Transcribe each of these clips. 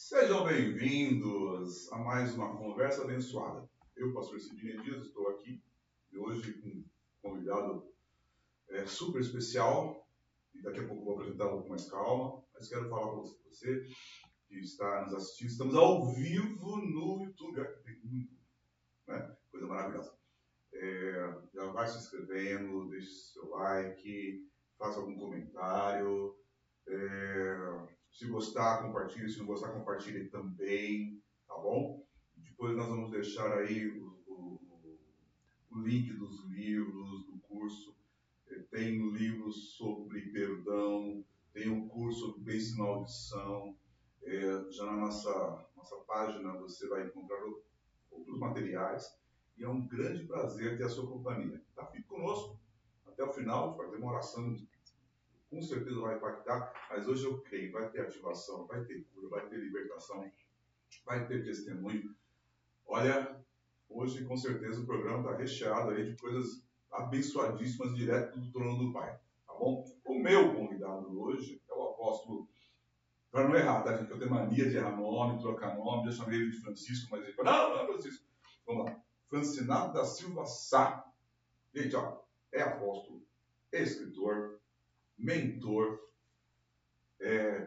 Sejam bem-vindos a mais uma conversa abençoada. Eu, pastor Sidney Dias, estou aqui e hoje com um convidado super especial e daqui a pouco vou apresentá-lo com mais calma, mas quero falar para você que está nos assistindo. Estamos ao vivo no YouTube, tem muito, né? Coisa maravilhosa. Já vai se inscrevendo, deixe seu like, faça algum comentário. Se gostar, compartilhe. Se não gostar, compartilhe também, tá bom? Depois nós vamos deixar aí o link dos livros, do curso. Tem livros sobre perdão, tem um curso sobre bênção e maldição, Já na nossa página você vai encontrar outros materiais e é um grande prazer ter a sua companhia. Tá? Fique conosco até o final, vai ter uma oração, com certeza vai impactar, mas hoje eu creio, vai ter ativação, vai ter cura, vai ter libertação, vai ter testemunho. Olha, hoje com certeza o programa está recheado aí de coisas abençoadíssimas direto do trono do Pai, tá bom? O meu convidado hoje é o apóstolo, para não errar, tá, gente? Eu tenho mania de errar nome, trocar nome, já chamei ele de Francisco, mas ele falou, não é Francisco. Vamos lá. Francinato da Silva Sá. Gente, ó, é apóstolo, é escritor, mentor,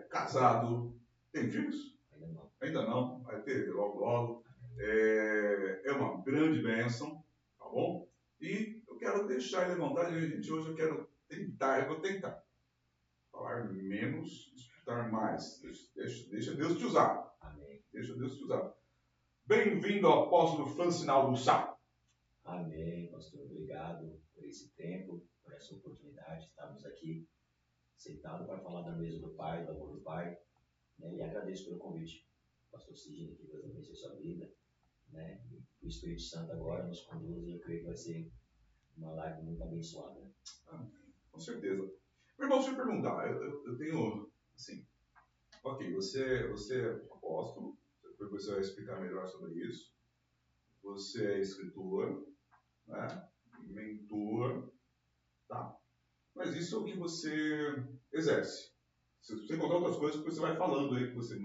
casado, tem filhos? Ainda não. Ainda não, vai ter logo logo. É uma grande bênção, tá bom? E eu quero deixar ele à vontade, gente. Hoje eu vou tentar falar menos, escutar mais. Deixa Deus te usar. Amém. Deixa Deus te usar. Bem-vindo ao apóstolo Francinaldo Sá. Amém, pastor. Obrigado por esse tempo, por essa oportunidade. Estamos aqui sentados para falar da mesa do Pai, do amor do Pai. Né? E agradeço pelo convite. Pastor Sidney, que Deus abençoe sua vida. Né? E o Espírito Santo agora nos conduz e eu creio que vai ser uma live muito abençoada. Amém. Com certeza. Meu irmão, deixa eu perguntar. Eu tenho, assim, ok, você é apóstolo, depois você vai explicar melhor sobre isso. Você é escritor, né? Mentor, tá? Mas isso é o que você exerce. Você contar outras coisas que você vai falando aí, que você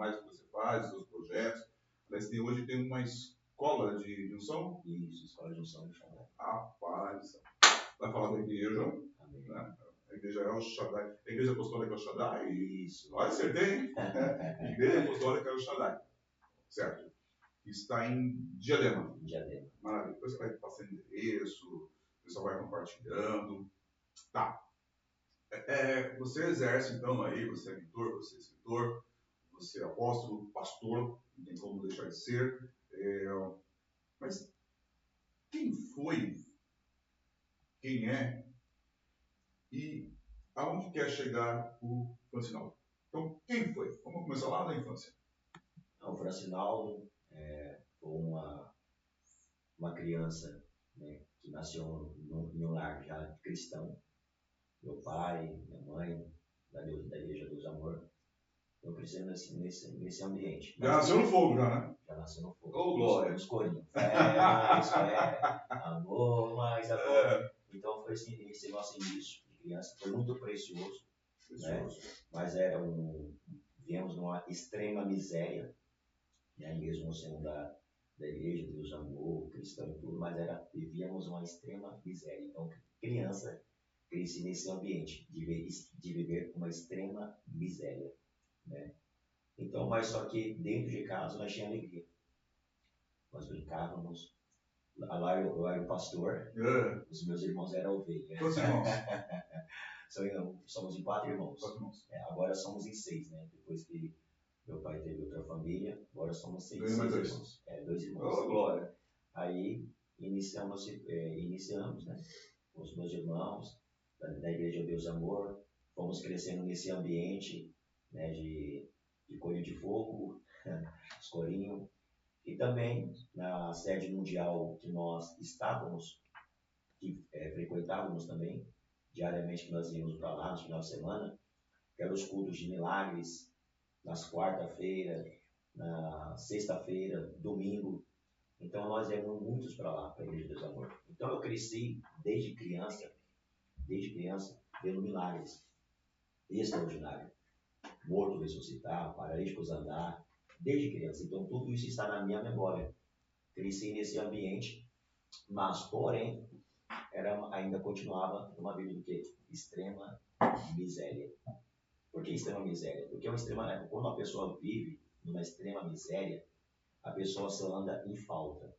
faz, seus projetos. Mas hoje tem uma escola de unção? Isso, escola de unção de Shaddai. Rapaz, vai falar da igreja, Amém. né? A igreja é o Shaddai. A igreja apostólica é o Shaddai? Isso. Olha, acertei, hein? A igreja apostólica é o Shaddai. Certo. Está em Diadema. Diadema. Maravilha. Depois você vai passando endereço, o pessoal vai compartilhando. Tá. Você exerce, então, aí, você é mentor, você é escritor, você é apóstolo, pastor, não tem como deixar de ser. Mas quem foi, quem é e aonde quer chegar o Francinaldo? Então, quem foi? Vamos começar lá na infância. O Francinaldo foi uma criança, né, que nasceu em um lar já cristão. Meu pai, minha mãe, da Igreja Deus Amor. Eu cresci nesse ambiente. Já nasceu no fogo, já, né? Já nasceu no fogo. Ô, glória. Nos corinhos. Fé, amor, mais amor. Então foi esse nosso início de criança. Foi muito precioso. Né? Mas viemos numa extrema miséria, né? Mesmo sendo da Igreja Deus Amor, cristão e tudo, mas vivíamos uma extrema miséria. Então, criança, cresci nesse ambiente de viver uma extrema miséria, né? Então, mas só que dentro de casa nós tínhamos alegria. Nós brincávamos. Lá eu era o pastor, os meus irmãos eram ovelhas. Quantos irmãos? Somos em 4 irmãos. Agora somos em 6, né? Depois que meu pai teve outra família, agora somos 6 irmãos. 2 irmãos. Oh, glória. Aí iniciamos, né? Com os meus irmãos, da Igreja Deus Amor, fomos crescendo nesse ambiente, né? De coelho de fogo, os corinhos. E também na sede mundial que nós estávamos, que frequentávamos também, diariamente que nós íamos para lá, no final de semana, que eram os cultos de milagres, nas quarta-feira, na sexta-feira, domingo. Então nós íamos muitos para lá, para a Igreja de Deus Amor. Então eu cresci desde criança, vendo milagres extraordinários. Morto ressuscitar, paralíticos andar, desde criança. Então tudo isso está na minha memória. Cresci nesse ambiente, mas porém ainda continuava numa vida do quê? Extrema miséria. Por que extrema miséria? Porque quando uma pessoa vive numa extrema miséria, a pessoa só anda em falta.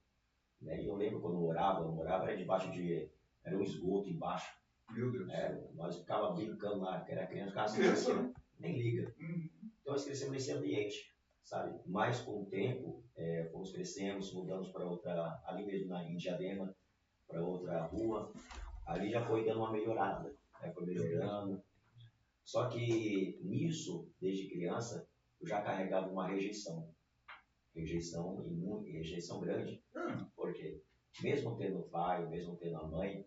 Né? E eu lembro quando eu morava era debaixo era um esgoto embaixo. Meu Deus. Nós ficávamos brincando lá, que era criança, nem liga. Então nós crescemos nesse ambiente, sabe? Mas com o tempo, fomos crescendo, mudamos para outra, ali mesmo em Diadema, para outra rua. Ali já foi dando uma melhorada, né? Foi melhorando. Só que nisso, desde criança, eu já carregava uma rejeição. Rejeição e rejeição grande. Porque mesmo tendo o pai, mesmo tendo a mãe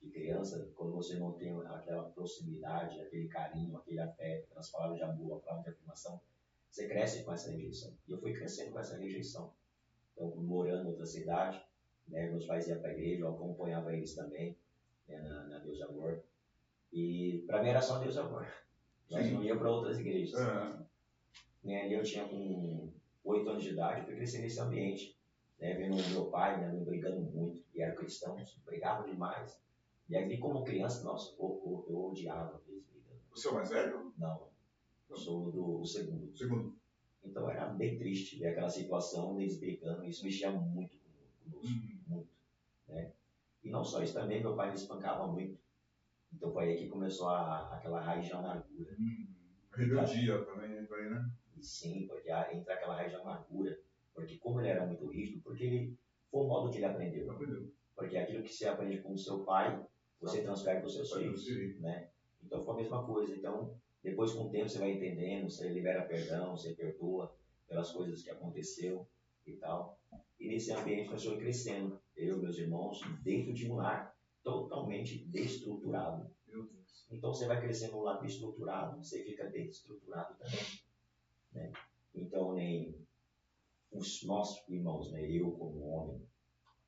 de criança, quando você não tem aquela proximidade, aquele carinho, aquele afeto, aquelas palavras de amor, a palavra de afirmação, você cresce com essa rejeição. E eu fui crescendo com essa rejeição. Então, morando em outra cidade, né, meus pais iam para a igreja, eu acompanhava eles também, né, na Deus e Amor. E para mim era só Deus e Amor. Nós não ia para outras igrejas. Né, ali eu tinha com 8 anos de idade, eu fui crescer nesse ambiente. Né, vendo o meu pai, minha mãe brigando muito, e eram cristãos, brigavam demais. E aí, como criança, nossa, eu odiava eles brigando. Você é o mais velho? Não, eu sou o segundo. Segundo. Então era bem triste ver aquela situação deles brigando, isso mexia muito conosco, muito. Né? E não só isso, também meu pai me espancava muito. Então foi aí que começou aquela raiz de amargura. Rebeldia também entra aí, né? E sim, porque entra aquela raiz de amargura. Porque como ele era muito rígido, porque ele foi o modo que ele aprendeu. Porque aquilo que você aprende com o seu pai, você transfere para os seus filhos. Né? Então foi a mesma coisa. Então, depois com o tempo você vai entendendo, você libera perdão, você perdoa pelas coisas que aconteceu e tal. E nesse ambiente nós fomos crescendo, eu e meus irmãos, dentro de um lar totalmente destruturado. Então você vai crescendo num lar destruturado, você fica desestruturado também. Né? Então nem os nossos irmãos, né, eu como homem,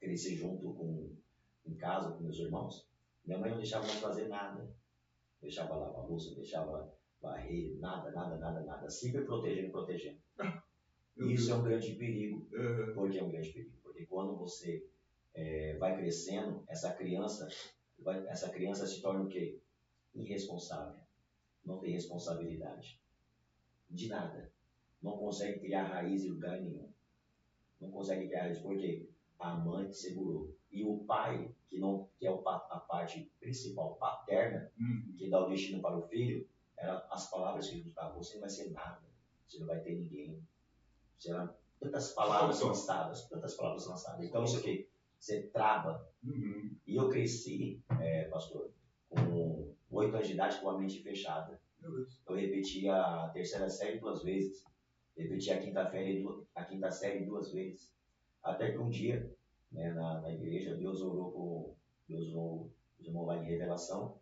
cresci junto em casa com meus irmãos, minha mãe não deixava nós fazer nada. Deixava lavar louça, deixava varrer, nada. Sempre protegendo. Isso é um grande perigo. Por que é um grande perigo? Porque quando você vai crescendo, essa criança se torna o quê? Irresponsável. Não tem responsabilidade. De nada. Não consegue criar raiz em lugar nenhum. Não consegue criar raiz porque a mãe segurou. E o pai, que é a parte principal, paterna, que dá o destino para o filho, eram as palavras que ele dava. Você não vai ser nada. Você não vai ter ninguém. Serão tantas palavras lançadas. Então isso aqui, você trava. E eu cresci, pastor, com 8 anos de idade com a mente fechada. Eu repeti a terceira série 2 vezes. Repeti a quinta série 2 vezes. Até que um dia, né, na igreja, Deus orou lá de revelação,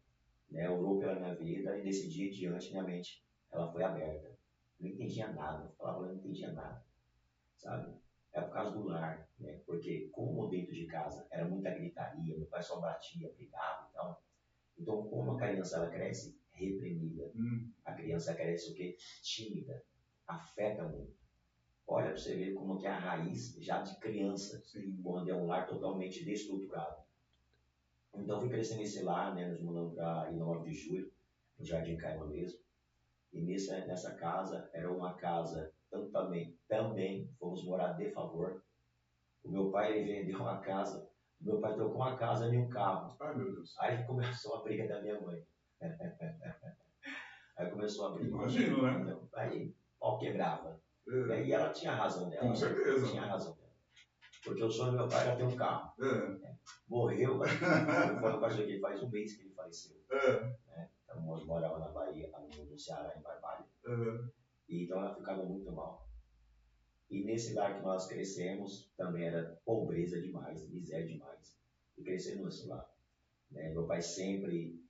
né, orou pela minha vida, e nesse dia diante, minha mente, ela foi aberta. Eu não entendia nada, eu falava, eu não entendia nada, sabe? É por causa do lar, né? Porque como dentro de casa era muita gritaria, meu pai só batia, brigava e tal. Então, como a criança ela cresce reprimida, a criança cresce o quê? Tímida, afeta muito. Olha para você ver como que é a raiz já de criança, quando é um lar totalmente destruturado. Então, fui crescendo nesse lar, né? Nós mudamos para 9 de julho, no Jardim Caima mesmo. E nessa casa, era uma casa, também fomos morar de favor. O meu pai, ele vendeu uma casa, o meu pai trocou uma casa e um carro. Ai, meu Deus. Aí começou a briga da minha mãe. Aí começou a briga. Imagino, né? Então, aí, pau quebrava. E aí ela tinha razão dela. Com certeza. Tinha razão dela. Porque o sonho do meu pai era ter um carro. Morreu, foi faz um mês que ele faleceu. Né? Então, nós morávamos na Bahia, no Ceará, em Barbalha. E então ela ficava muito mal. E nesse lar que nós crescemos, também era pobreza demais, miséria demais. E crescendo nesse lar. Né? Meu pai sempre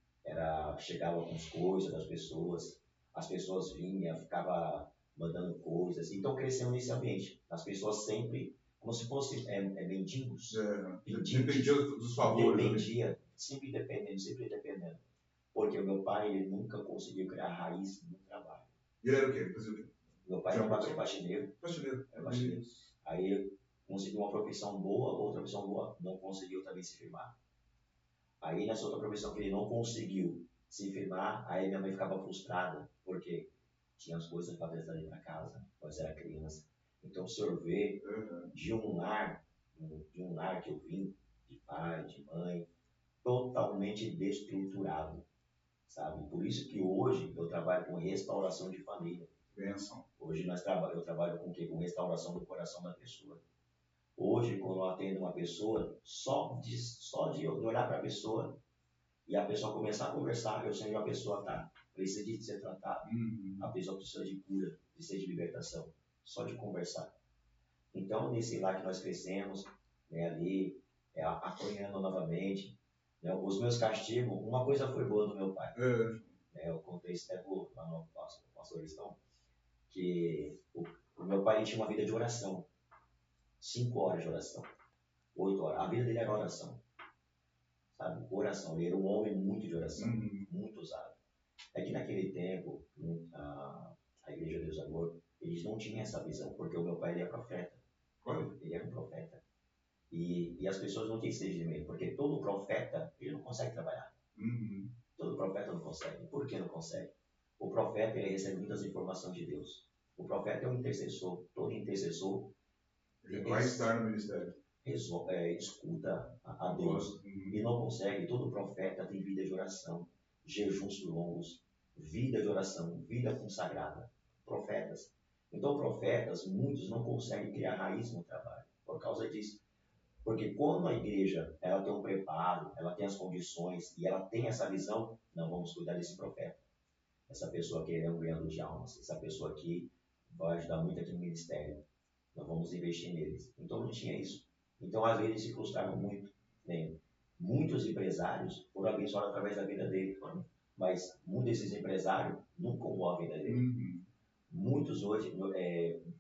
chegava com as coisas das pessoas, as pessoas vinham, ficava mandando coisas. Então crescemos nesse ambiente. As pessoas sempre, como se fossem mendigos. Dependia dos favores. Sempre dependendo. Porque o meu pai, ele nunca conseguiu criar raiz no trabalho. E ele era o quê? Meu pai era faxineiro. Era faxineiro. Aí ele conseguiu uma profissão boa, outra profissão boa, não conseguiu também se firmar. Aí nessa outra profissão que ele não conseguiu se firmar, aí minha mãe ficava frustrada, porque tinha as coisas para trazer ali para casa, quando era criança. Então o senhor vê de um lar que eu vim, de pai, de mãe, totalmente destruturado, sabe? Por isso que hoje eu trabalho com restauração de família. Benção. Hoje eu trabalho com o quê? Com restauração do coração da pessoa. Hoje, quando eu atendo uma pessoa, só de olhar para a pessoa e a pessoa começar a conversar, eu sei onde a pessoa está. precisa de ser tratado. A pessoa precisa de cura, precisa de libertação, só de conversar. Então, nesse lá que nós crescemos, né, ali, apanhando novamente, né, os meus castigos, uma coisa foi boa do meu pai. Né, eu contei isso até lá no pastor Estão, que o meu pai tinha uma vida de oração. 5 horas de oração, 8 horas. A vida dele era oração. Sabe? Oração. Ele era um homem muito de oração, muito usado. É que naquele tempo, a Igreja de Deus Amor, eles não tinham essa visão, porque o meu pai ele é profeta. Ele era um profeta. E as pessoas não tinham esse medo, porque todo profeta, ele não consegue trabalhar. Todo profeta não consegue. Por que não consegue? O profeta, ele recebe muitas informações de Deus. O profeta é um intercessor. Todo intercessor ele vai estar no ministério. Escuta a Deus e não consegue. Todo profeta tem vida de oração, jejuns longos, vida de oração, vida consagrada. Profetas. Então, profetas, muitos não conseguem criar raiz no trabalho por causa disso. Porque quando a igreja ela tem um preparo, ela tem as condições e ela tem essa visão, não vamos cuidar desse profeta. Essa pessoa aqui é um ganhador de almas. Essa pessoa aqui vai ajudar muito aqui no ministério. Nós vamos investir neles. Então não tinha isso. Então às vezes se frustraram muito. Né? Muitos empresários foram abençoados através da vida dele. Mas muitos desses empresários nunca honrou a vida dele. Muitos hoje,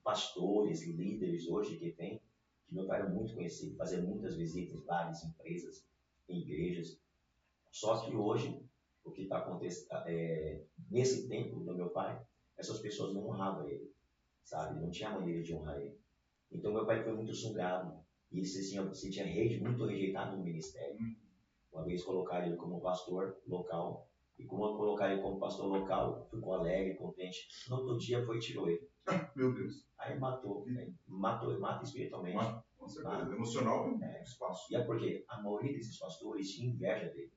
pastores, líderes hoje que tem, que meu pai era muito conhecido, fazia muitas visitas em várias empresas, em igrejas. Só que hoje, o que está acontecendo, nesse tempo do meu pai, essas pessoas não honravam ele, sabe? Não tinha maneira de honrar ele. Então meu pai foi muito sugado e se sentia muito rejeitado no ministério. Uma vez colocaram ele como pastor local e como colocaram ele como pastor local, ficou alegre, contente. No outro dia foi e tirou ele. Meu Deus. Aí matou, né? Mata espiritualmente. Com certeza. Emocional, espaço. E é porque a maioria desses pastores tinha inveja dele.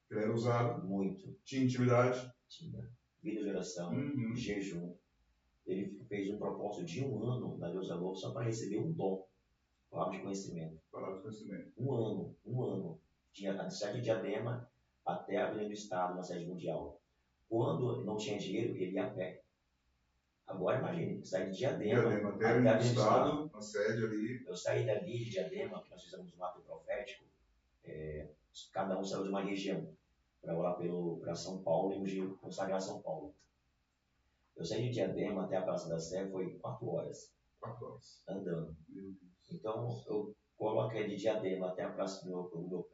Ele era usado. Muito. Tinha intimidade. Tinha. Vida de oração, jejum. Ele fez um propósito de 1 ano na Deus Amor só para receber um dom. Palavra de conhecimento. Palavra de conhecimento. 1 ano. Tinha da sede de Diadema até a Avenida do Estado, na sede mundial. Quando não tinha dinheiro, ele ia a pé. Agora imagine, sair de Diadema até a Avenida do Estado, na sede ali. Eu saí dali de Diadema, que nós fizemos um ato profético, cada um saiu de uma região para orar para São Paulo e consagrar São Paulo. Eu saí de Diadema até a Praça da Sé, foi 4 horas. 4 horas. Andando. Então, eu coloquei de Diadema até a Praça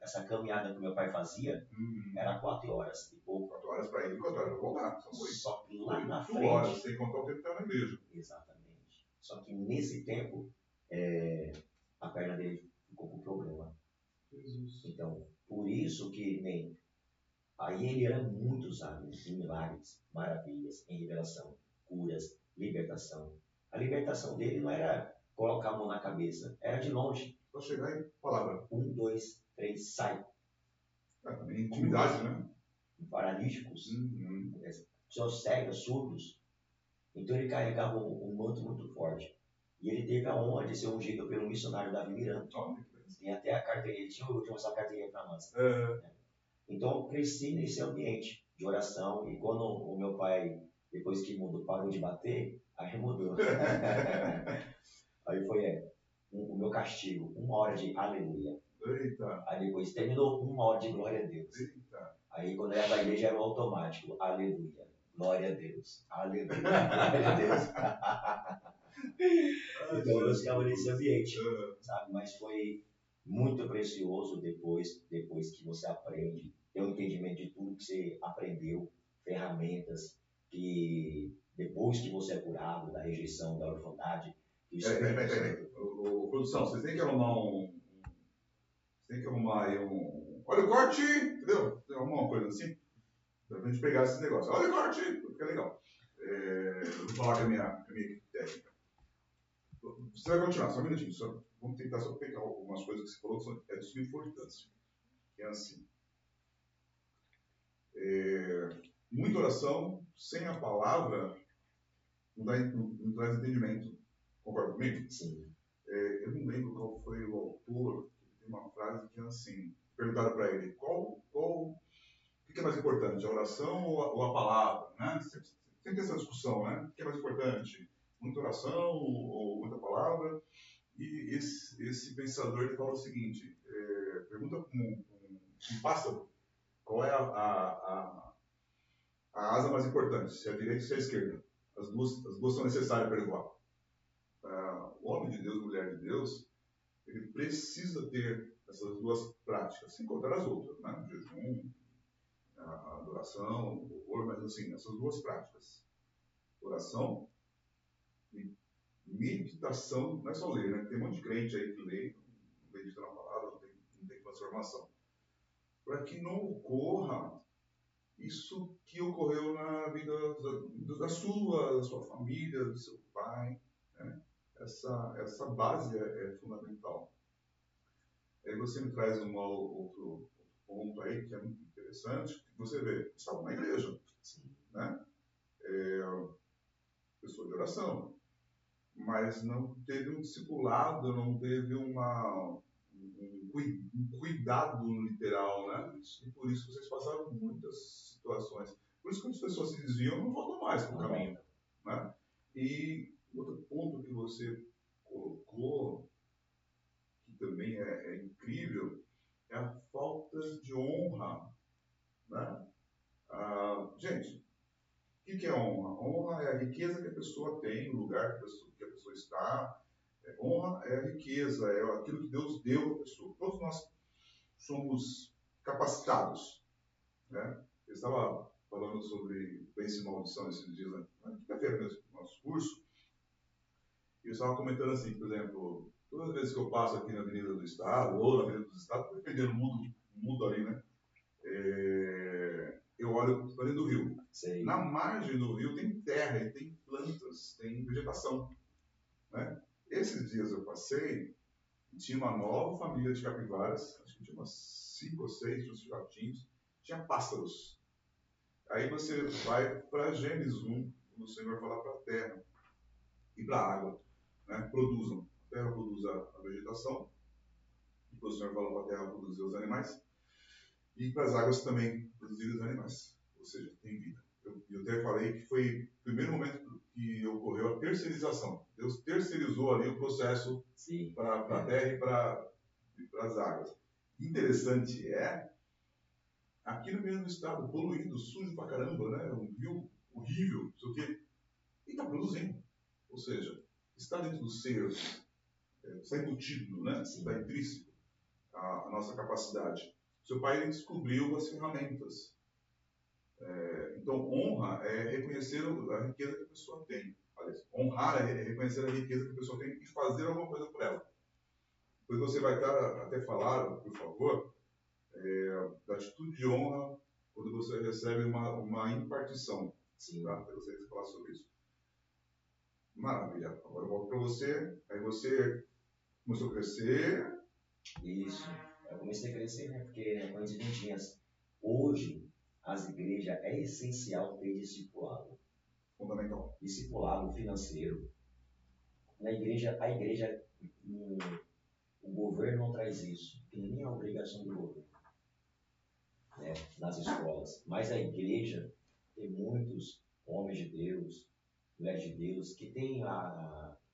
essa caminhada que meu pai fazia, era 4 horas e pouco. 4 horas para ir e 4 horas para voltar. Só que lá na frente... 8 horas, sem contar o tempo que estava na igreja. Exatamente. Só que nesse tempo, a perna dele ficou com problema. Jesus. Então, por isso que aí ele era muito usado em milagres, maravilhas, em revelação, curas, libertação. A libertação dele não era colocar a mão na cabeça, era de longe. Só chegar e palavra. 1, 2, 3, sai. Também intimidade, né? Paralíticos, pessoas cegas, surdos. Então ele carregava um manto muito forte. E ele teve a honra de ser ungido pelo missionário Davi Miranda. Tem até a carteirinha, ele tinha essa carteirinha para nós. Então eu cresci nesse ambiente de oração. E quando o meu pai, depois que mudou, parou de bater, aí mudou. Aí foi o meu castigo, 1 hora de aleluia. Eita. Aí depois terminou 1 hora de glória a Deus. Eita. Aí quando eu ia para a igreja era o automático, aleluia, glória a Deus, aleluia, glória a Deus. Então eu ficava nesse ambiente, sabe? Mas foi muito precioso depois que você aprende, ter um entendimento de tudo que você aprendeu, ferramentas que depois que você é curado da rejeição, da orfandade, produção, vocês têm que arrumar aí olha o corte, entendeu? Arrumar uma coisa assim, pra gente pegar esse negócio. Olha o corte, fica legal. Vou falar com a minha equipe técnica. Você vai continuar, só um minutinho. Vamos tentar só pegar algumas coisas que você falou que são de suma importância. Que é assim. Muita oração, sem a palavra, não traz entendimento. Concorda comigo? Sim. Eu não lembro qual foi o autor, tem uma frase que é assim, perguntaram para ele, o que é mais importante, a oração ou a palavra, né? Sempre tem essa discussão, né? O que é mais importante? Muita oração ou muita palavra? E esse pensador ele fala o seguinte, pergunta para um pássaro qual é a asa mais importante, se é a direita ou se é a esquerda. As duas são necessárias para ele voar. O homem de Deus, mulher de Deus, ele precisa ter essas duas práticas, sem contar as outras, né? O jejum, a adoração, o louvor, mas assim, essas duas práticas. Oração e meditação, não é só ler, né? Tem um monte de crente aí que lê, não medita na palavra, não tem transformação. Para que não ocorra isso que ocorreu na vida da sua família, do seu pai, né? Essa base é fundamental. Aí você me traz outro ponto aí que é muito interessante, que você vê, estava na igreja, né? Pessoa de oração, mas não teve um discipulado, não teve um cuidado literal, né? E por isso vocês passaram muitas situações. Por isso que as pessoas se desviam e não voltam mais para o caminho, né? E outro ponto que você colocou, que também é incrível, é a falta de honra, né? Gente, o que é honra? Honra é a riqueza que a pessoa tem, o lugar que a pessoa está. Honra é a riqueza, é aquilo que Deus deu à pessoa. Todos nós somos capacitados, né? Eu estava falando sobre bênção e maldição esses dias, né? Na quinta-feira mesmo, no nosso curso, e eu estava comentando assim, por exemplo, todas as vezes que eu passo aqui na Avenida do Estado, ou na Avenida do Estado, dependendo do mundo ali, né? Eu olho para dentro do rio. Sei. Na margem do rio tem terra, e tem plantas, tem vegetação, né? Esses dias eu passei e tinha uma nova família de capivaras, acho que tinha umas 5 ou 6, tinha uns filhotinhos, tinha pássaros. Aí você vai para Gênesis 1, quando o Senhor fala para a terra e para a água, né? Produzam. A terra produz a vegetação, depois o Senhor fala para a terra produzir os animais, e para as águas também produzir os animais, ou seja, tem vida. Eu até falei que foi o primeiro momento que ocorreu a terceirização. Deus terceirizou ali o processo para a terra e para as águas. Interessante aqui no meio do estado, poluído, sujo pra caramba, né? Um rio horrível, não sei o quê, e está produzindo. Ou seja, está dentro do ser, está embutido, né? Está intrínseco a nossa capacidade. Seu pai ele descobriu as ferramentas. Então, honra é reconhecer a riqueza que a pessoa tem. Aliás, honrar é reconhecer a riqueza que a pessoa tem e fazer alguma coisa por ela. Depois você vai até falar, por favor, da atitude de honra quando você recebe uma impartição. Sim. Tá? Para você falar sobre isso. Maravilha. Agora eu volto para você. Aí você começou a crescer. Isso. Eu comecei a crescer, né? Porque, né, coincidências. Hoje, as igrejas é essencial ter discipulado. Fundamental. Discipulado financeiro. A igreja, o governo não traz isso, que nem é obrigação do governo, né, nas escolas. Mas a igreja tem muitos homens de Deus, mulheres de Deus, que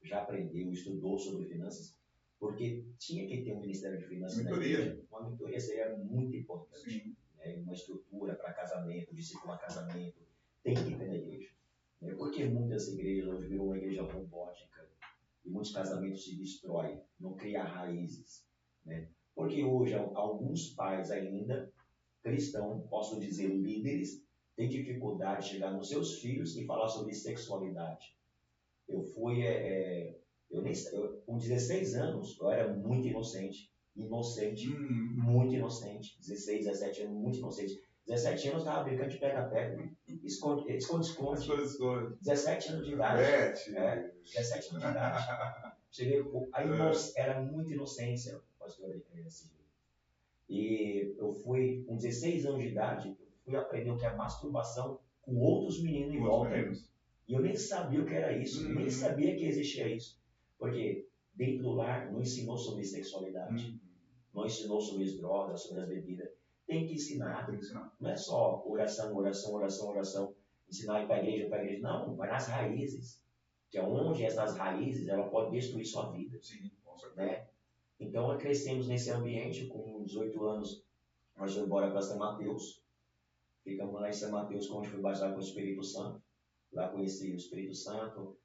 já aprendeu, estudou sobre finanças, porque tinha que ter um ministério de finanças na igreja. Uma mentoria seria muito importante. Né, uma estrutura para casamento, discipular casamento, tem que ter na igreja. Né, porque muitas igrejas hoje viram uma igreja robótica, e muitos casamentos se destroem, não cria raízes, né? Porque hoje alguns pais ainda, cristãos, posso dizer líderes, têm dificuldade de chegar nos seus filhos e falar sobre sexualidade. Com 16 anos, eu era muito inocente, muito inocente, 16, 17 anos, muito inocente. 17 anos, eu estava brincando de pega-pega, esconde-esconde. 17 anos de idade. 17 anos de idade. Cheguei, era muita inocência, pastor Silvio. E eu fui, com 16 anos de idade, fui aprender o que é masturbação com outros meninos em volta. E eu nem sabia o que era isso, nem sabia que existia isso. Porque dentro do lar não ensinou sobre sexualidade, não ensinou sobre as drogas, sobre as bebidas. tem que ensinar. Tem que ensinar. Não é só oração, oração, oração, oração. Ensinar ir para a igreja. Não, vai nas raízes. Que é onde essas raízes, ela pode destruir sua vida. Sim, com certeza. Né? Então, nós crescemos nesse ambiente. Com 18 anos, nós fomos embora para São Mateus. Ficamos lá em São Mateus, onde fui batizado com o Espírito Santo. Lá conheci o Espírito Santo.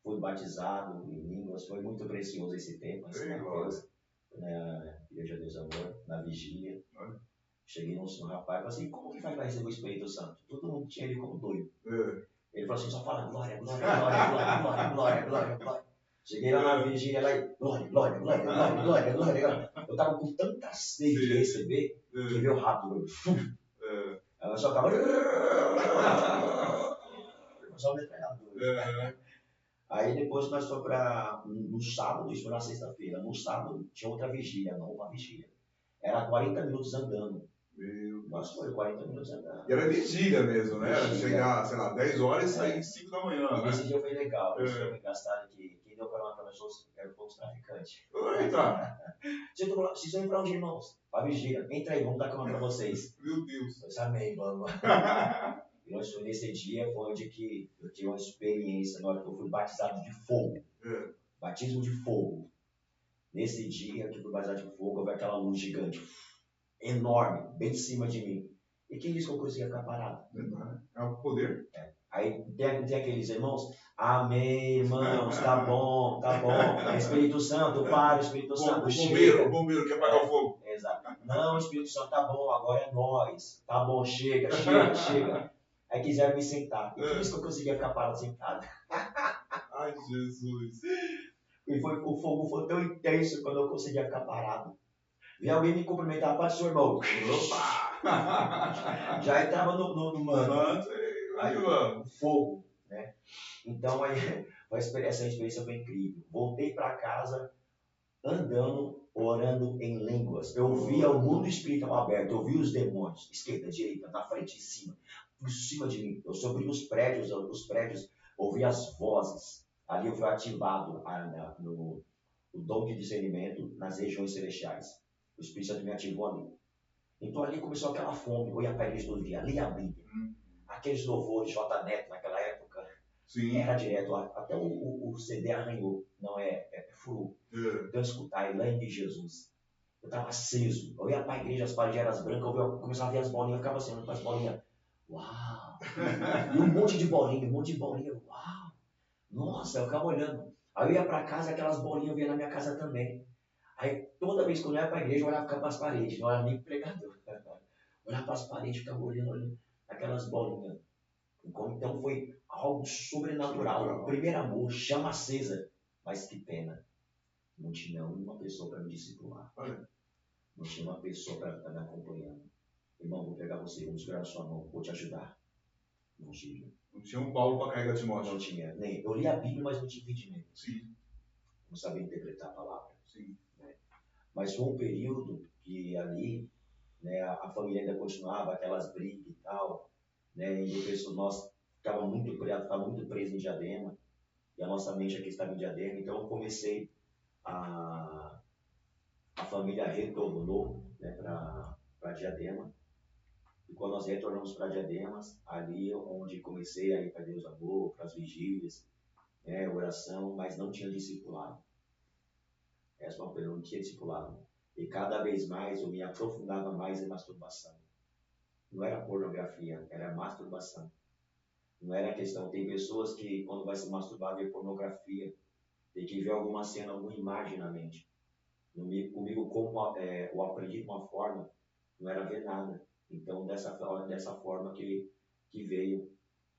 Fui batizado em línguas. Foi muito precioso esse tempo. Em São Mateus, na Igreja Deus Amor, na vigília. Cheguei num rapaz e falei assim, como que vai receber o Espírito Santo? Todo mundo tinha ele como doido. Ele falou assim, só fala glória, glória, glória, glória, glória, glória, glória, glória. Cheguei lá na vigília, lá e glória, glória, glória, glória, glória, glória. Eu tava com tanta sede de receber, que veio rápido. Ela só tava... Só metralhadora. Aí depois nós fomos para... No sábado, isso foi na sexta-feira. No sábado tinha outra vigília, não uma vigília. Era 40 minutos andando. Nós foi 40 minutos andando. E era vigília mesmo, né? Era chegar, sei lá, 10 horas e sair 5 da manhã. E esse dia foi legal. Esse dia foi engraçado que quem deu carona para nós eram poucos traficantes. Eita! Vocês vão ir para onde, irmãos? Para vigília. Entra aí, vamos dar carona para vocês. Meu Deus. Eu amei, vamos. E nós foi nesse dia, foi onde que eu tive uma experiência, na hora que eu fui batizado de fogo. Batismo de fogo. Nesse dia que eu fui batizado de fogo, eu vi aquela luz gigante, enorme, bem em cima de mim. E quem disse que eu conseguia ficar parado? É o poder. Aí tem aqueles irmãos, amém, irmãos, tá bom, tá bom. Espírito Santo, para, Espírito Santo, chega. O bombeiro quer apagar o fogo. Exato. Não, Espírito Santo, tá bom, agora é nós. Tá bom, chega, chega, chega. Aí quiseram me sentar. E por isso que eu conseguia ficar parado sentado. Ai, Jesus. E o fogo foi tão intenso quando eu conseguia ficar parado. Vi alguém me cumprimentar, paz do seu irmão. Opa! Já entrava no mano. Aí, mano. Fogo, né? Então, aí, essa experiência foi incrível. Voltei para casa andando, orando em línguas. Eu via o mundo espiritual aberto, eu via os demônios, esquerda, direita, na frente, em cima, por cima de mim. Eu subi os prédios, ouvi as vozes. Ali eu fui ativado o dom de discernimento nas regiões celestiais. O Espírito Santo me ativou ali. Então ali começou aquela fome. Eu ia para a igreja todo dia, lia a Bíblia. Aqueles louvores, J. Neto naquela época, era direto. Até o CD arranhou. Não furou. Então escutar, Elaine de Jesus. Eu estava aceso. Eu ia para a igreja, as paredes eram brancas, eu começava a ver as bolinhas, eu ficava assim, olhando para as bolinhas. Uau! E um monte de bolinha, uau! Nossa, eu ficava olhando. Aí eu ia para casa, aquelas bolinhas eu via na minha casa também. Aí toda vez que eu ia para a igreja, eu olhava para as paredes, não era nem pregador. Olhava para as paredes, ficava olhando aquelas bolinhas. Então foi algo sobrenatural. O primeiro amor, chama acesa. Mas que pena. Não tinha uma pessoa para me discipular. Não tinha uma pessoa para estar me acompanhando. Irmão, vou pegar você, vamos segurar a sua mão, vou te ajudar. Não tinha. Não tinha um Paulo para carregar Timóteo. Não tinha. Nem. Eu li a Bíblia, mas não tinha entendimento. Sim. Não sabia interpretar a palavra. Sim. Né? Mas foi um período que ali, né, a família ainda continuava, aquelas brigas e tal. Né, e depois nós ficava muito preso em Diadema. E a nossa mente aqui estava em Diadema. Então eu comecei a família retornou, né, para Diadema. E quando nós retornamos para Diademas, ali onde comecei a ir para Deus Amor, para as vigílias, né, oração, mas não tinha discipulado. Essa é uma coisa, não tinha discipulado. E cada vez mais eu me aprofundava mais em masturbação. Não era pornografia, era masturbação. Não era questão. Tem pessoas que, quando vai se masturbar, vê pornografia, tem que ver alguma cena, alguma imagem na mente. Comigo, como eu aprendi de uma forma, não era ver nada. Então, dessa forma que veio,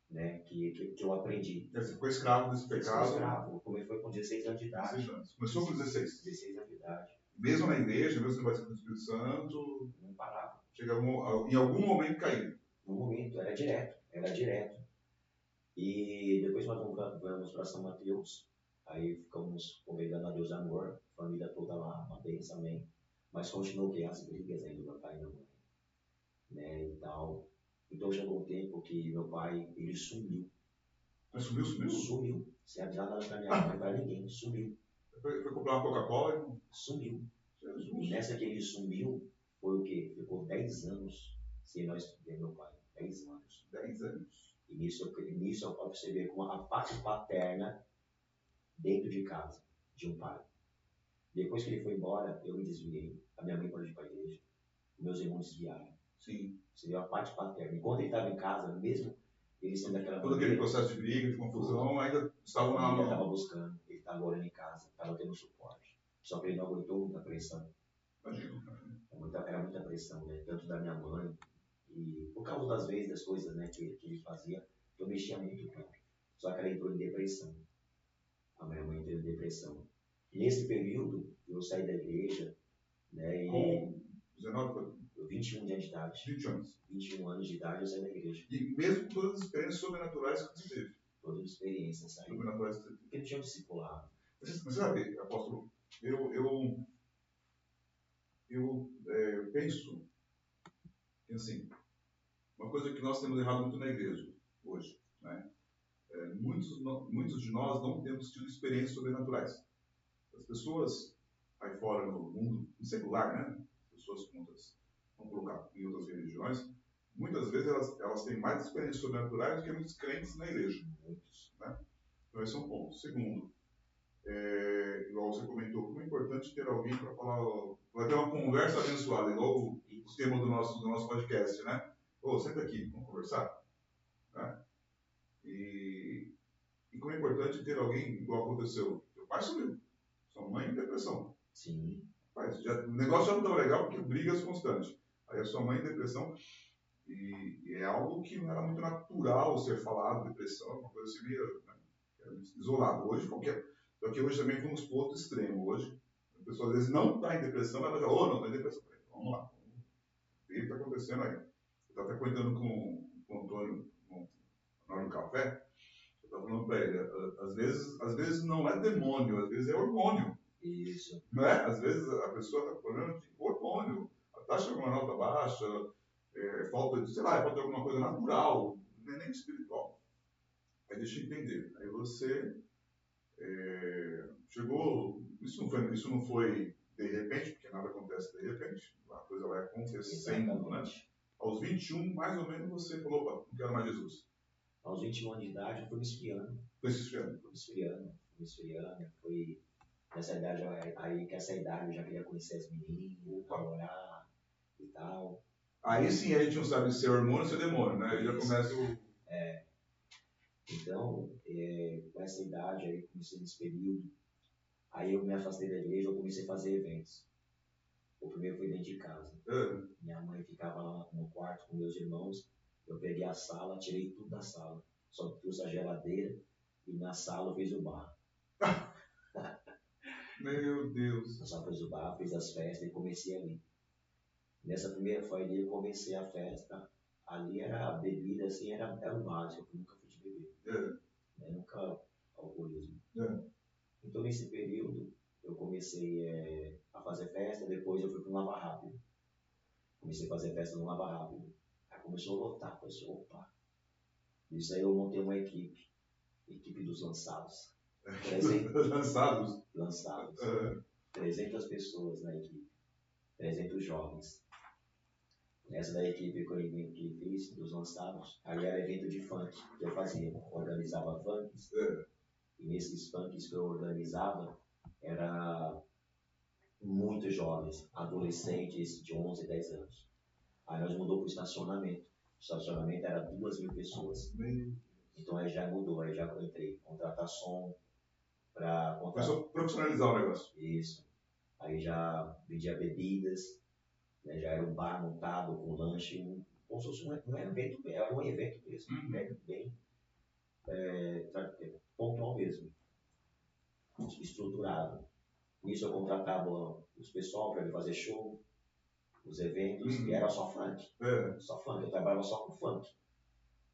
né, que eu aprendi. Você ficou escravo desse pecado? Ficou escravo. Foi com 16 anos de idade. 16 anos. Começou com 16? 16 anos de idade. Mesmo na igreja, mesmo no batismo do Espírito Santo? Não parava. Em algum momento caiu? No momento, era direto. E depois nós vamos para São Mateus. Aí ficamos convidando a Deus Amor, família toda lá, uma bênção, amém. Mas continuou que as brigas ainda do meu pai e minha mãe. Né, e tal. Então chegou um tempo que meu pai, ele sumiu. Mas sumiu? Sumiu. Sem avisar nada pra minha mãe, pra ninguém. Sumiu. Foi comprar uma Coca-Cola? Sumiu. Jesus. E nessa que ele sumiu, foi o quê? Ficou 10 anos sem nós ver meu pai. 10 anos. 10 anos. E nisso eu posso perceber com a parte paterna dentro de casa, de um pai. Depois que ele foi embora, eu me desviei. A minha mãe parou de ir para a igreja. Meus irmãos desviaram. Sim. Você viu a parte paterna. Enquanto ele estava em casa, mesmo ele sendo daquela todo aquele processo de briga, de confusão, ainda estava na mão. Ele estava buscando, ele estava orando em casa, estava tendo suporte. Só que ele não aguentou muita pressão. Imagina. Era muita pressão, né? Tanto da minha mãe, e por causa das vezes, das coisas, né, que ele fazia, eu mexia muito com ela. Só que ela entrou em depressão. A minha mãe entrou em depressão. Nesse período, eu saí da igreja, né? Com 19? 21 anos de idade. 20 anos. 21 anos de idade eu saí da igreja. E mesmo com todas as experiências sobrenaturais que você teve? Todas as experiências, sabe? Sobrenaturais que você teve. Porque não tinha um discipulado. Mas sabe, apóstolo, eu penso que, assim, uma coisa que nós temos errado muito na igreja hoje, né? Muitos de nós não temos tido experiências sobrenaturais. As pessoas aí fora no mundo secular, né? Pessoas com outras, vamos colocar em outras religiões, muitas vezes elas têm mais experiências sobrenaturais do que muitos crentes na igreja. Muitos, né? Então esse é um ponto. Segundo, igual você comentou, como é importante ter alguém para falar, para ter uma conversa abençoada, igual o tema do nosso podcast, né? Senta aqui, vamos conversar. Né? E como é importante ter alguém, igual aconteceu. Seu pai sumiu, sua mãe em depressão. Sim. O negócio já não estava legal porque brigas constantes. Aí a sua mãe em depressão, e é algo que não era muito natural ser falado, depressão, uma coisa assim meio, né, isolado. Hoje qualquer. Só que hoje também fomos para o outro extremo. Hoje, a pessoa às vezes não está em depressão, ela já, não está em depressão. Vamos lá. O que está acontecendo aí? Eu estava até comentando com o Antônio na hora do café. Eu estava falando para ele, às vezes não é demônio, às vezes é hormônio. Isso. Não é? Às vezes a pessoa está com problema de hormônio. A taxa hormonal está baixa, falta de alguma coisa natural, não é nem espiritual. Aí deixa eu entender. Aí você chegou, isso não foi de repente, porque nada acontece de repente, a coisa vai acontecendo, né? Aos 21, mais ou menos, você falou, opa, não quero mais Jesus. Aos 21 anos de idade, eu fui me esfriando. Foi nessa idade, aí que essa idade eu já queria conhecer as meninas, namorar e tal. Aí sim a gente não sabe se é hormônio ou se é demônio, né? Aí já começa o... Então, com essa idade, aí comecei nesse período, aí eu me afastei da igreja, eu comecei a fazer eventos. O primeiro foi dentro de casa. Minha mãe ficava lá no quarto com meus irmãos, eu peguei a sala, tirei tudo da sala, só trouxe a geladeira e na sala eu fiz o bar. Meu Deus! Eu só fiz o bar, fiz as festas e comecei ali. Nessa primeira foi ali, eu comecei a festa. Ali era a bebida, assim, era o básico, eu nunca fui de beber. Nunca alcoolismo. Então, nesse período, eu comecei a fazer festa, depois eu fui para um Lava Rápido. Comecei a fazer festa no Lava Rápido. Aí começou a lotar, pessoal, opa. Isso aí eu montei uma equipe dos lançados. 300 lançados? Lançados. 300 pessoas na equipe. 300 jovens. Nessa da equipe que eu fiz, dos lançados, ali era evento de funk que eu fazia. Organizava funks. E nesses funks que eu organizava, era muitos jovens, adolescentes de 11, 10 anos. Aí nós mudou para o estacionamento. O estacionamento era 2.000 pessoas. Então aí já mudou, aí já entrei. Contratar som para... Começou a profissionalizar o negócio. Isso. Aí já vendia bebidas, né? Já era um bar montado com lanche, como se fosse um evento, era um evento mesmo, bem pontual mesmo, estruturado. Nisso eu contratava os pessoal para vir fazer show, os eventos, e era só funk. Só funk, eu trabalhava só com funk.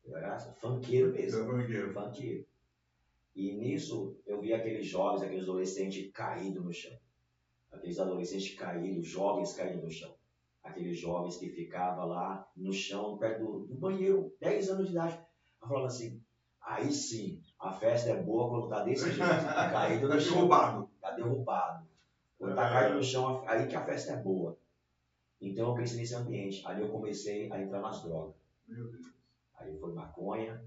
Eu era funkeiro mesmo. Funkeiro. E nisso eu vi aqueles jovens, aqueles adolescentes caídos no chão. Aqueles adolescentes caídos, jovens caídos no chão. Aqueles jovens que ficavam lá no chão, perto do banheiro, 10 anos de idade. Eu falava assim, aí sim, a festa é boa quando tá desse jeito, caído no chão. Tá derrubado. Quando tá caído no chão, aí que a festa é boa. Então eu cresci nesse ambiente. Ali eu comecei a entrar nas drogas. Meu Deus. Aí foi maconha.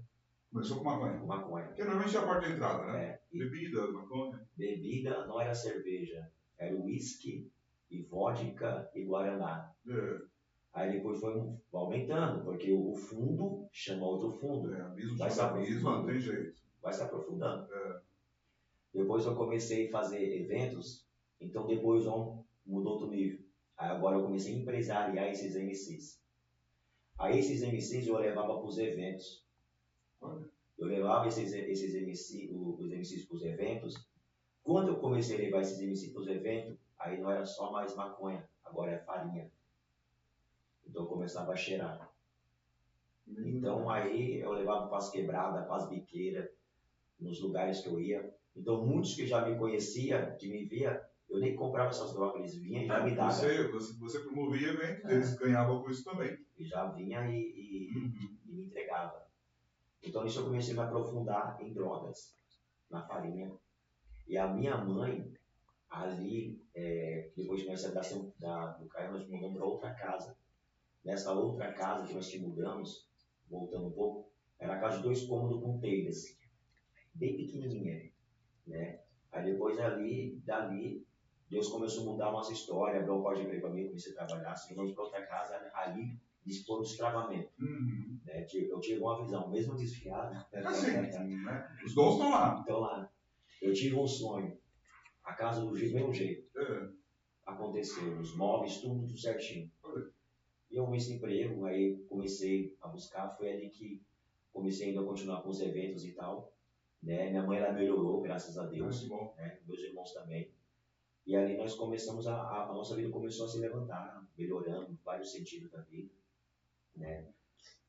Começou com maconha? Com maconha. Porque normalmente é a porta de entrada, né? É, Bebida, maconha. Bebida não era cerveja, era uísque e vodka e guaraná. É. Aí depois foi aumentando, porque o fundo chama outro fundo. Abismo vai se abismo, não tem jeito. Vai se aprofundando. É. Depois eu comecei a fazer eventos, então depois mudou outro nível. Aí agora eu comecei a empresariar esses MCs. Aí esses MCs eu levava para os eventos. Olha. Eu levava esses MCs, os MCs para os eventos. Quando eu comecei a levar esses MCs para os eventos, aí não era só mais maconha, agora é farinha. Então eu começava a cheirar. Então aí eu levava para as quebradas, para as biqueiras, nos lugares que eu ia. Então muitos que já me conheciam, que me via, eu nem comprava essas drogas, eles vinham e já me davam. Você promovia eventos, eles ganhavam com isso também. E já vinha e me entregava. Então isso eu comecei a me aprofundar em drogas, na farinha. E a minha mãe, ali, depois de nós saímos do Caio, nós mudamos para outra casa. Nessa outra casa que nós te mudamos, voltando um pouco, era a casa de 2 cômodos com telhas, bem pequenininha, né? Aí depois dali, Deus começou a mudar a nossa história, abriu um porta de emprego para mim, comecei a trabalhar, seguimos para outra casa, ali, dispor do destravamento. Né? Eu tive uma visão, mesmo desfiada. Né? Os dons estão lá. Estão lá. Eu tive um sonho, a casa do mesmo jeito. Aconteceu, os móveis, tudo certinho. E eu comecei emprego, aí comecei a buscar, foi ali que comecei ainda a continuar com os eventos e tal. Né? Minha mãe ela melhorou, graças a Deus, né? Meus irmãos também. E ali nós começamos, a nossa vida começou a se levantar, melhorando, vários sentidos da vida. Né?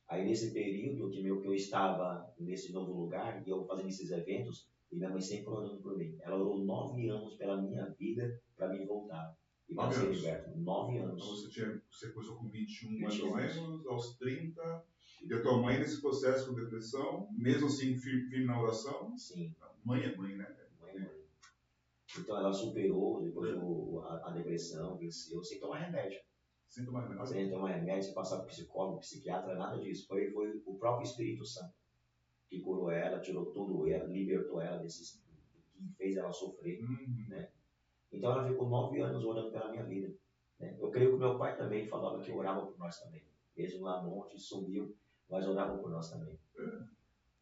Aí nesse período que eu estava nesse novo lugar, e eu fazendo esses eventos, e minha mãe sempre orando por mim. Ela orou 9 anos pela minha vida para me voltar. E para ser liberto. 9 anos. Então você começou com 21 mais ou menos, aos 30. E a tua mãe nesse processo com depressão, mesmo assim firme na oração? Sim. Mãe é mãe, né? Mãe é mãe. Então ela superou depois a depressão, venceu, sem tomar remédio. Sem tomar remédio? Sem tomar remédio, sem passar por psicólogo, psiquiatra, nada disso. Foi o próprio Espírito Santo que curou ela, tirou tudo ela, libertou ela desse que fez ela sofrer. Né? Então ela ficou 9 anos orando pela minha vida. Né? Eu creio que meu pai também falava que orava por nós também. Mesmo lá no monte, sumiu, mas orava por nós também.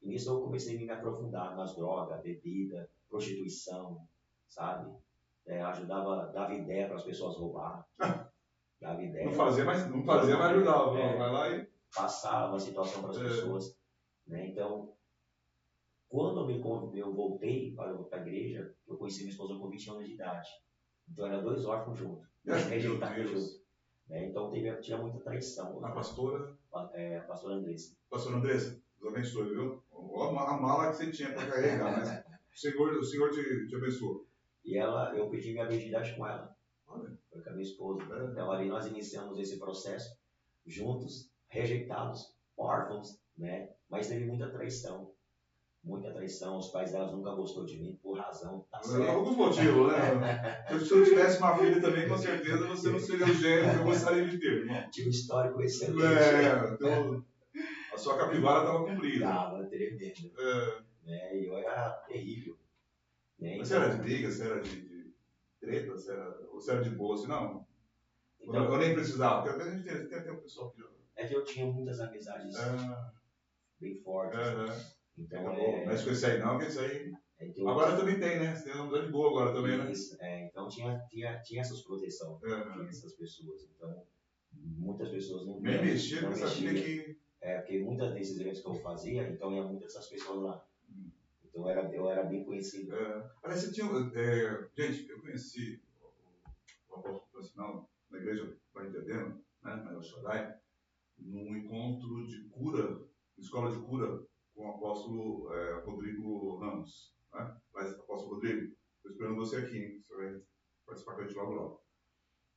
E nisso eu comecei a me aprofundar nas drogas, bebida, prostituição, sabe? Dava ideia para as pessoas roubar. Dava ideia. Não fazia, mas ajudava. Vai lá e passava a situação para as pessoas. Né? Então, quando eu voltei para a igreja, eu conheci minha esposa com 20 anos de idade. Então, era 2 órfãos juntos. Rejeitados juntos. Né? Então, tinha muita traição. A pastora? A pastora Andressa. Pastora Andressa, Deus abençoe, viu? A mala que você tinha para carregar, mas o Senhor te abençoou. E eu pedi minha virgindade com ela. Foi com a minha esposa. Então, ali nós iniciamos esse processo juntos, rejeitados, órfãos, né? Mas teve muita traição. Muita traição, os pais delas nunca gostou de mim, por razão, tá certo. Alguns motivos, né? Se eu tivesse uma filha também, com certeza você não seria o gênio que eu gostaria de ter, irmão. Tinha um histórico excelente. Então, a sua capivara estava cumprida. Estava tremendo. Né? E eu era terrível. Né? Mas você era de briga, você era de treta, você era de boa, assim, não? Então, eu nem precisava, porque às vezes tem um pessoal que... É que eu tinha muitas amizades bem fortes. Então, não é isso que esse aí não, que esse aí... Agora também tem, né? Você tem uma amizade de boa agora também, né? Isso, então tinha essas proteções, tinha essas pessoas. Então, muitas pessoas não nem mexia com essa filha que... porque muitas desses eventos que eu fazia, então ia muitas dessas pessoas lá. Então eu era bem conhecido. Aliás, você tinha... gente, eu conheci o apóstolo Francinal na igreja Pai Entendendo, né? Na El Shaddai, num encontro de cura, escola de cura, com o apóstolo Rodrigo Ramos. Né? Mas, apóstolo Rodrigo, estou esperando você aqui, hein? Você vai participar com a gente logo logo.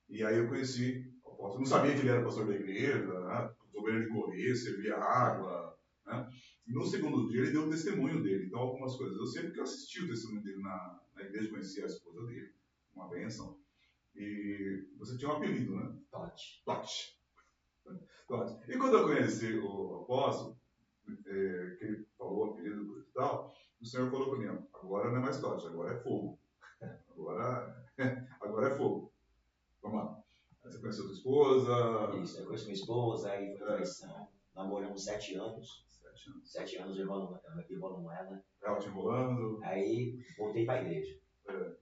E aí eu conheci o apóstolo, não sabia que ele era pastor da igreja, né? Soberano de correr, servia água. Né? E no segundo dia ele deu o testemunho dele, então algumas coisas. Eu sempre que assisti o testemunho dele na igreja, conheci a esposa dele, uma bênção. E você tinha um apelido, né? Tote. Tote. E quando eu conheci o apóstolo, que ele falou o apelido e tal, o Senhor falou para mim, agora não é mais Tote, agora é fogo. Agora é fogo. Vamos lá. Aí você conheceu sua esposa? Isso, eu conheci minha esposa, aí foi traição. Namoramos 7 anos. 7 anos levando ela. Ela te enrolando? Aí voltei pra igreja.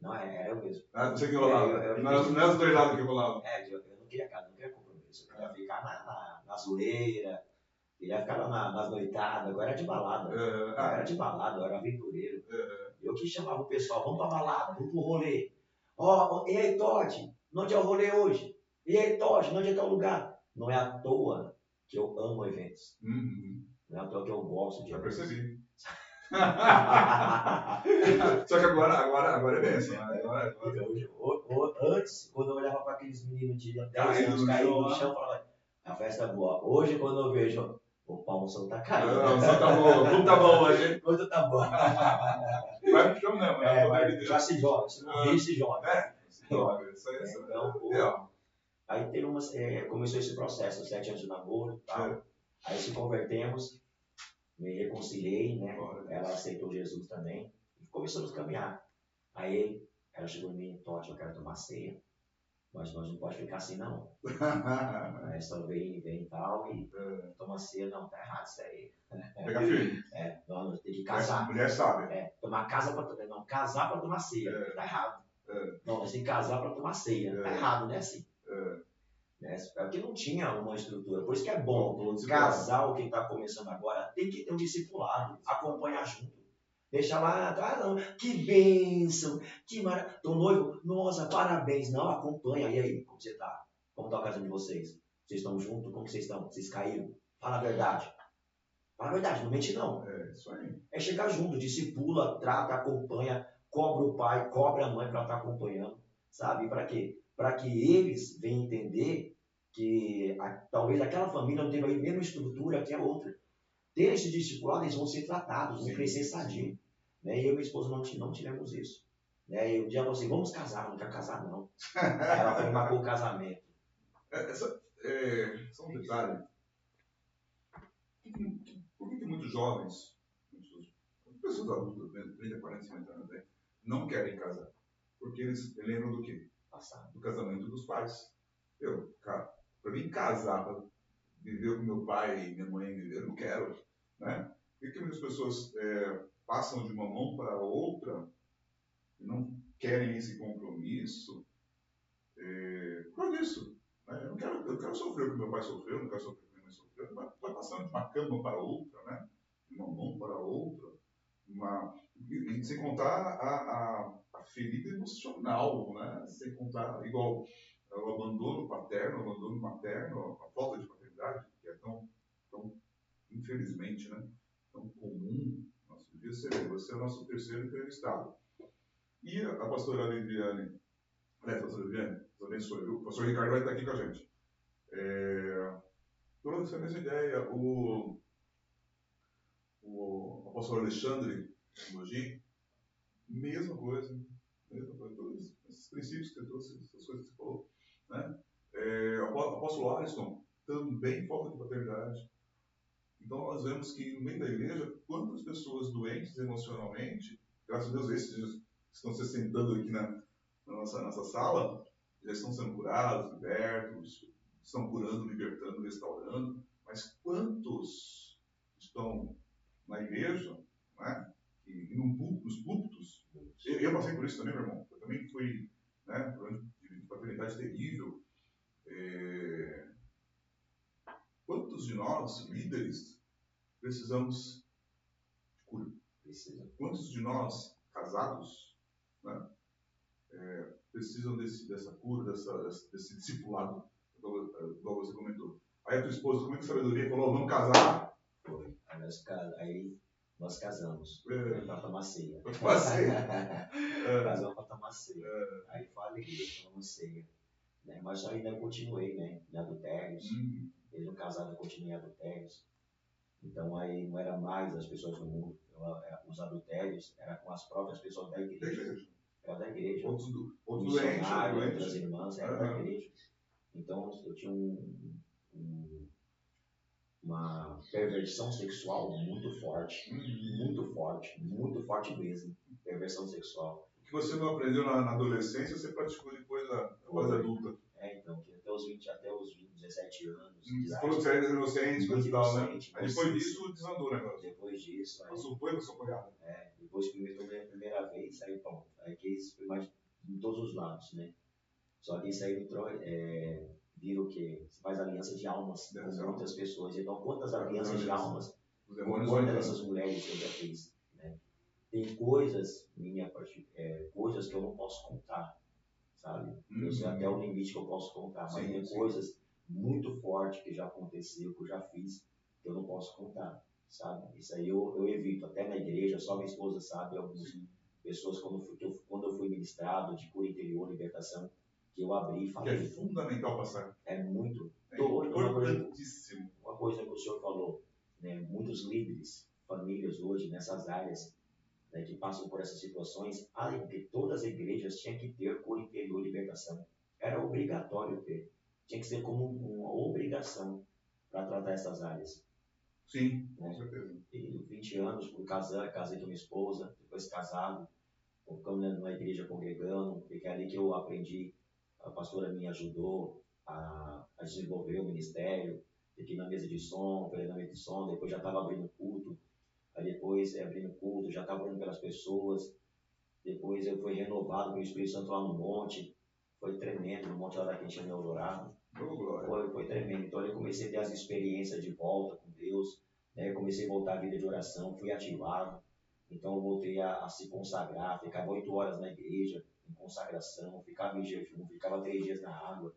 Não, era eu mesmo. Ah, você que enrolava? Não é os dois lados que enrolavam? Eu não queria casa, não queria compromisso. Eu queria ficar na zoeira, queria ficar lá nas noitadas. Agora era de balada. Eu era de balada, eu era aventureiro. Eu que chamava o pessoal, vamos pra balada, vamos pro rolê. E aí, Todd, onde é o rolê hoje? E aí, Todd, onde é que é o lugar? Não é à toa que eu amo eventos. Não é à toa que eu gosto de eventos. Já percebi. Só que agora é benção, né? Antes, quando eu olhava para aqueles meninos de 10 anos caídos no chão, eu falava, a festa é boa. Hoje, quando eu vejo, opa, o som tá caindo. Não, o som tá bom, tudo tá bom hoje. Tudo tá bom. Vai pro chão mesmo, né? Mas já se joga, se morrer, se joga. Se joga, isso aí. Então, aí teve começou esse processo, 7 anos de namoro e tal. Aí se convertemos, me reconciliei, né? Ela aceitou Jesus também. E começamos a caminhar. Aí ela chegou em mim, Totti, eu quero tomar ceia. Mas nós não pode ficar assim, não. Aí só vem e tal, e toma ceia, não, tá errado isso aí. Pega firme. Nós temos que casar. Mulher sabe. Casar pra tomar ceia, tá errado. Não, nós temos que casar pra tomar ceia, tá errado, né, assim. Porque não tinha uma estrutura, por isso que é bom. Casal que está começando agora tem que ter um discipulado, acompanhar junto. Deixa lá, não, que bênção, que maravilha. Tô noivo, nossa, parabéns. Não, acompanha. E aí, como você tá? Como tá o casamento de vocês? Vocês estão juntos? Como vocês estão? Vocês caíram? Fala a verdade. Fala a verdade, não mente não. Isso aí. É chegar junto, discipula, trata, acompanha, cobra o pai, cobra a mãe para estar acompanhando. Sabe? Para quê? Para que eles venham entender que talvez aquela família não tenha a mesma estrutura que a outra. Ter esse discipulado, eles vão ser tratados, vão crescer sadio. Né? E eu e minha esposa não tivemos isso. Né? E um dia eu falei assim, vamos casar, não quero casar não. Ela foi e marcou o casamento. Só um detalhe. Por que muitos jovens, pessoas adultas, 30, 40, 50 anos, não querem casar? Porque eles lembram do quê? Do casamento dos pais. Cara, para mim casar, para viver com meu pai e minha mãe viver, eu não quero. Né? Por que muitas pessoas passam de uma mão para a outra e não querem esse compromisso? Por causa disso. Né? Eu quero sofrer o que meu pai sofreu, eu não quero sofrer o que minha mãe sofreu. Vai passando de uma cama para outra, né? De uma mão para outra. E sem contar a ferida emocional, né? Sem contar, igual o abandono paterno, o abandono materno, a falta de paternidade, que é tão infelizmente, né? Tão comum no nosso dia. Você é o nosso terceiro entrevistado. E a pastora Liviane, pastora Liviane, Deus abençoe, o pastor Ricardo vai estar aqui com a gente. Toda essa mesma ideia, o apóstolo Alexandre Mogi, mesma coisa, todos esses princípios que você trouxe, essas coisas que você falou, né? O apóstolo Alisson, também falta de paternidade. Então nós vemos que no meio da igreja, quantas pessoas doentes emocionalmente, graças a Deus esses que estão se sentando aqui na nossa sala, já estão sendo curados, libertos, estão curando, libertando, restaurando, mas quantos estão na igreja, né? E nos púlpitos, eu passei por isso também, meu irmão, eu também fui, né, por um de paternidade terrível. Quantos de nós, líderes, precisamos de cura? Quantos de nós, casados, né, precisam dessa cura, desse discipulado, igual você comentou? Aí a tua esposa, com muita sabedoria, falou, vamos casar. Foi. Aí nós casamos. Para tomar ceia. Para tomar ceia. Casamos para tomar ceia. Aí falei, tomamos ceia. Né? Mas ainda continuei, né? Em adultérios. Mesmo casado, eu continuei em adultérios. Então aí não era mais as pessoas do mundo. Os adultérios eram com as próprias pessoas da igreja. Era da igreja. Outros doentes. Outras irmãs. sério da igreja. Então eu tinha uma perversão sexual muito forte, muito forte mesmo. Perversão sexual. O que você não aprendeu na adolescência, você praticou depois na fase adulta. Então, que até os 20, 17 anos. Você falou que você era inocente, coisa e tal, né? Aí depois disso desandou o negócio. Depois disso. Passou foi com a sua cunhada. Depois que eu tomei a primeira vez, aí pronto. Aí que isso foi mais em todos os lados, né? Só que isso aí vira o quê? Você faz aliança de almas com muitas pessoas. Então, quantas alianças de almas com quantas dessas mulheres eu já fiz? Né? Tem coisas, coisas que eu não posso contar, sabe? Eu sei até o limite que eu posso contar, mas tem coisas muito fortes que já aconteceu, que eu já fiz, que eu não posso contar, sabe? Isso aí eu evito, até na igreja, só minha esposa sabe, algumas pessoas, quando eu fui ministrado de cura interior, libertação, que eu abri e falei. Que é fundamental passar. É muito. Importantíssimo. Uma coisa que o senhor falou, né? Muitos líderes, famílias hoje, nessas áreas, né, que passam por essas situações, além de todas as igrejas tinham que ter cura interior e libertação. Era obrigatório ter. Tinha que ser como uma obrigação para tratar essas áreas. Sim, com certeza. E 20 anos, casei com minha esposa, depois casado, ficamos numa igreja congregando, porque é ali que eu aprendi, a pastora me ajudou a desenvolver o ministério, fiquei na mesa de som, treinamento de som, depois já estava abrindo culto, aí depois abrindo culto, já estava orando pelas pessoas, depois eu fui renovado pelo Espírito Santo lá no monte, foi tremendo, no monte lá que a gente tinha adorado, foi tremendo. Então eu comecei a ter as experiências de volta com Deus, né? Eu comecei a voltar à vida de oração, fui ativado, então eu voltei a se consagrar, ficava 8 horas na igreja, em consagração, ficava em jejum, ficava 3 dias na água,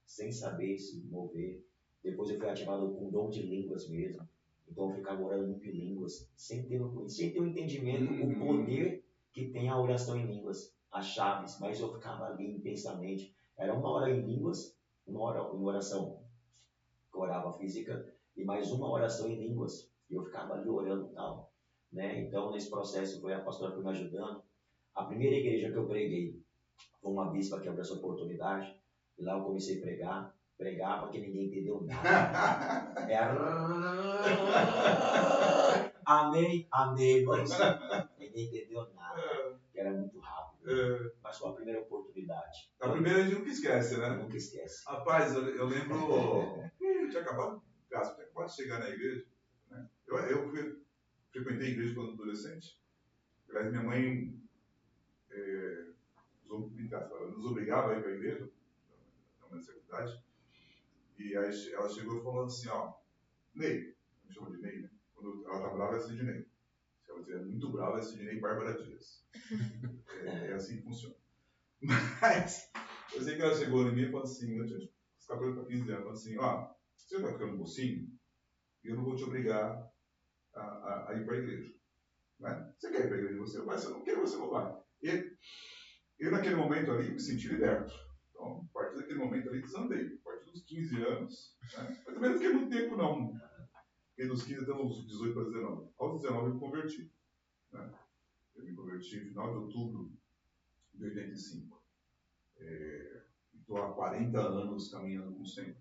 sem saber se mover. Depois eu fui ativado com dom de línguas mesmo, então eu ficava orando muito em línguas, sem ter o entendimento, o poder que tem a oração em línguas, as chaves, mas eu ficava ali intensamente. Era 1 hora em línguas, 1 hora em oração, que eu orava física, e mais 1 oração em línguas, e eu ficava ali orando e tal. Né? Então, nesse processo, a pastora foi me ajudando. A primeira igreja que eu preguei foi uma bispa que abriu essa oportunidade, e lá eu comecei a pregava que ninguém entendeu nada. Amém, mas ninguém entendeu nada, que era muito rápido. Mas foi a primeira oportunidade. A primeira a gente nunca esquece, né? Nunca esquece. Rapaz, eu lembro. Tinha acabado de chegar na igreja. Né? Eu frequentei a igreja quando adolescente. Aliás, minha mãe nos obrigava a ir para a igreja, na universidade. E aí ela chegou e falou assim: ó, Ney, me chama de Ney, né? Quando ela tá brava, é Sidney. Se ela estiver muito brava, é Sidney Bárbara Dias. É assim que funciona. Mas eu sei que ela chegou em mim e falou assim: eu tinha 14 para 15 anos, falou assim: ó, você vai ficando mocinho e eu não vou te obrigar a ir para a igreja. Né? Você quer ir para a igreja, você vai, se não quer, você não vai. E eu, naquele momento ali, me senti liberto. Então, a partir daquele momento ali, desandei. A partir dos 15 anos, né? Mas também não fiquei muito tempo, não. Fiquei dos 15 até uns 18 para 19. Aos 19 eu me converti. Né? Eu me converti no final de outubro de 85. Estou há 40 anos caminhando com o Senhor.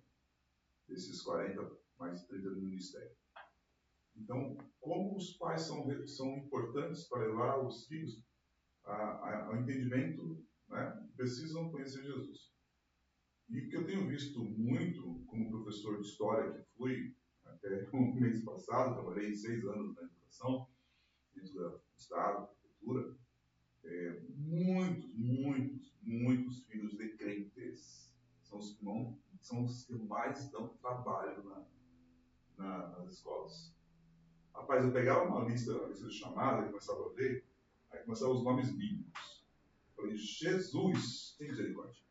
Desses 40, mais de 30 no ministério. Então, como os pais são importantes para levar os filhos ao entendimento, né? Precisam conhecer Jesus. E o que eu tenho visto muito como professor de história que fui, até o mês passado, trabalhei 6 anos na educação, dentro do Estado, prefeitura, muitos filhos de crentes são os que mais dão trabalho nas escolas. Rapaz, eu pegava uma lista de chamada e começava a ver, aí começavam os nomes bíblicos. Eu falei, Jesus, tem misericórdia.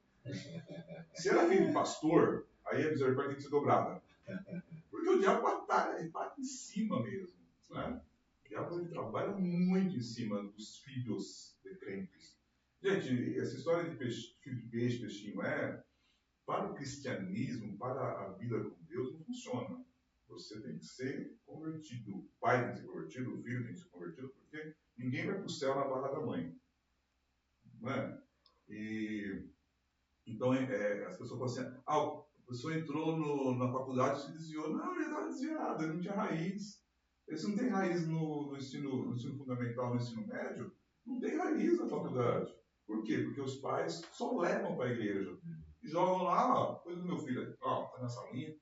Se era filho de pastor, aí a misericórdia tem que ser dobrada. Porque o diabo bate em cima mesmo. Né? O diabo ele trabalha muito em cima dos filhos de crentes. Gente, essa história de filho de peixe, peixinho, para o cristianismo, para a vida com Deus, não funciona. Você tem que ser convertido. O pai tem que ser convertido, o filho tem que ser convertido, porque ninguém vai para o céu na barra da mãe. Não é? E Então, as pessoas falam assim, a pessoa entrou na faculdade e se desviou. Não, ele estava desviado, ele não tinha raiz. Ele não tem raiz no ensino fundamental, no ensino médio, não tem raiz na faculdade. Por quê? Porque os pais só levam para a igreja. E jogam lá, ó, coisa do meu filho, ó, tá nessa linha.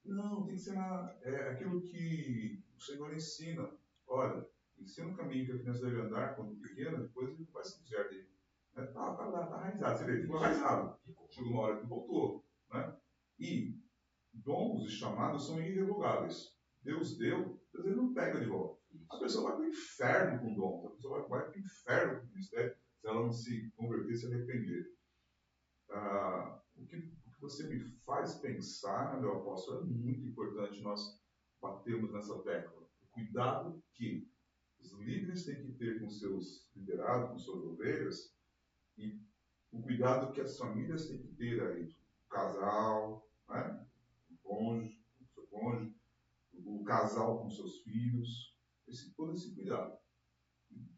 Não, tem que ser aquilo que o Senhor ensina. Olha, ensina o caminho que a criança deve andar quando pequena, depois ele vai se desviar dele. Tá arraizado. Você vê, ficou arraizado. Chegou uma hora que voltou. Né? E dons e chamados são irrevogáveis. Deus deu, Deus ele não pega de volta. A pessoa vai para o inferno com dom. A pessoa vai para o inferno com o ministério se ela não se converter, se arrepender. O que você me faz pensar, meu apóstolo, é muito importante nós batermos nessa tecla. O cuidado que os líderes têm que ter com seus liderados, com suas ovelhas, e o cuidado que as famílias têm que ter aí, o casal, né? O seu cônjuge, o casal com seus filhos, todo esse cuidado.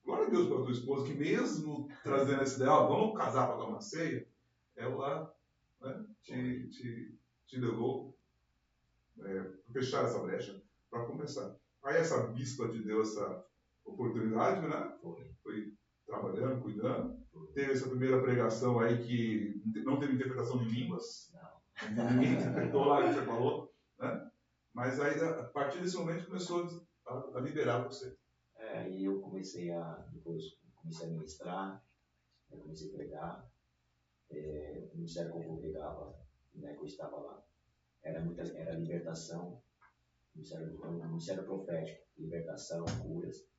Glória a Deus pela tua esposa, que mesmo trazendo esse ideal, vamos casar para dar uma ceia, ela, né, te levou para fechar essa brecha, para começar. Aí essa bispa te deu essa oportunidade, né? Foi trabalhando, cuidando. Teve essa primeira pregação aí que não teve interpretação de línguas. Não. Ninguém interpretou lá o que você falou, né? Mas aí, a partir desse momento, começou a liberar você. E eu depois comecei a ministrar, comecei a pregar. O ministério que eu congregava, né, que eu estava lá, era libertação, ministério profético, libertação, curas.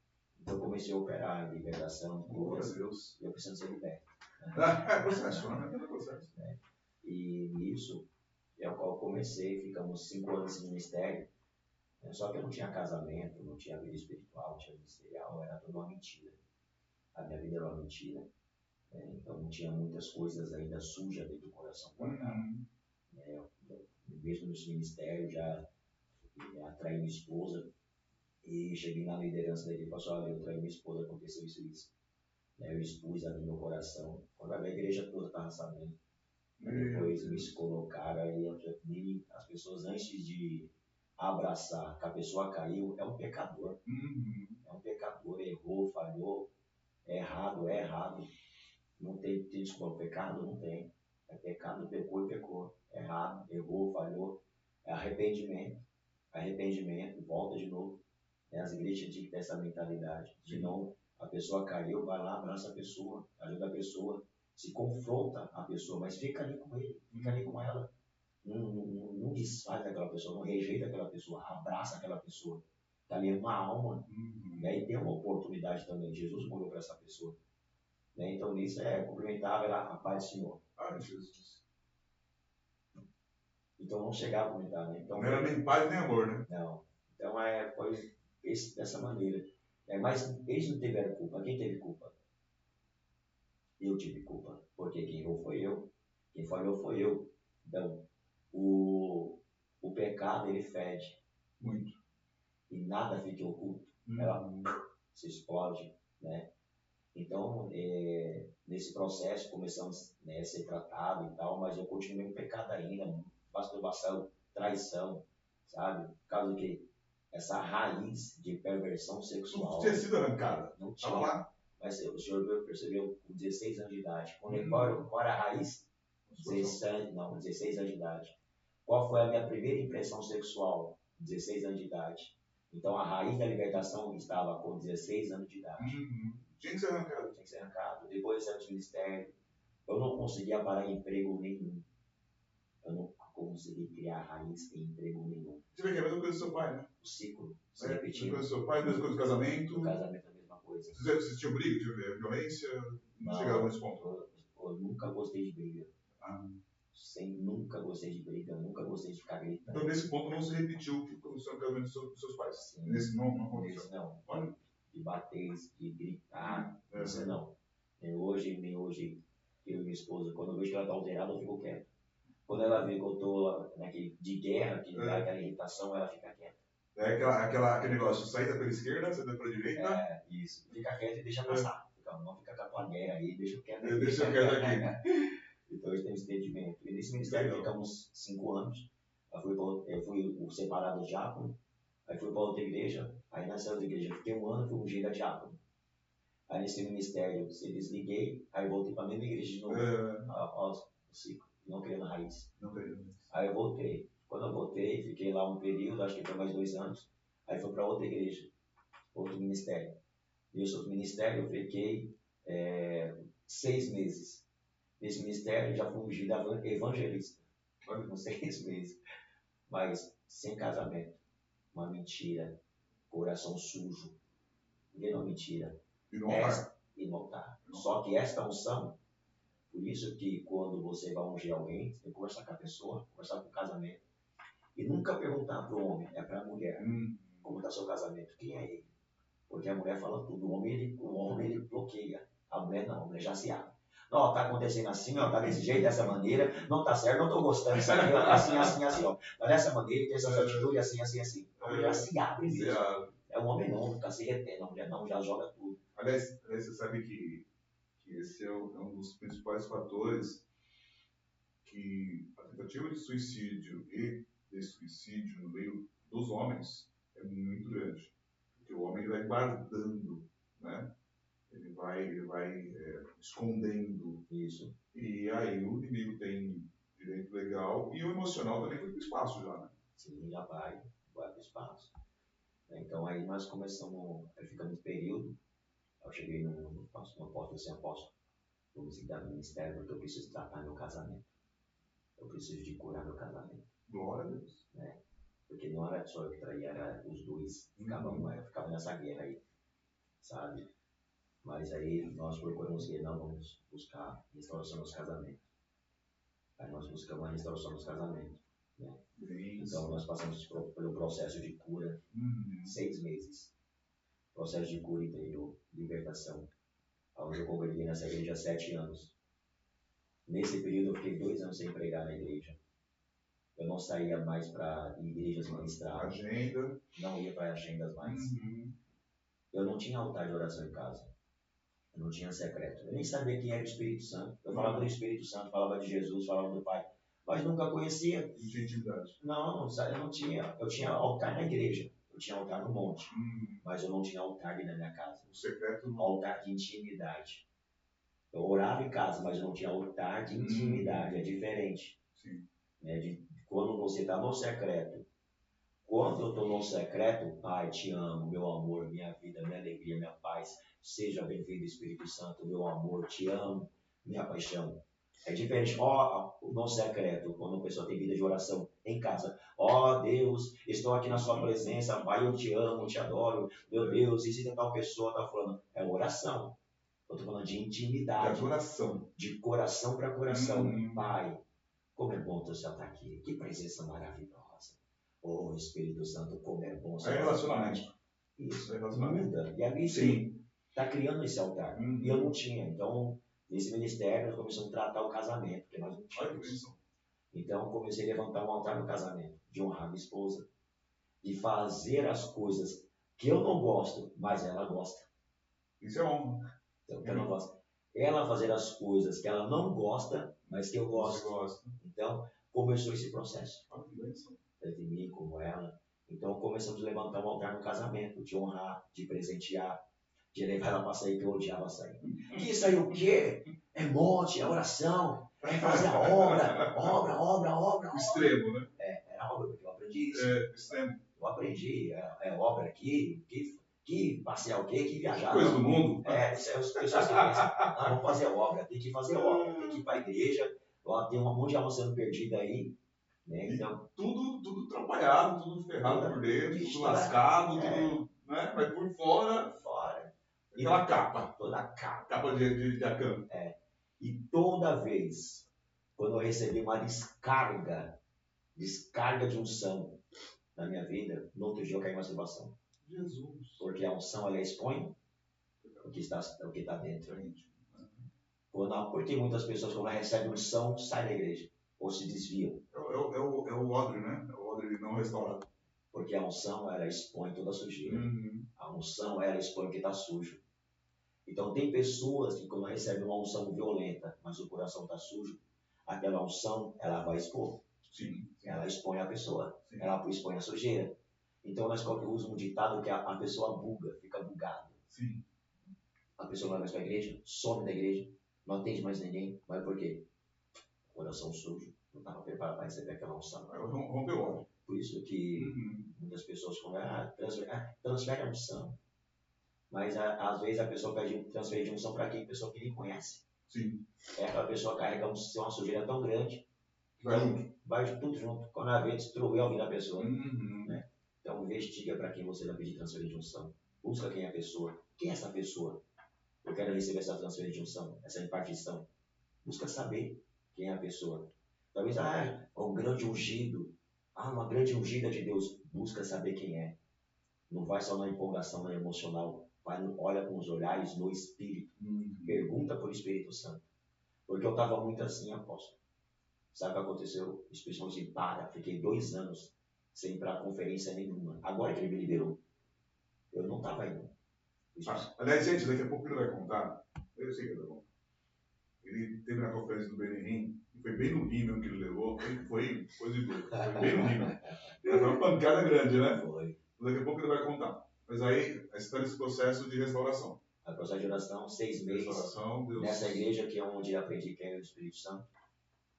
Então eu comecei a operar em libertação, curas, e eu precisando ser liberto. É processo, né? É processo. E nisso, eu comecei, ficamos 5 anos no ministério, só que eu não tinha casamento, não tinha vida espiritual, não tinha ministerial, era tudo uma mentira. A minha vida era uma mentira. Então não tinha muitas coisas ainda sujas dentro do coração guardado. Mesmo no ministério, já atraí minha esposa e cheguei na liderança da igreja e falei, olha, eu traí minha esposa, aconteceu isso. Eu expus ali no meu coração, quando a igreja toda estava sabendo. Depois me colocaram aí, as pessoas antes de abraçar que a pessoa caiu, é um pecador. É um pecador, errou, falhou, é errado. Não tem desculpa, pecado não tem. É pecado, pecou e pecou. Errado, errou, falhou. É arrependimento, volta de novo. As igrejas tinham que ter essa mentalidade. De não, a pessoa caiu, vai lá, abraça a pessoa, ajuda a pessoa, se confronta a pessoa, mas fica ali com ele, fica ali com ela. Não desfaz daquela pessoa, não rejeita aquela pessoa, abraça aquela pessoa. Está ali uma alma. E aí tem uma oportunidade também. Jesus morreu para essa pessoa. Então, nisso cumprimentava a paz do Senhor. Jesus. Então, não chegava a cumprimentar, né? Então, não era nem paz nem amor, né? Não. Então, foi dessa maneira. Mas eles não tiveram culpa. Quem teve culpa? Eu tive culpa. Porque quem errou foi eu. Quem falhou foi eu. Então, o pecado, ele fede. Muito. E nada fica oculto. Ela se explode, né? Então, nesse processo, começamos a ser tratado e tal, mas eu continuei no pecado ainda, masturbação, traição, sabe? Por causa que essa raiz de perversão sexual... Não tinha sido arrancada. Não tinha. Estava lá. Mas o senhor percebeu com 16 anos de idade. Qual era a raiz? 16 anos de idade. Qual foi a minha primeira impressão sexual? 16 anos de idade. Então, a raiz da libertação estava com 16 anos de idade. Tinha que ser arrancado. Tinha que ser arrancado. Depois do ministério, eu não conseguia parar em emprego nenhum. Eu não consegui criar raiz em emprego nenhum. Você vê que é a mesma coisa do seu pai, né? O ciclo se repetiu. A mesma coisa do seu pai, a mesma coisa do casamento. O casamento é a mesma coisa. Vocês tinham briga, tinha violência? Não chegaram nesse ponto? Eu nunca gostei de briga. Nunca gostei de briga, nunca gostei de ficar gritando. Então, nesse ponto, não se repetiu o que aconteceu no casamento dos seus pais? Sim. Nesse não aconteceu? Nesse não. Olha. De bater, de gritar, isso não. Nem hoje, eu e minha esposa, quando eu vejo que ela está alterada, eu fico quieto. Quando ela vê que eu estou de guerra, que dá aquela irritação, ela fica quieta. Aquele negócio, saída pela esquerda, saída pela direita. Isso. Fica quieto e deixa passar. Não fica com a tua guerra aí, deixa eu quieto. Deixa eu quieto aqui. Então eles têm esse entendimento. E nesse ministério ficamos 5 anos. Eu fui separado de diácono, aí fui para outra igreja, aí nessa outra igreja fiquei 1 ano, fui ungido a diácono. Aí nesse ministério se desliguei, aí voltei para a mesma igreja de novo, após o ciclo, não criando raiz. Aí eu voltei. Quando eu voltei, fiquei lá um período, acho que foi mais 2 anos, aí fui para outra igreja, outro ministério. Nesse outro ministério eu fiquei 6 meses. Nesse ministério já fui ungido evangelista, com 6 meses, mas sem casamento, uma mentira, coração sujo, vendo uma mentira. E no altar. E no altar. Só que esta unção, por isso que quando você vai ungir alguém, você tem que conversar com a pessoa, conversar com o casamento. E nunca perguntar para o homem, é para a mulher. Como está seu casamento? Quem é ele? Porque a mulher fala tudo. O homem ele bloqueia. A mulher não, a mulher já se abre. Não, está acontecendo assim, ó, tá desse jeito, dessa maneira, não tá certo, não estou gostando disso aqui, ó, assim, ó. Tá dessa maneira, tem essas atitudes, assim. A mulher se abre mesmo. O homem não, fica se retendo, a mulher não, já joga tudo. Aliás, você sabe que esse é um dos principais fatores que a tentativa de suicídio e de suicídio no meio dos homens é muito grande. Porque o homem vai guardando, né? Ele vai escondendo. Isso. E aí o inimigo tem direito legal e o emocional também foi para o espaço já, né? Sim, já vai para o espaço. Então aí nós começamos, aí ficamos em período, eu cheguei no apóstolo sem apóstolo, vamos dar no ministério porque eu preciso tratar meu casamento. Eu preciso de curar meu casamento. Glória a Deus. Né? Porque não era só eu que traía, era os dois. Eu ficava nessa guerra aí, sabe? Mas aí nós procuramos que não vamos buscar restauração nos casamentos. Aí nós buscamos a restauração nos casamentos. Né? Então nós passamos pelo processo de cura, 6 meses. Processo de cura interior, libertação. Onde eu congreguei nessa igreja há 7 anos. Nesse período eu fiquei 2 anos sem pregar na igreja. Eu não saía mais para igrejas ministrar. Agenda. Não ia para agendas mais. Eu não tinha altar de oração em casa. Eu não tinha secreto. Eu nem sabia quem era o Espírito Santo. Eu falava do Espírito Santo, falava de Jesus, falava do Pai. Mas nunca conhecia. Não tinha intimidade. Não, eu não tinha. Eu tinha altar na igreja. Eu tinha altar no monte. Mas eu não tinha altar na minha casa. O secreto. Altar de intimidade. Eu orava em casa, mas eu não tinha altar de intimidade. É diferente. Sim. Né? Quando você está no secreto. Quando eu estou no secreto, Pai, te amo, meu amor, minha vida, minha alegria, minha paz. Seja bem-vindo, Espírito Santo, meu amor, te amo, minha paixão. É diferente, no secreto, quando a pessoa tem vida de oração em casa. Deus, estou aqui na sua presença, Pai, eu te amo, te adoro. Meu Deus, e se tal pessoa está falando? É oração. Eu estou falando de intimidade. De oração. De coração para coração. Pai, como é bom teu céu estar aqui. Que presença maravilhosa. Espírito Santo, como é bom. É relacionamento. Isso, é relacionamento. Muda. E ali sim, está criando esse altar. E eu não tinha. Então, nesse ministério, nós começamos a tratar o casamento, porque nós não tínhamos. Então, comecei a levantar um altar no casamento, de honrar minha esposa, de fazer as coisas que eu não gosto, mas ela gosta. Isso é honra. Então, que eu não gosto. Ela fazer as coisas que ela não gosta, mas que eu gosto. Você gosta. Então, começou esse processo. Que bênção. Tanto em mim como ela. Então começamos a levantar um altar no casamento, de honrar, de presentear, de levar ela para sair, que eu odiava sair. Que isso aí o quê? É monte, é oração, é fazer a obra. Extremo, né? Era obra, porque eu aprendi isso. Extremo. Eu aprendi, obra aqui, que passear o quê, que viajar. Coisa do mundo. Isso é os pessoas que pensam, vamos fazer obra, tem que fazer obra, tem que ir para a igreja, tem um monte de alma sendo perdida aí. Né? Então, tudo atrapalhado, tudo ferrado por dentro, tudo lascado, tudo, né? Mas por fora. Aquela capa. Toda a capa. Capa de acampo. E toda vez, quando eu recebi uma descarga de unção na minha vida, no outro dia eu caí em masturbação. Jesus. Porque a unção, ela expõe o que está dentro. Porque muitas pessoas, quando recebem unção, saem da igreja. Ou se desviam. É o odre, né? É o odre não restaurado. Porque a unção, ela expõe toda a sujeira. A unção, ela expõe o que está sujo. Então, tem pessoas que quando recebem uma unção violenta, mas o coração está sujo, aquela unção, ela vai expor. Sim. Ela expõe a pessoa. Sim. Ela expõe a sujeira. Então, nós usamos um ditado que a pessoa buga, fica bugada. Sim. A pessoa vai mais para a igreja, some da igreja, não atende mais ninguém. Mas por quê? Coração sujo, não estava preparado para receber aquela unção. Rompeu logo. Por isso que muitas pessoas falam, transfere a unção. Mas às vezes a pessoa pede transferir de unção para quem? Pessoa que nem conhece. Sim. É aquela pessoa carrega uma sujeira tão grande. Vai tudo junto. Quando a vez destruiu a vida da pessoa. Né? Então investiga para quem você vai pedir transferência de unção. Busca quem é a pessoa. Quem é essa pessoa? Eu quero receber essa transferência de unção, essa impartição. Busca saber quem é a pessoa. Talvez, um grande ungido. Uma grande ungida de Deus. Busca saber quem é. Não vai só na empolgação, na emocional. Vai, olha com os olhares no Espírito. Pergunta por Espírito Santo. Porque eu estava muito assim, apóstolo. Sabe o que aconteceu? O Espírito Santo disse, fiquei 2 anos sem ir para conferência nenhuma. Agora que ele me liberou, eu não estava indo. Aliás, gente, daqui a pouco ele vai contar. Eu sei que ele vai contar. Ele teve na conferência do Benin, e foi bem no rim mesmo que ele levou. Foi coisa de doido. Foi bem no rim mesmo. Foi uma pancada grande, né? Foi. Daqui a pouco ele vai contar. Mas aí está nesse processo de restauração. A processo de oração, 6 meses. Restauração, Deus. Nessa igreja que é onde eu aprendi quem é o Espírito Santo.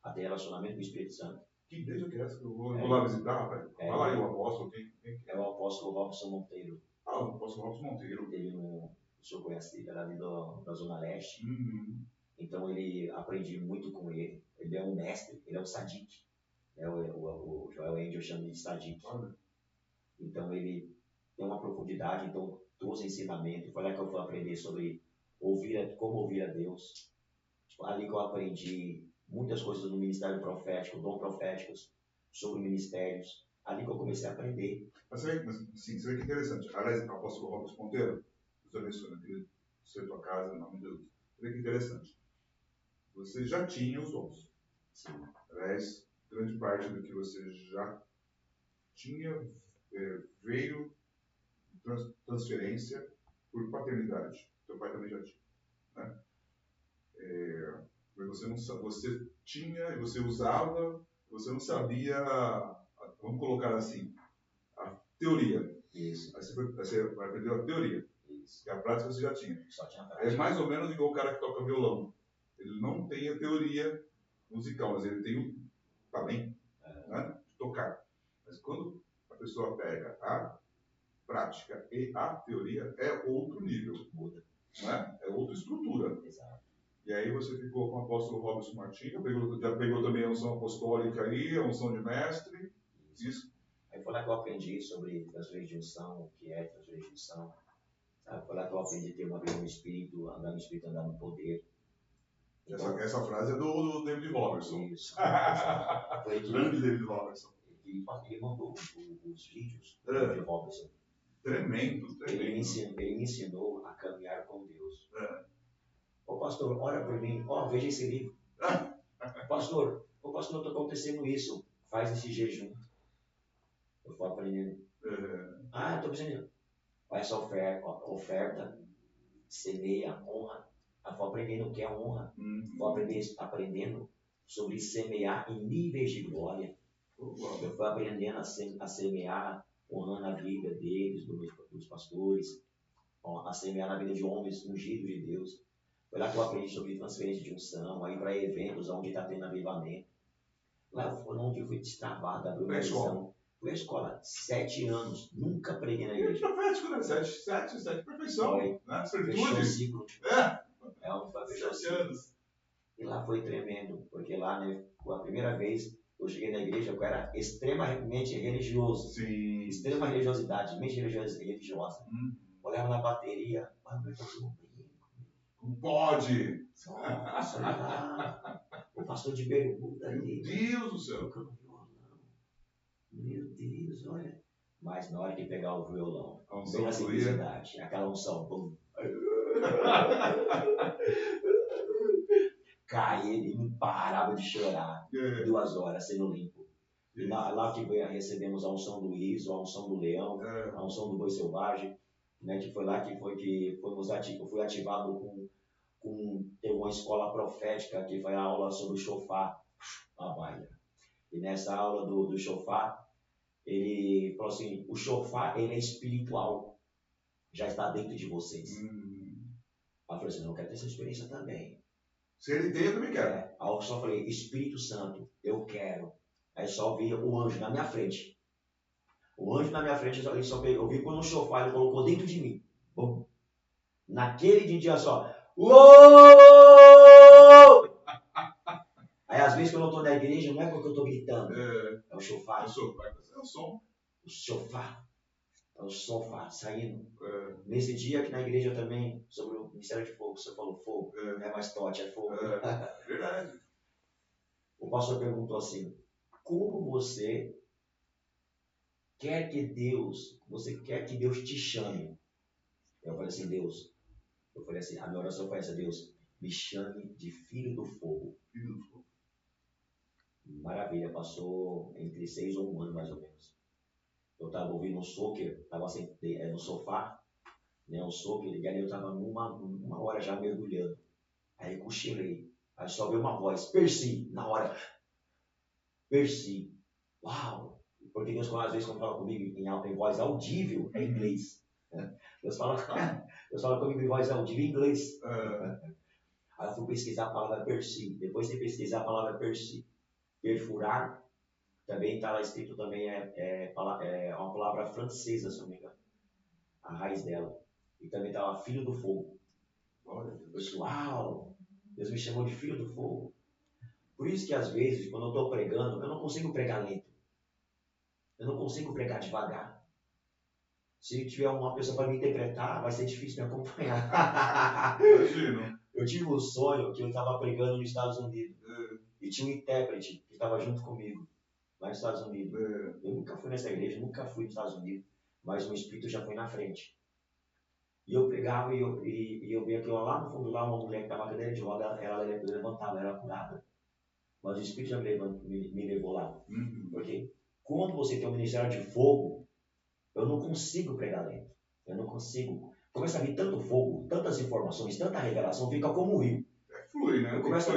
A ter relacionamento com o Espírito Santo. Que igreja que é essa? Eu vou lá visitar, rapaz. Vai lá aí o apóstolo. Quem é o apóstolo Robson Monteiro. O apóstolo Robson Monteiro. Ele o senhor conhece, ele era ali da Zona Leste. Então aprendi muito com ele. Ele é um mestre, ele é um sadique. O Joel Angel chama ele de sadique. Então ele tem uma profundidade, então trouxe ensinamento. Foi lá que eu fui aprender sobre como ouvir a Deus. Ali que eu aprendi muitas coisas no ministério profético, dom proféticos, sobre ministérios. Ali que eu comecei a aprender. Mas você vê que interessante. Aliás, o apóstolo Robson Monteiro, Deus abençoe, querido, ser tua casa, em nome de Deus. Você vê que interessante. Você já tinha os dons. Sim. Aliás, grande parte do que você já tinha veio de transferência por paternidade. Teu pai também já tinha. Né? Você tinha e você usava, você não sabia, vamos colocar assim, a teoria. Isso. Aí você vai aprender a teoria. Isso. E a prática você já tinha. Só tinha prática. É mais ou menos igual o cara que toca violão. Ele não tem a teoria musical, mas ele tem o talento, né, de tocar. Mas quando a pessoa pega a prática e a teoria, é outro nível. Muda. Né? É outra estrutura. Exato. E aí você ficou com o apóstolo Robson Martins, já pegou também a unção apostólica aí, a unção de mestre. Isso. Aí foi lá que eu aprendi sobre transferência de unção, o que é transferência de unção. Foi lá que eu aprendi a ter uma vida no Espírito, andar no Espírito, andar no poder. Então, essa frase é do David Robertson. Isso. Foi que grande David Robertson. Ele mandou os vídeos do David Robertson. Tremendo. Ele me ensinou a caminhar com Deus. Ô pastor, ora por mim, veja esse livro. Pastor, está acontecendo isso, faz esse jejum. Eu fui aprendendo. Estou precisando. Faz essa oferta, semeia, honra. Eu fui aprendendo o que é honra. Fui aprendendo sobre semear em níveis de glória. Eu fui aprendendo a semear, honrando a vida deles, dos pastores, a semear na vida de homens ungidos de Deus. Foi lá que eu aprendi sobre transferência de unção, aí para eventos onde está tendo avivamento. Lá foi onde eu fui destravado, abriu minha visão. Fui à escola, 7 anos, nunca preguei na igreja. Profético, né? 7, perfeição. Foi. Né? Fechou o ciclo. Foi 7 anos. E lá foi tremendo, porque lá, né, foi a primeira vez eu cheguei na igreja, eu era extremamente religioso. Sim. Extrema religiosidade, mente religiosa. Olhava na bateria, não pode. O pastor de bermuda ali. Meu Deus do céu. Tocando violão. Meu Deus, olha. Mas na hora de pegar o violão, bem na simplicidade, aquela unção, bum. Caí, ele não parava de chorar. 2 horas sendo limpo. E lá que recebemos a unção do riso, a unção do leão, a unção do boi selvagem, né, que foi lá que eu fui ativado teve uma escola profética que foi a aula sobre o chofar. a baia. E nessa aula do shofar, ele falou assim, o shofar, ele é espiritual, já está dentro de vocês. Aí eu falei assim, não, eu quero ter essa experiência também. Se ele tem, eu também quero. Aí eu só falei, Espírito Santo, eu quero. Aí só via o anjo na minha frente. O anjo na minha frente, eu vi quando o shofar ele colocou dentro de mim. Bom, naquele dia só, uou! Aí às vezes quando eu estou na igreja, não é porque eu estou gritando, é o shofar. É o shofar, é o som. O shofar. É o sofá saindo. Nesse dia aqui na igreja também, sobre o Ministério de Fogo, você falou fogo, não é mais tote, é fogo. Verdade. O pastor perguntou assim, como você quer que Deus te chame? Eu falei assim, Deus, a minha oração foi essa, Deus, me chame de filho do fogo. Filho do fogo. Maravilha, passou entre 6 ou 1 ano mais ou menos. Eu estava ouvindo um soaker, estava no sofá, né, um soaker, e ali eu estava uma hora já mergulhando. Aí cochilei, aí só veio uma voz, Percy, na hora, Percy, uau! Porque Deus, às vezes, quando fala comigo em voz audível, é inglês. Deus fala comigo em voz audível em inglês. Aí eu fui pesquisar a palavra Percy, depois de pesquisar a palavra Percy, perfurar, também está lá escrito, também é uma palavra francesa, se não me engano, a raiz dela. E também está lá, filho do fogo. Eu disse, uau, Deus me chamou de filho do fogo. Por isso que às vezes, quando eu estou pregando, eu não consigo pregar lento. Eu não consigo pregar devagar. Se tiver uma pessoa para me interpretar, vai ser difícil me acompanhar. Imagino. Eu tive um sonho que eu estava pregando nos Estados Unidos. E tinha um intérprete que estava junto comigo, lá nos Estados Unidos. Eu nunca fui nessa igreja, nunca fui nos Estados Unidos, mas o Espírito já foi na frente. E eu pregava e eu via que lá no fundo, lá uma mulher que estava na cadeira de roda, ela levantava, ela era curada. Mas o Espírito já me levou lá. Porque quando você tem um ministério de fogo, eu não consigo pregar lento. Eu não consigo. Começa a vir tanto fogo, tantas informações, tanta revelação, fica como um rio. Flui, né? Começa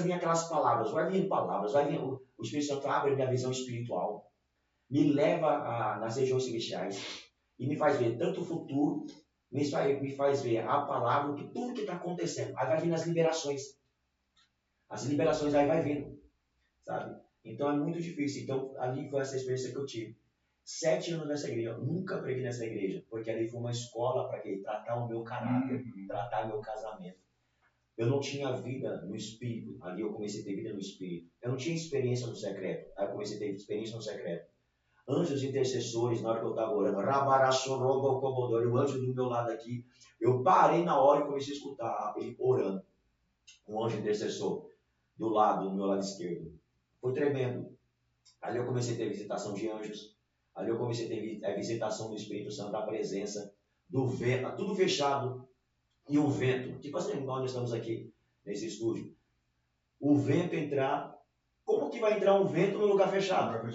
a vir aquelas palavras, vai vir o Espírito Santo abre minha visão espiritual, me leva nas regiões celestiais e me faz ver tanto o futuro, me faz ver a palavra, tudo que está acontecendo. Aí vai vindo as liberações. As liberações aí vai vindo, sabe? Então é muito difícil. Então ali foi essa experiência que eu tive. 7 anos nessa igreja, eu nunca preguei nessa igreja, porque ali foi uma escola para tratar o meu caráter, tratar meu casamento. Eu não tinha vida no Espírito, ali eu comecei a ter vida no Espírito. Eu não tinha experiência no secreto, aí eu comecei a ter experiência no secreto. Anjos intercessores, na hora que eu estava orando, e o anjo do meu lado aqui, eu parei na hora e comecei a escutar ele orando. Um anjo intercessor do meu lado esquerdo. Foi tremendo. Ali eu comecei a ter visitação de anjos. Ali eu comecei a ter a visitação do Espírito Santo, da presença, do vento, tudo fechado. E o vento, tipo assim, nós estamos aqui nesse estúdio. O vento entrar. Como que vai entrar um vento no lugar fechado?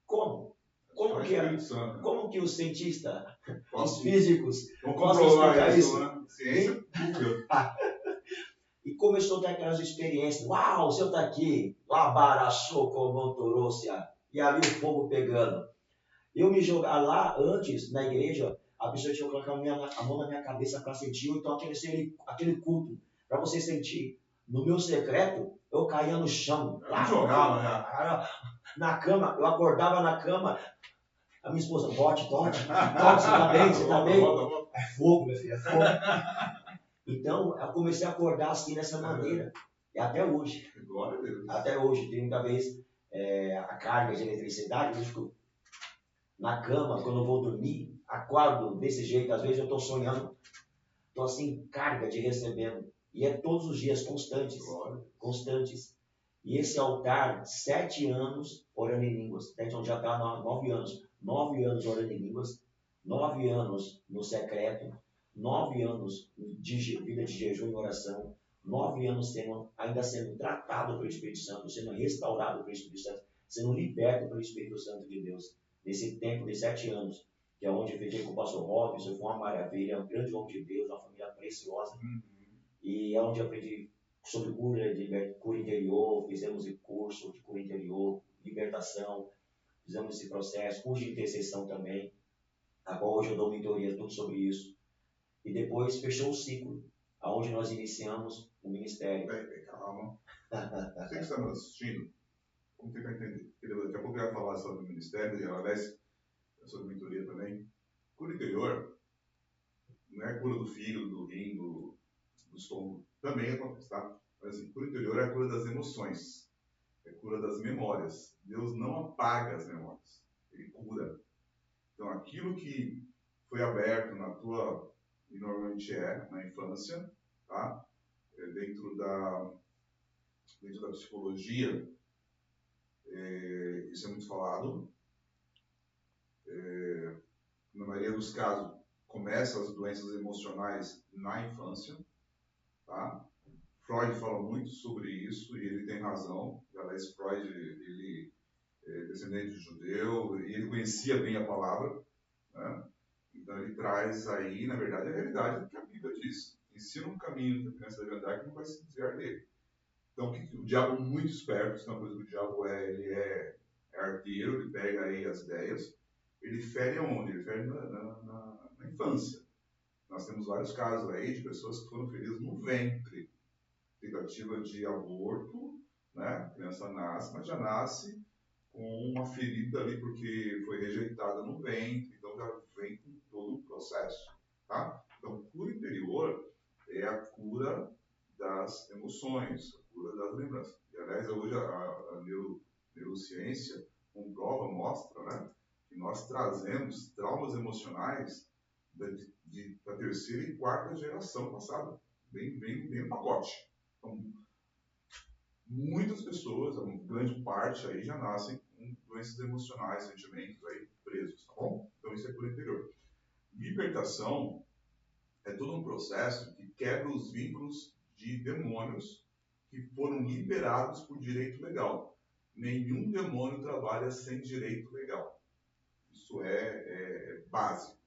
Como? Como que os cientistas, os físicos, possam explicar isso? Né? Ciência E começou a ter aquelas experiências. Uau, o senhor está aqui. E ali o fogo pegando. Eu me jogar lá antes, na igreja, a pessoa tinha que colocar a mão na minha cabeça para sentir, ou então aquele culto, para você sentir. No meu secreto, eu caía no chão. Eu jogava, né? Na cama, eu acordava na cama. A minha esposa, Tote, você tá bem? Você tá bem? É fogo, meu filho, é fogo. Então, eu comecei a acordar assim dessa maneira. E até hoje. Glória a Deus. Até hoje. Tem muita vez a carga de eletricidade, eu fico na cama, quando eu vou dormir, acordo desse jeito. Às vezes eu estou sonhando, estou assim, carga de recebendo. E é todos os dias, constantes. Constantes. E esse altar, 7 anos orando em línguas. Então já está 9 anos. 9 anos orando em línguas. 9 anos no secreto. 9 anos de vida de jejum e oração. 9 anos ainda sendo tratado pelo Espírito Santo, sendo restaurado pelo Espírito Santo, sendo liberto pelo Espírito Santo de Deus. Nesse tempo de 7 anos, que é onde eu fiquei com o pastor Robson, foi uma maravilha, um grande homem de Deus, uma família preciosa. E é onde eu aprendi sobre cura interior, fizemos curso de cura interior, libertação, fizemos esse processo, curso de intercessão também. Agora hoje eu dou mentoria tudo sobre isso. E depois fechou o ciclo, aonde nós iniciamos o ministério. Calma. Você que está nos assistindo, vamos tentar entender. Daqui a pouco eu ia falar sobre o ministério, e aliás, sobre mentoria também. Cura interior não é cura do fígado, do rim, do estômago. Também acontece, tá? Mas assim, cura interior é a cura das emoções. É a cura das memórias. Deus não apaga as memórias. Ele cura. Então, aquilo que foi aberto na tua, e normalmente na infância, tá? Dentro da psicologia, isso é muito falado. Na maioria dos casos, começam as doenças emocionais na infância, tá? Freud fala muito sobre isso e ele tem razão. Aliás, Freud, ele é descendente de judeu e ele conhecia bem a palavra, né? Então ele traz aí, na verdade, a realidade que a Bíblia diz. Ensina um caminho que a criança deve andar que não vai se desviar dele. Então, o diabo é muito esperto, isso é uma coisa que o diabo ele é arteiro, ele pega aí as ideias, ele fere aonde? Ele fere na infância. Nós temos vários casos aí de pessoas que foram feridas no ventre, tentativa de aborto, né? A criança nasce, mas já nasce com uma ferida ali porque foi rejeitada no ventre, então já vem com todo o processo, tá? Então, cura interior é a cura das emoções, a cura das lembranças. E, aliás, hoje a neurociência comprova, mostra, né, que nós trazemos traumas emocionais da terceira e quarta geração passada. Bem no pacote. Então, muitas pessoas, uma grande parte aí já nascem com doenças emocionais, sentimentos aí presos, tá bom? Então isso é cura interior. Libertação é todo um processo que quebra os vínculos de demônios que foram liberados por direito legal. Nenhum demônio trabalha sem direito legal. Isso é básico,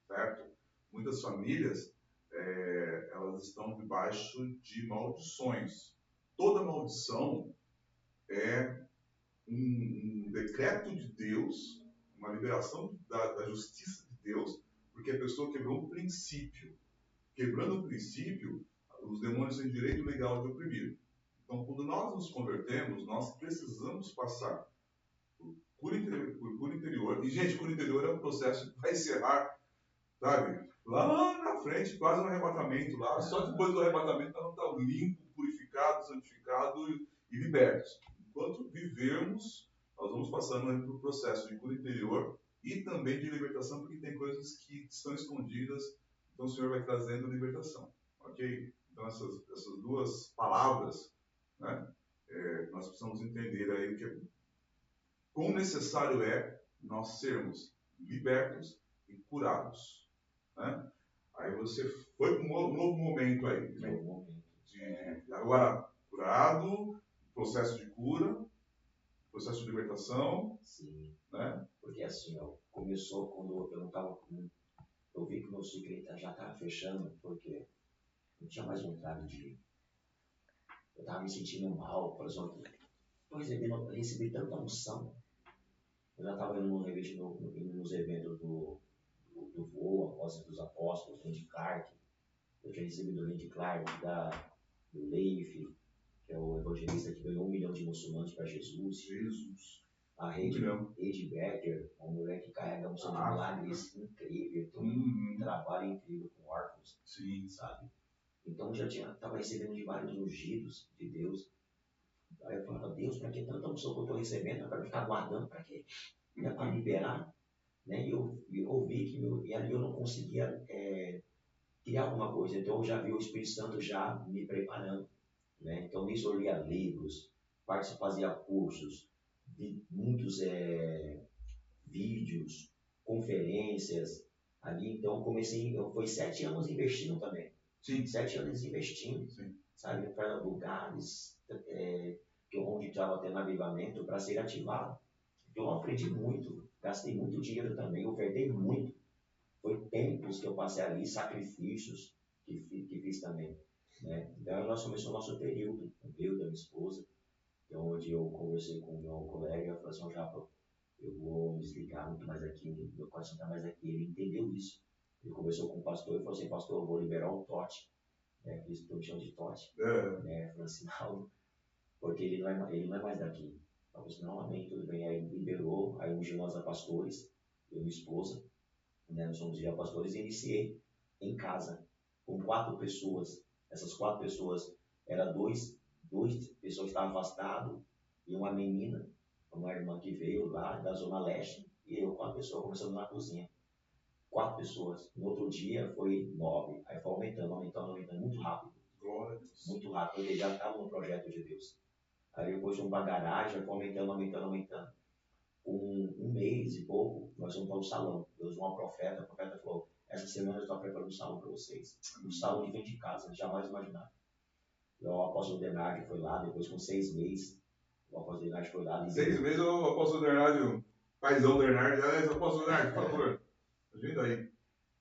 certo? Muitas famílias, elas estão debaixo de maldições. Toda maldição é um decreto de Deus, uma liberação da justiça de Deus, porque a pessoa quebrou um princípio. Quebrando o princípio, os demônios têm direito legal de oprimir. Então, quando nós nos convertemos, nós precisamos passar por cura interior. E, gente, cura interior é um processo que vai encerrar, sabe? Lá na frente, quase no arrebatamento. Lá, só depois do arrebatamento, nós vamos estar limpo, purificado, santificado e libertos. Enquanto vivermos, nós vamos passando pelo processo de cura interior e também de libertação, porque tem coisas que estão escondidas, então o Senhor vai trazendo libertação, ok? Então essas duas palavras, né, nós precisamos entender aí que quão necessário é nós sermos libertos e curados, né? Aí você foi para um novo momento aí, né? Agora curado, processo de cura, processo de libertação. Sim. Né? Porque assim, ó, começou quando eu não estava com. Eu vi que o meu ciclo já estava fechando, porque não tinha mais vontade de ir. Eu estava me sentindo mal, por exemplo. Eu recebi tanta unção. Eu já estava indo nos eventos do voo, Apóstolo dos Apóstolos, Randy Clark. Eu tinha recebido o Randy Clark, do Leif, que é o evangelista que ganhou 1 milhão de muçulmanos para Jesus. A Rede Becker, uma mulher que carrega um de milagres incrível, tem um trabalho incrível com órfãos, sabe? Então eu já estava recebendo de vários ungidos de Deus. Aí eu falava, Deus, para que tanta unção que eu estou recebendo? Eu quero ficar guardando para quê? É para liberar. Né? E eu vi que ali eu não conseguia criar alguma coisa. Então eu já vi o Espírito Santo já me preparando. Né? Então nisso eu lia livros, fazia cursos, vi muitos vídeos, conferências. Ali então foi 7 anos investindo também. Sim. 7 anos investindo. Sim. Sabe, para lugares onde estava tendo avivamento para ser ativado. Então eu aprendi muito, gastei muito dinheiro também, ofertei muito. Foi tempos que eu passei ali, sacrifícios que fiz também. né? Então, nós começamos o nosso período, eu, da minha esposa, então, onde eu conversei com o meu colega, eu falei assim, Japa, eu vou me desligar muito mais aqui, meu coração está mais aqui. Ele entendeu isso. Ele conversou com o pastor e falou assim, pastor, eu vou liberar o Tote, né? Que eles chamam de Tote, né? Francinaldo, porque ele não é mais daqui. Então, eu disse, não, amém, tudo bem. Aí ele liberou, aí ungiu nós a pastores, eu e minha esposa, né? Nós somos já pastores, e iniciei em casa, com 4 pessoas. Essas 4 pessoas, eram duas pessoas que estavam afastadas, e uma menina, uma irmã que veio lá da Zona Leste, e eu com a pessoa, começando na cozinha. 4 pessoas. No outro dia foi 9. Aí foi aumentando, muito rápido. Glória a Deus. Muito rápido, porque já estava no projeto de Deus. Aí depois fomos para a garagem, foi aumentando. Com um mês e pouco, nós fomos para o salão. Deus usou uma profeta, a profeta falou, essa semana eu estou preparando um salão para vocês. Um salão de frente de casa, jamais imaginaram. E o apóstolo Denardi foi lá, depois com 6 meses, o apóstolo Denardi foi lá. 6 meses o apóstolo Denardi, paizão Denardi, apóstolo Denardi, por favor, ajuda aí.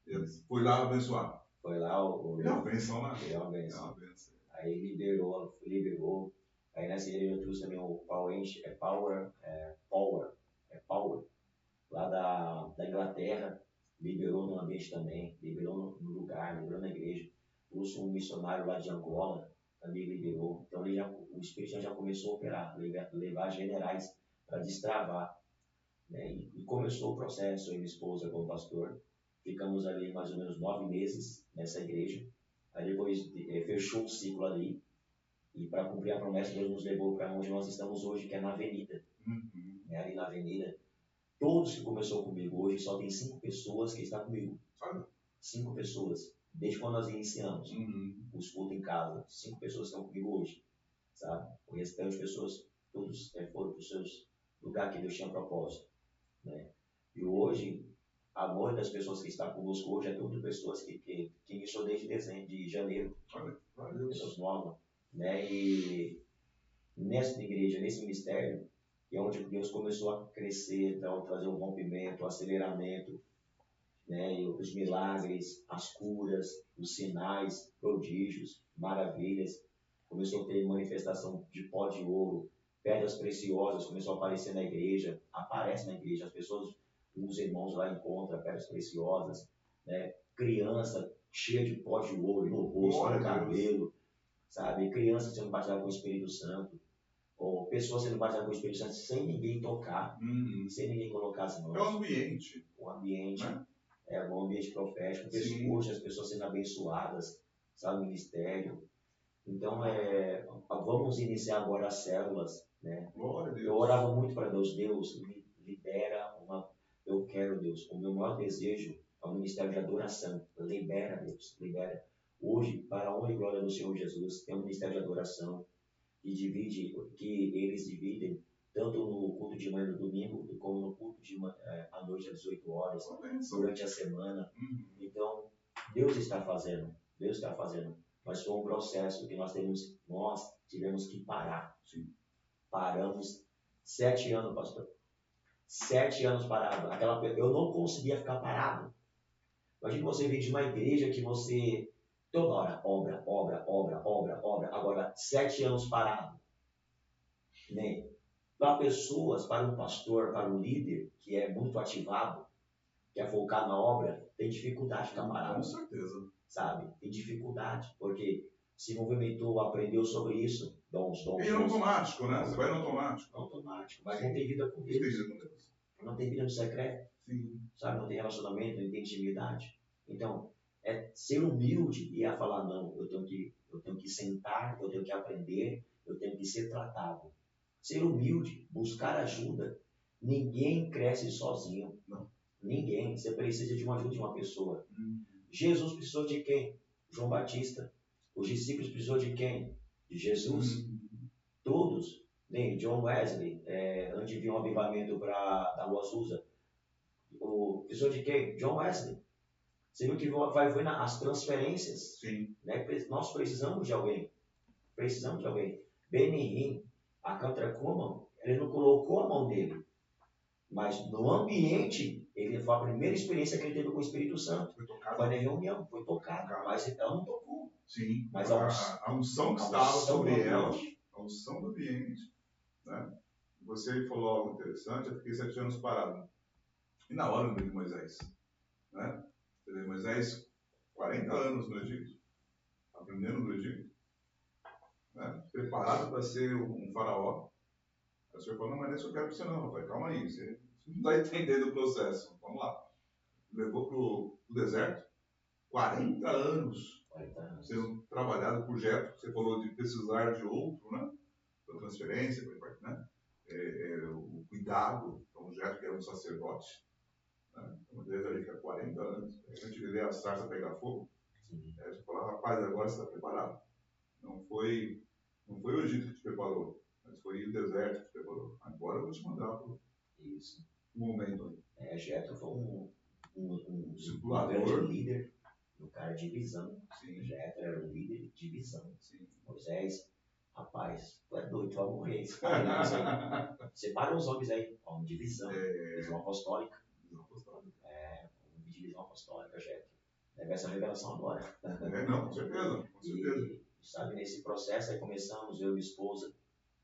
Ele foi lá abençoar. Foi lá Ele é uma benção, né? Ele é uma benção. Aí liberou. Aí nessa igreja eu trouxe também o Power, lá da Inglaterra, liberou no ambiente também, liberou no lugar, liberou na igreja. Trouxe um missionário lá de Angola, também liberou. Então o Espírito já começou a operar, levar generais para destravar. Né? E começou o processo, eu e minha esposa como pastor. Ficamos ali mais ou menos 9 meses nessa igreja. Aí depois fechou o ciclo ali. E para cumprir a promessa, Deus nos levou para onde nós estamos hoje, que é na Avenida. Né? Ali na Avenida. Todos que começou comigo hoje, só tem 5 pessoas que estão comigo. 5 pessoas. Desde quando nós iniciamos os cultos em casa. 5 pessoas estão comigo hoje. Sabe? O restante de pessoas, todos foram para os seus lugares que Deus tinha propósito. Né? E hoje, a maioria das pessoas que estão conosco hoje é tudo pessoas que iniciou desde janeiro. Pessoas novas. Né? E nessa igreja, nesse ministério, que é onde Deus começou a crescer, então, trazer um rompimento, um aceleramento, né? E os milagres, as curas, os sinais, prodígios, maravilhas. Começou a ter manifestação de pó de ouro, pedras preciosas, começou a aparecer na igreja, aparece na igreja, as pessoas, os irmãos lá encontram pedras preciosas, né? Criança cheia de pó de ouro no rosto, no cabelo, sabe? Criança sendo batizada com o Espírito Santo, ou pessoas sendo batizadas com o Espírito Santo sem ninguém tocar, sem ninguém colocar as mãos. É um ambiente. Um ambiente, né? É um ambiente profético. Hoje as pessoas sendo abençoadas, sabe? O ministério. Então, vamos iniciar agora as células, né? Glória a Deus. Eu orava muito para Deus, libera eu quero, Deus, o meu maior desejo é um ministério de adoração. Libera, Deus, libera. Hoje, para a honra e glória do Senhor Jesus, tem um ministério de adoração que eles dividem tanto no culto de manhã no domingo, como no culto à noite às 18 horas, durante a semana. Então, Deus está fazendo. Mas foi um processo que nós tivemos que parar. Sim. Paramos 7 anos, pastor. 7 anos parado. Eu não conseguia ficar parado. Imagina você vir de uma igreja que você toda hora, obra. Agora, 7 anos parado. Né? Para pessoas, para um pastor, para um líder que é muito ativado, que é focado na obra, tem dificuldade de ficar parado. Com certeza. Sabe? Tem dificuldade, porque se movimentou, aprendeu sobre isso, dons. E no automático, né? Você vai no automático. Automático. Mas não tem vida com Deus. Não tem vida no secreto. Sim. Sabe? Não tem relacionamento, não tem intimidade. Então, é ser humilde e a falar, não, eu tenho que sentar, eu tenho que aprender, eu tenho que ser tratado. Ser humilde, buscar ajuda. Ninguém cresce sozinho. Não. Ninguém. Você precisa de uma ajuda de uma pessoa. Jesus precisou de quem? João Batista. Os discípulos precisou de quem? De Jesus. Todos. Nem John Wesley, antes de vir um avivamento da Rua Azusa. Precisou de quem? John Wesley. Você viu que vai ver as transferências? Sim. Né? Nós precisamos de alguém. Benny Hinn, a Cantra Kuhlman, ele não colocou a mão dele. Mas no ambiente, ele foi a primeira experiência que ele teve com o Espírito Santo. Foi na reunião, foi tocado. Mas ela não tocou. Sim, mas a unção que estava sobre ela, a unção do ambiente, né? Você falou algo interessante, eu fiquei 7 anos parado. E na hora de Moisés, né? Moisés, 40 anos no Egito, aprendendo no Egito, né? Preparado para ser um faraó. Aí o senhor falou, não, mas nem isso eu quero para você não. Eu falei, calma aí, você não está entendendo o processo. Vamos lá. Levou para o deserto, 40 anos sendo trabalhado por Jetro. Você falou de precisar de outro, né? Da transferência, né? O cuidado. Então, o Jetro, que era um sacerdote, né? Uma vez ali que há 40 anos, a gente vê a sarça pegar fogo. Aí você fala, rapaz, agora você está preparado. Não foi o Egito que te preparou, mas foi o deserto que te preparou. Agora eu vou te mandar para o momento aí. Jetro foi um discipulador, grande líder, um cara de visão. Jetro era um líder de visão. Moisés, rapaz, tu é doido, tu vai morrer. Separa os homens aí, homem de visão, visão apostólica. Visão apostólica, Jetro. Deve essa revelação agora. Não, com certeza, com certeza. E, sabe, nesse processo aí começamos, eu e minha esposa,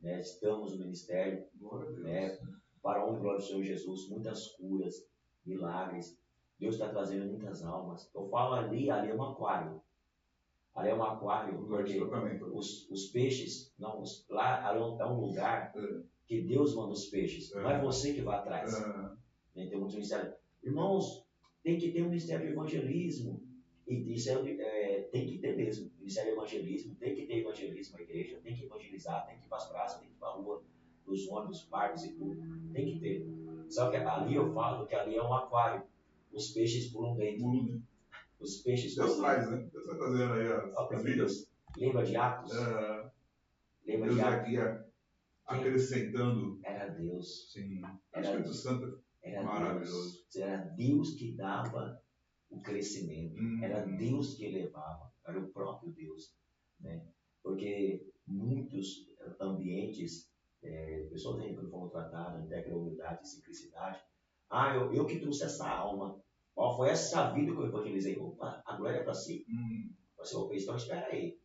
né, estamos no ministério, né, para a honra e glória do Senhor Jesus, muitas curas, milagres. Deus está trazendo muitas almas. Eu falo ali é um aquário. Ali é um aquário, porque os peixes, não, lá é um lugar que Deus manda os peixes. Não é você que vai atrás. Tem muito ministério. Irmãos, tem que ter um ministério de evangelismo. E isso tem que ter mesmo. Ministério de evangelismo, tem que ter evangelismo na igreja, tem que evangelizar, tem que ir para as praças, tem que ir para a rua, dos ônibus, parques e tudo. Tem que ter. Só que ali eu falo que ali é um aquário. Os peixes pulam dentro. Os peixes Deus traz, né? Deus está trazendo aí as vidas. Lembra de Atos? Lembra Deus de Atos? Aqui acrescentando. Era Deus. Sim. Era o Espírito Santo. Era maravilhoso. Deus. Era Deus que dava o crescimento. Era Deus que elevava. Era o próprio Deus. Né? Porque muitos ambientes, pessoas ainda não foram tratadas, até aquela humildade e simplicidade. Eu que trouxe essa alma. Foi essa vida que eu evangelizei. Opa, a glória é para si. Você, então espera aí.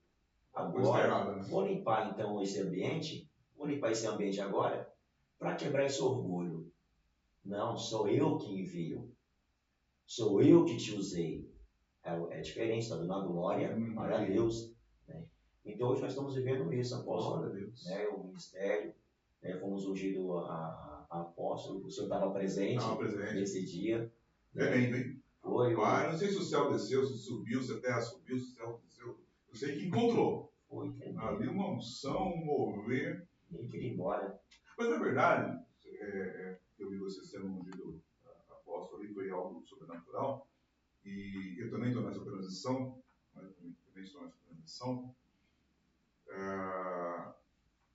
Agora, vou limpar então esse ambiente. Vou limpar esse ambiente agora para quebrar esse orgulho. Não, sou eu que envio. Sou eu que te usei. É diferente, está dando a glória para Deus. Né? Então hoje nós estamos vivendo isso, apóstolo. Né? O ministério, fomos ungidos a apóstolo. O senhor estava presente nesse dia. Tremendo, hein? Foi. Não sei se o céu desceu, se subiu, se a terra subiu, se o céu desceu. Eu sei que encontrou. Foi tremendo. Ali uma unção, um mover. Nem queria ir embora. Mas na verdade, eu vi você sendo ungido apóstolo ali, foi algo sobrenatural. E eu também estou nessa transição.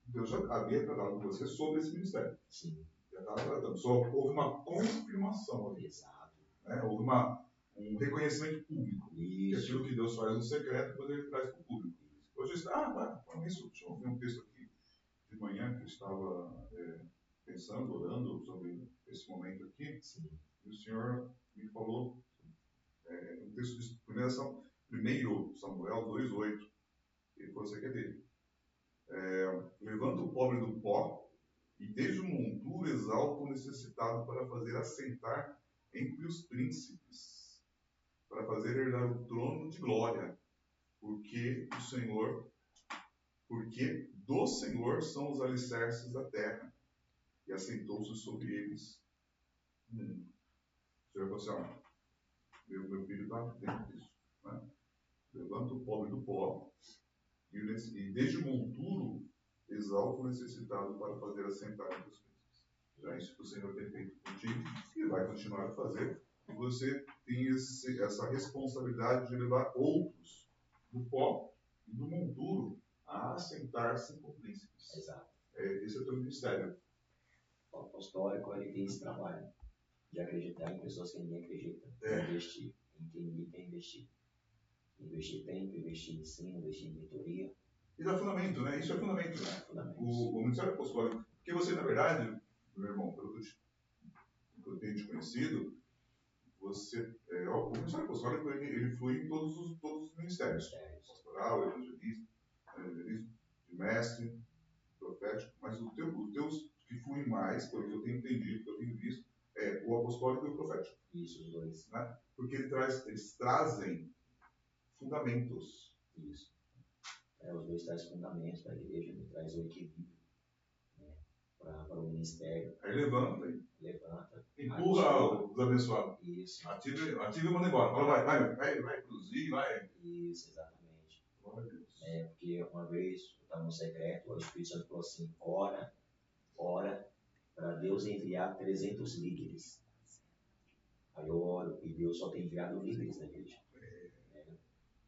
Deus já havia tratado com você sobre esse ministério. Sim. Já estava tratando. Só houve uma confirmação ali. Exato. Né? Houve um reconhecimento público. Que aquilo que Deus faz no secreto, depois ele traz para o público. Hoje está, falando isso, deixa eu ver um texto aqui de manhã que eu estava pensando, orando sobre esse momento aqui. Sim. E o Senhor me falou um texto de 1 Samuel 2,8. Ele falou, você quer dele? Levanta o pobre do pó e desde o monturo exalta o necessitado para fazer assentar entre os príncipes, para fazer herdar o trono de glória, porque do Senhor são os alicerces da terra, e assentou-se sobre eles. O Senhor falou assim, meu filho está dentro disso. Né? Levanta o pobre do pó, e desde o monturo exalta o necessitado para fazer assentar entre os príncipes. Já isso que o Senhor tem feito contigo e vai continuar a fazer. E você tem essa responsabilidade de levar outros do pó e do monturo a assentar-se como príncipes. Exato. Esse é o teu ministério. O apostólico, ele tem esse trabalho de acreditar em pessoas que ninguém acredita, investir em quem ninguém quer investir. Investir tempo, investir em ensino, investir em mentoria. E dá fundamento, né? Isso é fundamento, né? O ministério apostólico. Porque você, na verdade, meu irmão, pelo que eu tenho te conhecido, o ministério apostólico ele flui em todos os ministérios. Pastoral, evangelismo, de mestre, profético, mas o teu que flui mais, pelo que eu tenho entendido, que eu tenho visto, é o apostólico e o profético. Isso, os dois. Né? Porque eles trazem fundamentos. Isso. Os dois trazem fundamentos para a igreja, ele traz o equilíbrio, né, para o ministério. Aí levanta. Empurra os abençoados. Isso. Ativa e manda embora. Fala, vai produzir, vai. Isso, exatamente. Porque uma vez eu estava no secreto, o Espírito Santo falou assim: ora para Deus enviar 300 líderes. Aí eu oro e Deus só tem enviado líderes na igreja.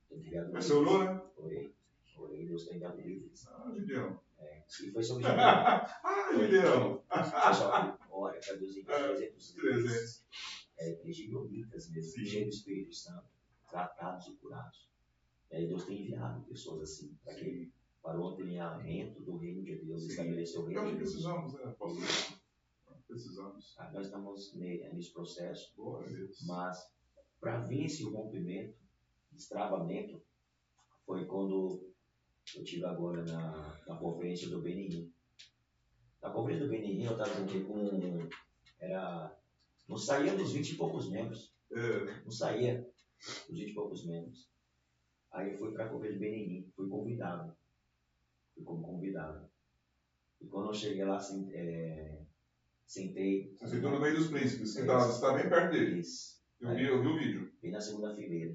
Tem enviado líderes. Você orou, né? Orei, Deus tem enviado líderes. Gideão. E foi sobre Gideão. Gideão. Pessoal, ora para Deus enviar 300 líderes. 300. Gideonitas mesmo, cheios do Espírito Santo, tratados e curados. E aí Deus tem enviado pessoas assim, para o alinhamento do reino de Deus, estabelecer o reino de Deus. Precisamos, né, pastor? Precisamos. Nós estamos nesse processo. Glória a Deus. Mas, para vir esse rompimento, destravamento, foi quando eu estive agora na conferência do BNI. Na conferência do BNI, eu estava não saía dos 20 e poucos membros. Não saía dos 20 e poucos membros. Aí eu fui para a conferência do BNI, fui convidado. Fui como convidado. E quando eu cheguei lá, sentei. Você sentou no meio dos príncipes, que está bem perto deles. Eu vi o vídeo. Bem na segunda fileira.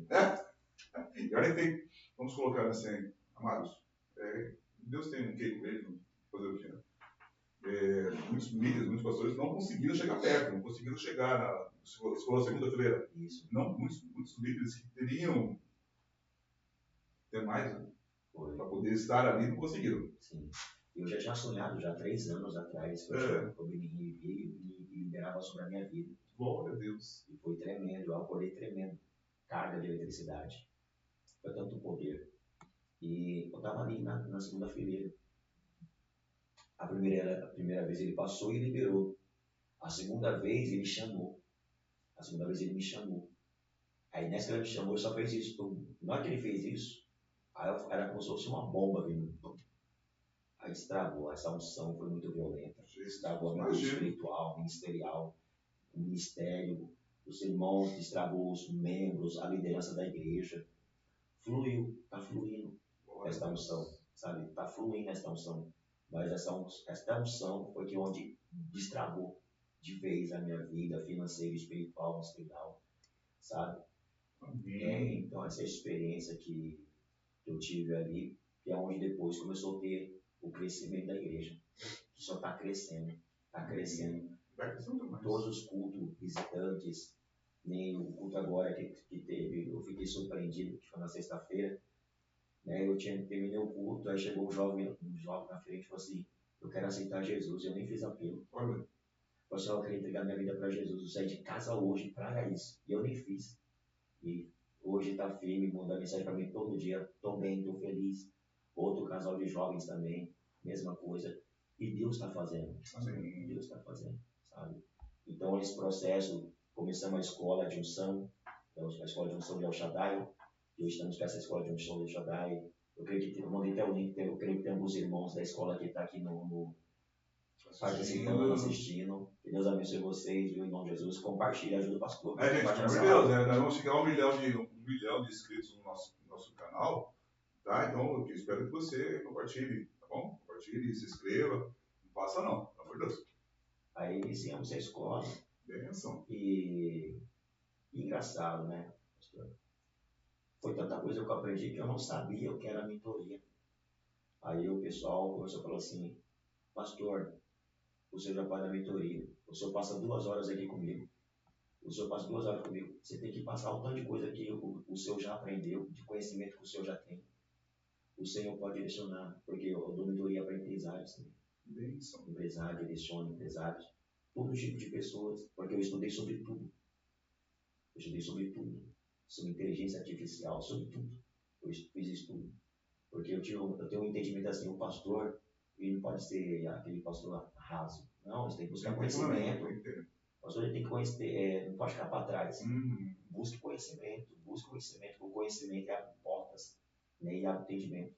E olha que tem, vamos colocar assim, amados, Deus tem um quê com ele, fazer o quê? Muitos líderes, muitos pastores não conseguiram chegar perto, não conseguiram chegar na segunda fileira. Isso. Não, muitos líderes que teriam ter mais, né? Para poder estar ali, não conseguiram. Sim. Eu já tinha sonhado, já 3 anos atrás, que eu me liberava sobre a minha vida. Glória a Deus. E foi tremendo, eu acordei tremendo. Carga de eletricidade. Foi tanto poder. E eu estava ali na segunda fileira. A primeira vez ele passou e liberou. A segunda vez ele chamou. Me chamou. Aí nessa que ele me chamou, ele só fez isso. Na hora que ele fez isso, aí era como se fosse uma bomba vindo. Aí estragou. Essa unção foi muito violenta. Estragou a minha vida espiritual, ministerial, o ministério, os irmãos, estragou os membros, a liderança da igreja. Fluiu, está fluindo esta unção, sabe? Está fluindo esta unção. Mas esta unção foi que onde destravou de vez a minha vida financeira, espiritual, ministerial, sabe? Então essa experiência que eu tive ali, que é onde depois começou a ter o crescimento da igreja, que só está crescendo, Todos os cultos, visitantes, nem o culto agora que teve, eu fiquei surpreendido, que foi na sexta-feira, né? Eu terminei o culto, aí chegou um jovem na frente e falou assim: eu quero aceitar Jesus. Eu nem fiz apelo. Olha. Falei assim: eu quero entregar minha vida para Jesus. Eu saí de casa hoje para isso. E eu nem fiz. E hoje está firme, manda mensagem para mim todo dia. Estou bem, estou feliz. Outro casal de jovens também, mesma coisa. E Deus está fazendo. Amém. Deus está fazendo, sabe? Então, esse processo, começamos a escola de unção, a escola de unção de El Shaddai. E hoje estamos com essa escola de unção de El Shaddai. Eu creio que eu mandei até o link, eu creio que tem alguns irmãos da escola que estão aqui participando, assistindo. Que Deus abençoe vocês, viu, em nome de Jesus. Compartilha, ajuda o pastor. Gente, pelo amor de Deus, né? Nós vamos chegar a 1 milhão de inscritos no nosso canal, tá? Então, eu espero que você compartilhe, tá bom? Compartilhe, se inscreva. Não passa não, pelo amor de Deus. Aí iniciamos a escola. Benção. E engraçado, né, pastor? Foi tanta coisa que eu aprendi que eu não sabia o que era mentoria. Aí o pessoal começou a falar assim: pastor, o senhor já faz a mentoria, o senhor passa 2 horas aqui comigo, o senhor passa 2 horas comigo, você tem que passar um tanto de coisa que o senhor já aprendeu, de conhecimento que o senhor já tem. O senhor pode direcionar, porque eu dou mentoria para empresários também. Empresário, direciono empresários, todo tipo de pessoas, porque eu estudei sobre tudo. Sobre inteligência artificial, sobre tudo. Eu fiz estudo. Porque eu tenho um entendimento assim: o pastor, ele não pode ser aquele pastor raso. Não, você tem que buscar conhecimento. pastor ele tem que conhecer, não pode ficar para trás. Uhum. Busque conhecimento, o conhecimento abre portas, né, e abre entendimento.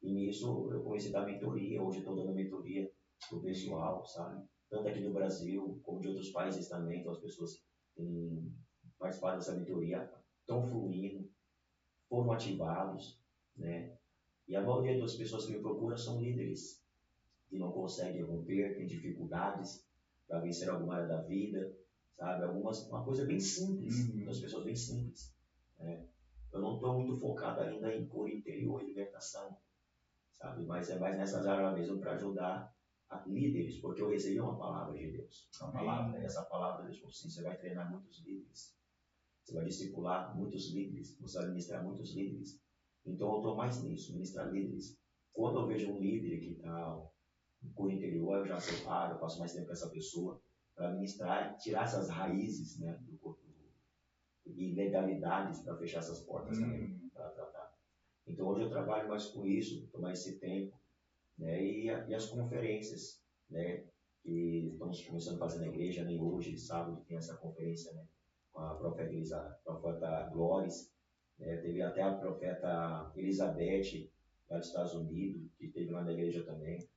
E nisso eu conheci da mentoria, hoje estou dando mentoria pro pessoal, sabe? Tanto aqui no Brasil, como de outros países também, então as pessoas têm participado dessa mentoria, estão fluindo, foram ativados, né? E a maioria das pessoas que me procuram são líderes que não conseguem romper, têm dificuldades para vencer alguma área da vida, sabe? Uma coisa bem simples, das pessoas bem simples, né? Eu não estou muito focado ainda em cura interior e libertação, sabe? Mas é mais nessas áreas mesmo para ajudar a líderes, porque eu recebi uma palavra de Deus. Uma palavra, e essa palavra Deus falou assim, você vai treinar muitos líderes, você vai discipular muitos líderes, você vai ministrar muitos líderes. Então eu estou mais nisso, ministrar líderes. Quando eu vejo um líder que está com o interior, eu já separo, eu passo mais tempo com essa pessoa para ministrar, tirar essas raízes, né, do corpo e ilegalidades para fechar essas portas também, para tratar. Então hoje eu trabalho mais com isso, tomar esse tempo, né, e as conferências, né, que estamos começando a fazer na igreja, nem hoje, sábado, tem essa conferência, né, com a profeta Glóris, né, teve até a profeta Elizabeth, lá dos Estados Unidos, que esteve lá na igreja também.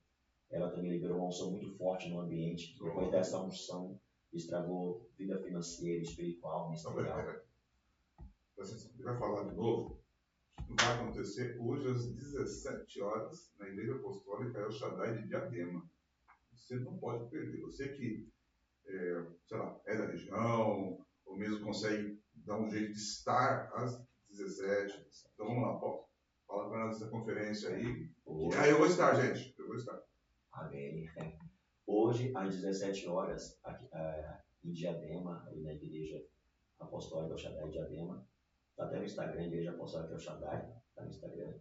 Ela também liberou uma unção muito forte no ambiente. Depois dessa unção, destravou vida financeira, espiritual, ministerial. Você vai falar de novo? Vai acontecer hoje às 17 horas na Igreja Apostólica El Shaddai de Diadema. Você não pode perder. Você que sei lá, é da região, ou mesmo consegue dar um jeito de estar às 17. Então vamos lá, Paulo. Fala para nós dessa conferência aí. Aí eu vou estar, gente. Eu vou estar. Amém. Hoje, às 17 horas, aqui, em Diadema, ali na Igreja Apostólica El Shaddai Diadema. Está até no Instagram, Igreja Apostólica El Shaddai. Está no Instagram.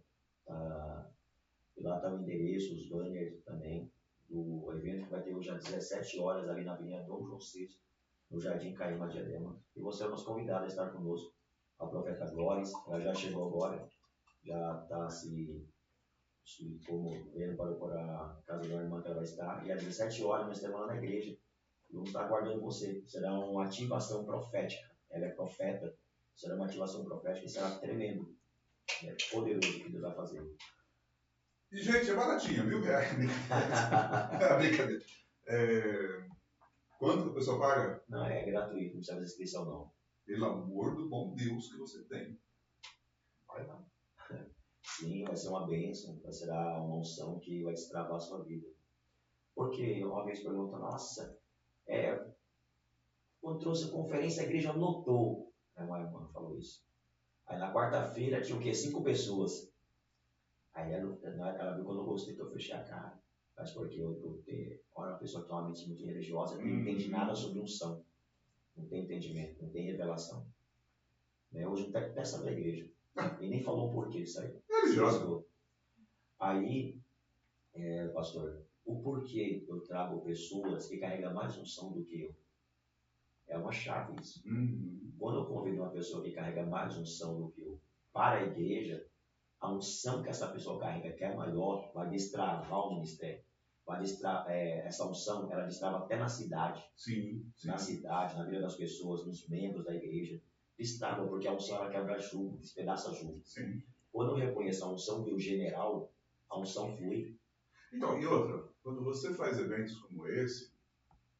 E lá está o endereço, os banners também, do evento que vai ter hoje às 17 horas, ali na Avenida Dom João VI, no Jardim Caima Diadema. E você é o nosso convidado a estar conosco. A profeta Glóris, ela já chegou agora, já está se promovendo para a casa da irmã que ela vai estar. E às 17 horas nós estamos lá na igreja. Vamos estar aguardando você. Será uma ativação profética. Ela é profeta. Será uma ativação profética e será tremendo. É poderoso o que Deus vai fazer. E, gente, é baratinho, R$1.000. Brincadeira. Quanto a pessoa paga? Não, é gratuito, não precisa fazer inscrição não. Pelo amor do bom Deus que você tem. Vai lá. Sim, vai ser uma bênção, vai ser uma unção que vai destravar a sua vida. Porque uma vez perguntou, nossa, quando trouxe a conferência, a igreja lotou. Uma irmã falou isso. Aí na quarta-feira tinha o quê? 5 pessoas. Aí ela viu que eu não gostei, que eu fechei a cara. Mas porque olha, uma pessoa que tem uma mente muito religiosa, não entende nada sobre unção. Não tem entendimento, não tem revelação. Né? Hoje não está pensando na igreja. E nem falou por que isso aí. Religioso. Aí, pastor, o porquê eu trago pessoas que carregam mais unção do que eu? É uma chave isso. Quando eu convido uma pessoa que carrega mais unção do que eu para a igreja, a unção que essa pessoa carrega, que é maior, vai destravar o ministério. Essa unção, ela destrava até na cidade. Sim. Na cidade, na vida das pessoas, nos membros da igreja. Destrava, porque a unção ela quebra jugo, despedaça jugo. Sim. Quando eu reconheço a unção do general, a unção flui. Então, e outra, quando você faz eventos como esse,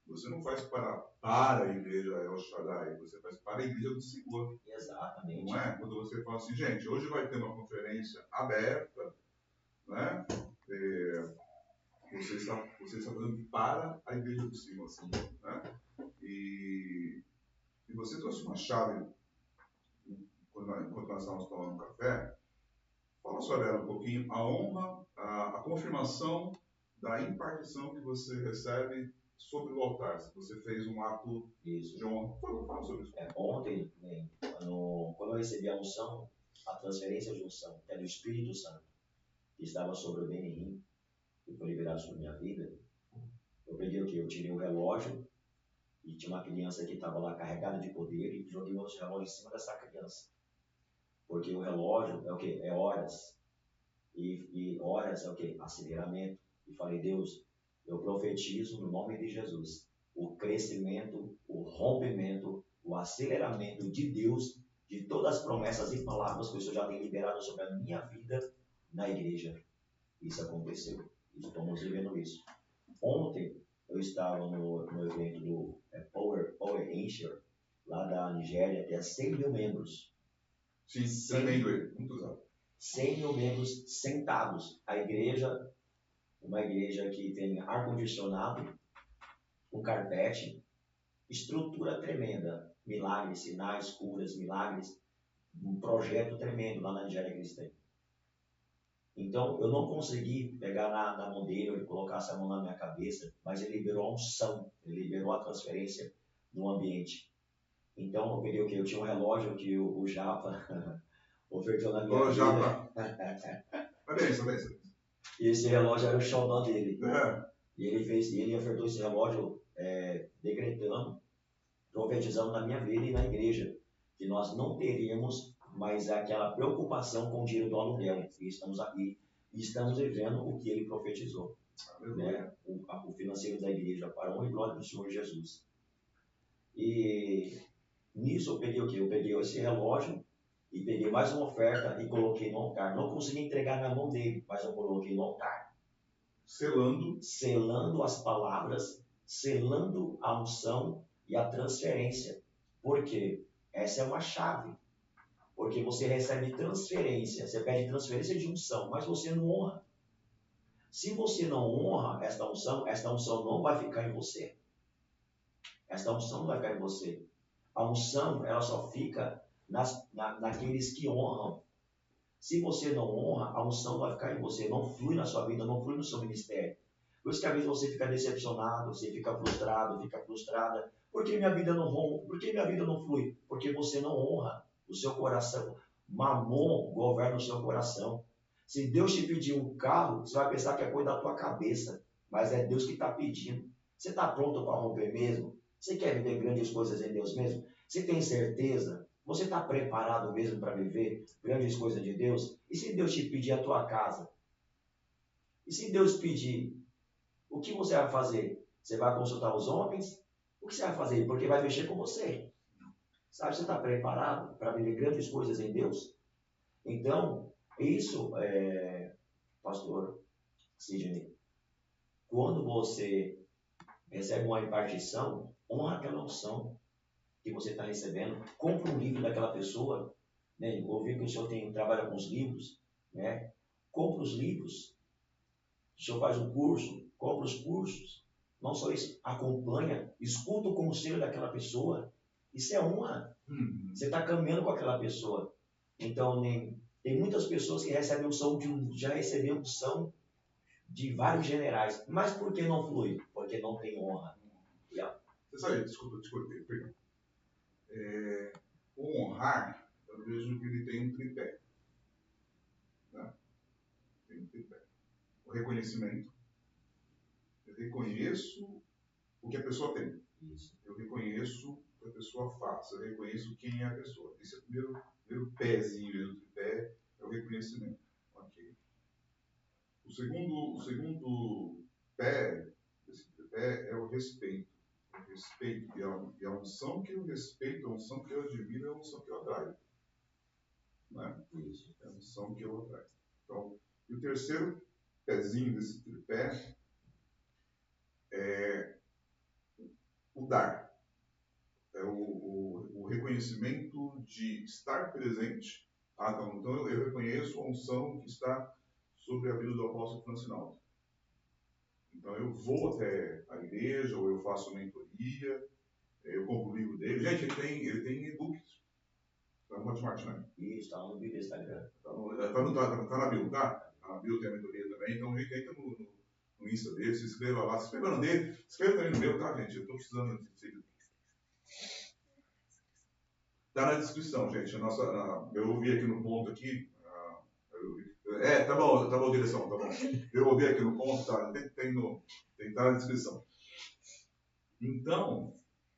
você não faz para a igreja El Shaddai, você faz para a igreja do Senhor. Exatamente. Não é? Quando você fala assim, gente, hoje vai ter uma conferência aberta, né? Você está fazendo para a igreja do Senhor, assim, né? E você trouxe uma chave, enquanto nós estávamos tomando um café, fala sobre ela um pouquinho, a honra, a confirmação da impartição que você recebe sobre o altar. Se você fez um ato de honra. Fala sobre isso. Ontem, né, quando eu recebi a unção, a transferência de unção, que é do Espírito Santo, que estava sobre o Benin, que foi liberado sobre a minha vida, eu peguei o quê? Eu tirei o relógio e tinha uma criança que estava lá carregada de poder e joguei o relógio em cima dessa criança. Porque o relógio é o quê? É horas. E horas é o quê? Aceleramento. E falei, Deus, eu profetizo no nome de Jesus o crescimento, o rompimento, o aceleramento de Deus, de todas as promessas e palavras que o Senhor já tem liberado sobre a minha vida na igreja. Isso aconteceu. Estamos vivendo isso. Ontem eu estava no evento do Power Answer, lá da Nigéria, que é 100 mil membros. Sim, tremendo ele, muito usado. 100 mil membros sentados. A igreja, uma igreja que tem ar-condicionado, um carpete, estrutura tremenda, milagres, sinais, curas, milagres, um projeto tremendo lá na Nigéria que eles têm. Então, eu não consegui pegar na mão dele, ele colocasse a mão na minha cabeça, mas ele liberou a unção, ele liberou a transferência no ambiente. Então, eu peguei o quê? Eu tinha um relógio que o Japa ofertou na minha vida. Japa. Olha isso. E esse relógio era o xodó dele. E ele ofertou esse relógio decretando, profetizando na minha vida e na igreja, que nós não teríamos mais aquela preocupação com o dinheiro do aluguel. E estamos aqui e estamos vivendo o que ele profetizou. Né? O financeiro da igreja, para a honra e glória do Senhor Jesus. E nisso eu peguei o quê? Eu peguei esse relógio e peguei mais uma oferta e coloquei no altar. Não consegui entregar na mão dele, mas eu coloquei no altar. Selando as palavras, selando a unção e a transferência. Por quê? Essa é uma chave. Porque você recebe transferência, você pede transferência de unção, mas você não honra. Se você não honra esta unção não vai ficar em você. Esta unção não vai ficar em você. A unção, ela só fica naqueles que honram. Se você não honra, a unção vai ficar em você, não flui na sua vida, não flui no seu ministério. Por isso que às vezes você fica decepcionado, você fica frustrado, fica frustrada. Por que minha vida não rompe? Por que minha vida não flui? Porque você não honra o seu coração. Mamon governa o seu coração. Se Deus te pedir um carro, você vai pensar que é coisa da tua cabeça. Mas é Deus que está pedindo. Você está pronto para romper mesmo? Você quer viver grandes coisas em Deus mesmo? Você tem certeza? Você está preparado mesmo para viver grandes coisas de Deus? E se Deus te pedir a tua casa? E se Deus pedir, o que você vai fazer? Você vai consultar os homens? O que você vai fazer? Porque vai mexer com você. Sabe, você está preparado para viver grandes coisas em Deus? Então, isso, pastor Sidney, quando você recebe uma impartição, honra aquela unção que você está recebendo, compra um livro daquela pessoa, né? Eu ouvi que o senhor trabalha com os livros, né? Compra os livros, o senhor faz um curso, compra os cursos, não só isso, acompanha, escuta o conselho daquela pessoa, isso é honra. Você está caminhando com aquela pessoa. Então, tem muitas pessoas que recebem unção já receberam unção de vários generais, mas por que não flui? Porque não tem honra. Você sabe, desculpa, te cortei, perdão. O honrar, eu vejo que ele tem um tripé. Né? Tem um tripé. O reconhecimento. Eu reconheço o que a pessoa tem. Isso. Eu reconheço o que a pessoa faz. Eu reconheço quem é a pessoa. Esse é o primeiro pézinho do tripé, é o reconhecimento. Ok. O segundo pé desse tripé é o respeito. O respeito e a unção que eu respeito, a unção que eu admiro, é a unção que eu atraio. Né? Isso. É a unção que eu atraio. Então, e o terceiro pezinho desse tripé é o dar. É o reconhecimento de estar presente. Então eu reconheço a unção que está sobre a vida do apóstolo Francinaldo. Então eu vou até a igreja, ou eu faço mentoria, eu compro o livro dele. Gente, ele tem e-books. Está no Hotmart, né? Isso, está no bio do Instagram. Tá na bio, tá? Na bio tem a mentoria também. Então a gente entra no Insta dele, se inscreva lá. Se inscreva no dele, se inscreva também no meu, tá, gente? Eu estou precisando de seguir. Tá na descrição, gente. Eu ouvi aqui no ponto aqui. Tá bom, direção, tá bom. Eu ouvi aqui no ponto, tá? Tá na descrição. Então,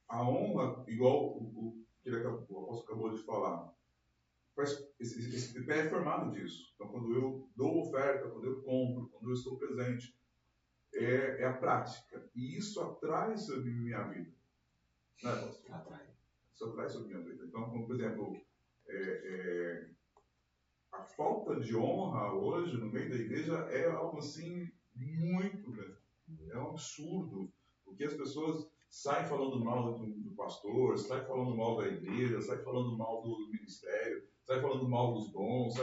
a honra, igual o apóstolo acabou de falar, esse tripé é formado disso. Então, quando eu dou oferta, quando eu compro, quando eu estou presente, é a prática. E isso atrai sobre minha vida. Não é, pastor? Atrai. Isso atrai essa opinião dele. Então, como, por exemplo, a falta de honra hoje no meio da igreja é algo assim muito grande. É um absurdo. Porque as pessoas saem falando mal do pastor, saem falando mal da igreja, saem falando mal do ministério, saem falando mal dos dons.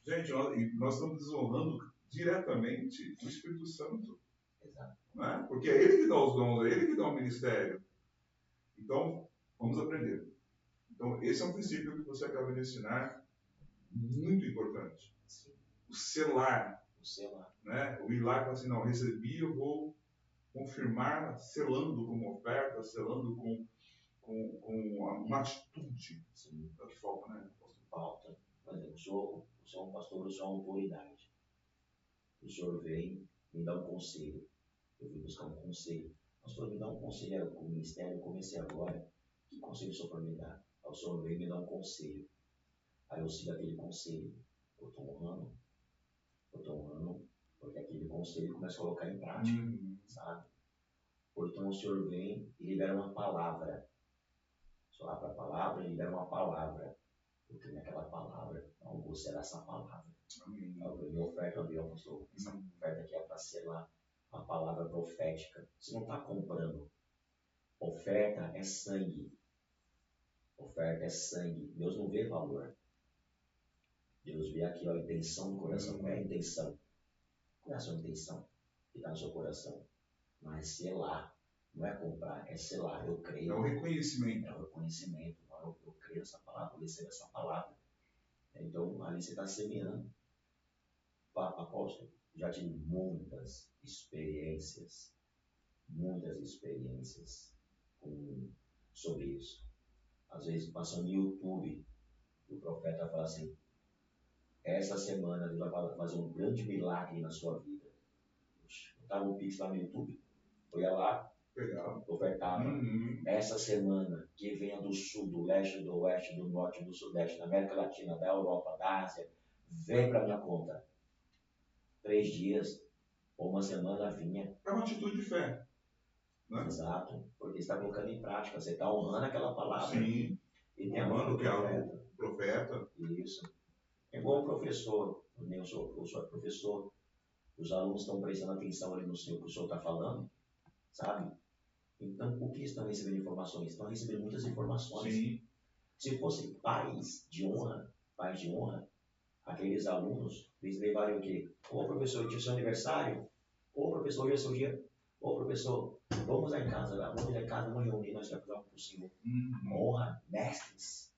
Gente, nós estamos desonrando diretamente o Espírito Santo. Exato. Né? Porque é ele que dá os dons, é ele que dá o ministério. Então, vamos aprender. Então, esse é um princípio que você acaba de ensinar, muito importante. Sim. O selar. O selar. Né? O ir lá e falar assim, não, recebi, eu vou confirmar, selando como oferta, selando com uma atitude. Sim. É o que falta, né? Falta. Por exemplo, o senhor é um pastor, o senhor é uma autoridade. O senhor vem me dar um conselho. Eu vim buscar um conselho. Pastor, me dá um conselho com o ministério, eu comecei agora. Que conselho o senhor pode me dar? Aí o senhor vem me dar um conselho. Aí eu sigo aquele conselho. Eu estou honrando, porque aquele conselho começa a colocar em prática, sabe? Ou então o senhor vem e libera uma palavra. O senhor abre a palavra e libera uma palavra. Eu tenho aquela palavra, não vou selar essa palavra. A minha oferta, pastor, essa oferta aqui é para selar a palavra profética. Você não está comprando. Oferta é sangue. Oferta é sangue. Deus não vê valor. Deus vê aqui a intenção do coração. Qual é a intenção? Qual é a sua intenção que está no seu coração? Não é selar. Não é comprar, é selar. Eu creio. É o reconhecimento. É o reconhecimento. Eu creio nessa palavra, eu recebo essa palavra. Então, ali você está semeando. Apóstolo, já tive muitas experiências sobre isso. Às vezes, passando no YouTube, o profeta fala assim, essa semana Deus vai fazer um grande milagre na sua vida. Estava no Pix lá no YouTube, eu ia lá, ofertava. Essa semana, que venha do sul, do leste, do oeste, do norte, do sudeste, da América Latina, da Europa, da Ásia, vem para minha conta. 3 dias ou uma semana vinha. É uma atitude de fé. Né? Exato, porque você está colocando em prática, você está honrando aquela palavra. Sim, e tem honrando que é o profeta. Isso. É igual o professor, eu sou professor, os alunos estão prestando atenção ali no que o senhor está falando, sabe? Então, o que estão recebendo informações? Estão recebendo muitas informações. Sim. Se fosse pais de honra, aqueles alunos, eles levariam o quê? Ô professor, hoje é seu aniversário? Ô professor, hoje é seu dia? Ô professor, vamos lá em casa, vamos reunir, nós vamos fazer algo para o Senhor. Honra, mestres.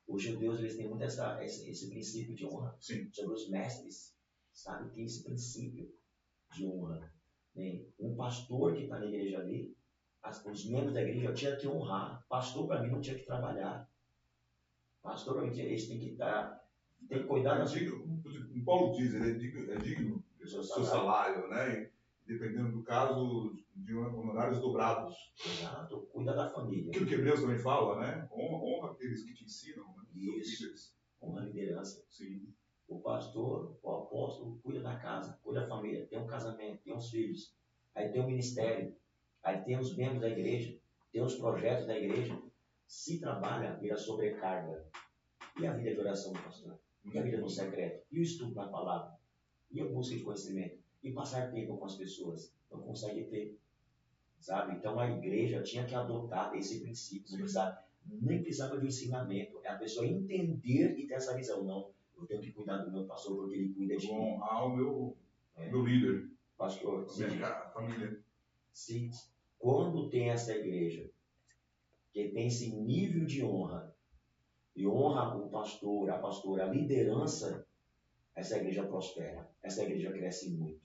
Os judeus, eles têm muito esse princípio de honra. Sim. Sobre os mestres, sabe? Tem esse princípio de honra. Um pastor que está na igreja ali, os membros da igreja tinham que honrar. Pastor, para mim, não tinha que trabalhar. Pastor, para mim, eles têm que tem que cuidar das... O Paulo diz, ele é digno do seu salário, né? Dependendo do caso, de honorários dobrados. Exato, cuida da família. Aquilo que Hebreus também fala, né? Honra aqueles que te ensinam, né? Isso, honra a liderança. Sim. O pastor, o apóstolo, cuida da casa, cuida da família, tem um casamento, tem uns filhos, aí tem um ministério, aí tem os membros da igreja, tem os projetos da igreja. Se trabalha, vira sobrecarga. E a vida de oração do pastor? E a vida no secreto? E o estudo na palavra? E a busca de conhecimento? E passar tempo com as pessoas? Não consegue ter. Sabe? Então a igreja tinha que adotar esse princípio. Nem precisava de um ensinamento. É a pessoa entender e ter essa visão. Não, eu tenho que cuidar do meu pastor porque ele cuida de mim. O meu líder. Pastor, a família. Sim. Quando tem essa igreja que tem esse nível de honra e honra o pastor, a pastora, a liderança, essa igreja prospera. Essa igreja cresce muito.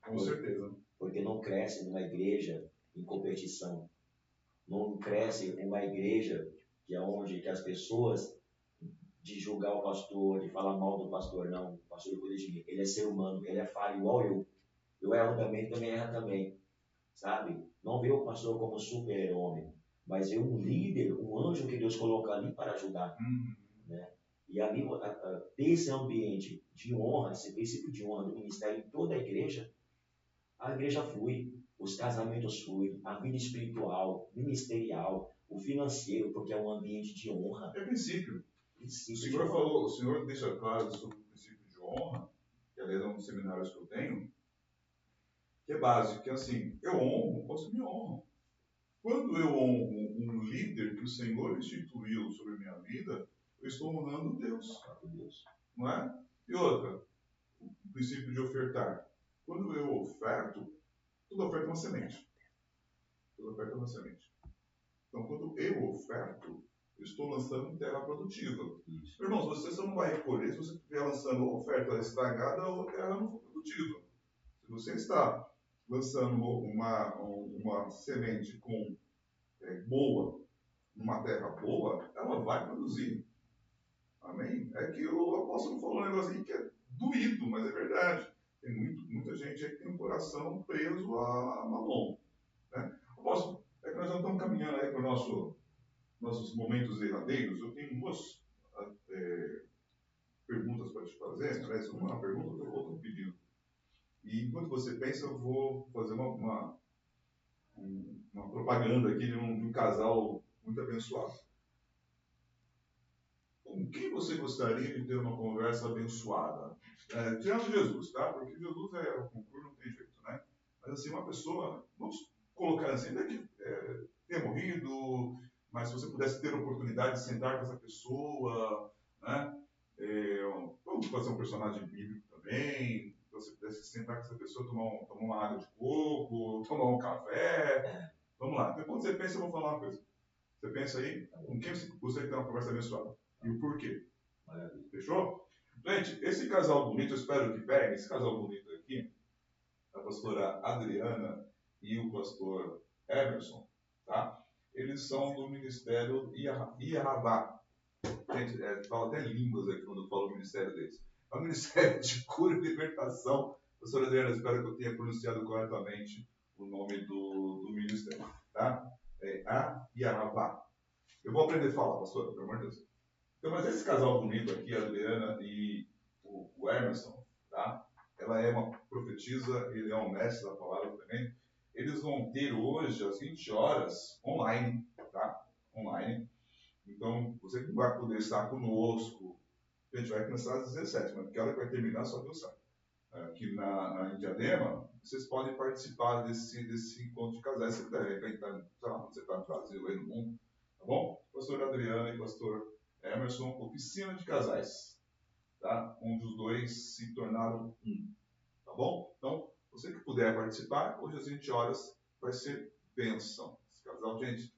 Com certeza. Porque não cresce numa igreja em competição. Não cresce numa igreja que é onde que as pessoas de julgar o pastor, de falar mal do pastor, não. O pastor cuida de mim. Ele é ser humano, ele é falho igual eu. Eu erro também erra também. Sabe? Não vê o pastor como super-homem, mas vê um líder, um anjo que Deus coloca ali para ajudar. Né? E ali, ter esse ambiente de honra, esse princípio de honra do ministério em toda a igreja flui. os casamentos fluem, a vida espiritual, ministerial, o financeiro, porque é um ambiente de honra. É princípio. O Princípio Senhor de honra. falou, o Senhor deixa claro sobre o princípio de honra, que aliás é um dos seminários que eu tenho, que é básico, que é assim, eu honro, você me honra. Quando eu honro um líder que o Senhor instituiu sobre a minha vida, eu estou honrando Deus. Não é? E outra, o princípio de ofertar. Quando eu oferto, toda oferta é uma semente. Toda oferta é uma semente. Então, quando eu oferto, eu estou lançando terra produtiva. Isso. Irmãos, você só não vai colher se você estiver lançando uma oferta estragada ou terra não for produtiva. Se você está lançando uma semente boa, numa terra boa, ela vai produzir. Amém? É que o apóstolo falou um negócio aí que é doído, mas é verdade. Tem muita gente aí que tem o coração preso a mamon. Né? Apóstolo, é que nós já estamos caminhando aí para os nossos momentos derradeiros. Eu tenho duas perguntas para te fazer. Aliás, uma pergunta e outra um pedido. E enquanto você pensa, eu vou fazer uma propaganda aqui de um casal muito abençoado. Com quem você gostaria de ter uma conversa abençoada? Tirando Jesus, tá? Porque Jesus é o concurso, não tem jeito, né? Mas assim, uma pessoa, vamos colocar assim, deve ter morrido, mas se você pudesse ter a oportunidade de sentar com essa pessoa, né? Vamos fazer um personagem bíblico também, se você pudesse sentar com essa pessoa, tomar uma água de coco, tomar um café. Vamos lá. Então, quando você pensa, eu vou falar uma coisa. Você pensa aí, com quem você gostaria de ter uma conversa abençoada? E o porquê? Maravilha. Fechou? Gente, esse casal bonito, eu espero que pegue, esse casal bonito aqui, a pastora Adriana e o pastor Emerson, tá? Eles são do Ministério Iaravá. Gente, fala até línguas aqui quando eu falo o ministério deles. É o Ministério de Cura e Libertação. Pastora Adriana, espero que eu tenha pronunciado corretamente o nome do ministério, tá? Iaravá. Eu vou aprender a falar, pastor, pelo amor de Deus. Então, mas esse casal bonito aqui, a Adriana e o Emerson, tá? Ela é uma profetisa, ele é um mestre da palavra também. Eles vão ter hoje, às 20 horas, online, tá? Online. Então, você que vai poder estar conosco, a gente vai começar às 17, mas que hora que vai terminar, só Deus sabe. Aqui na Diadema, vocês podem participar desse encontro de casais, se puder, de repente, sei lá, você está no Brasil, aí no mundo, tá bom? Pastor Adriana e pastor Emerson, oficina de casais, tá? Onde os dois se tornaram um, tá bom? Então, você que puder participar, hoje às 20 horas vai ser bênção. Esse casal, gente,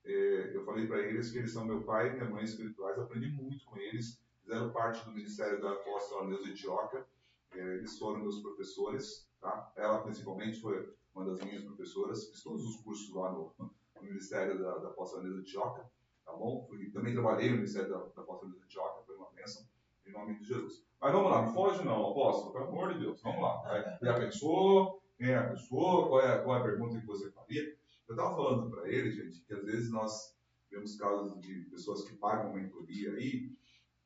eu falei para eles que eles são meu pai e minha mãe espirituais, aprendi muito com eles, fizeram parte do ministério da apóstola Neuza Etioca, eles foram meus professores, tá? Ela principalmente foi uma das minhas professoras, fiz todos os cursos lá no ministério da apóstola Neuza Etioca, tá bom? Também trabalhei no ministério da apóstola Neuza Etioca, foi uma bênção, em nome de Jesus. Mas vamos lá, não foge não, apóstolo, pelo amor de Deus, vamos lá. Já pensou? Quem é a pessoa? Qual é a pergunta que você faria? Eu estava falando para ele, gente, que às vezes nós vemos casos de pessoas que pagam mentoria aí,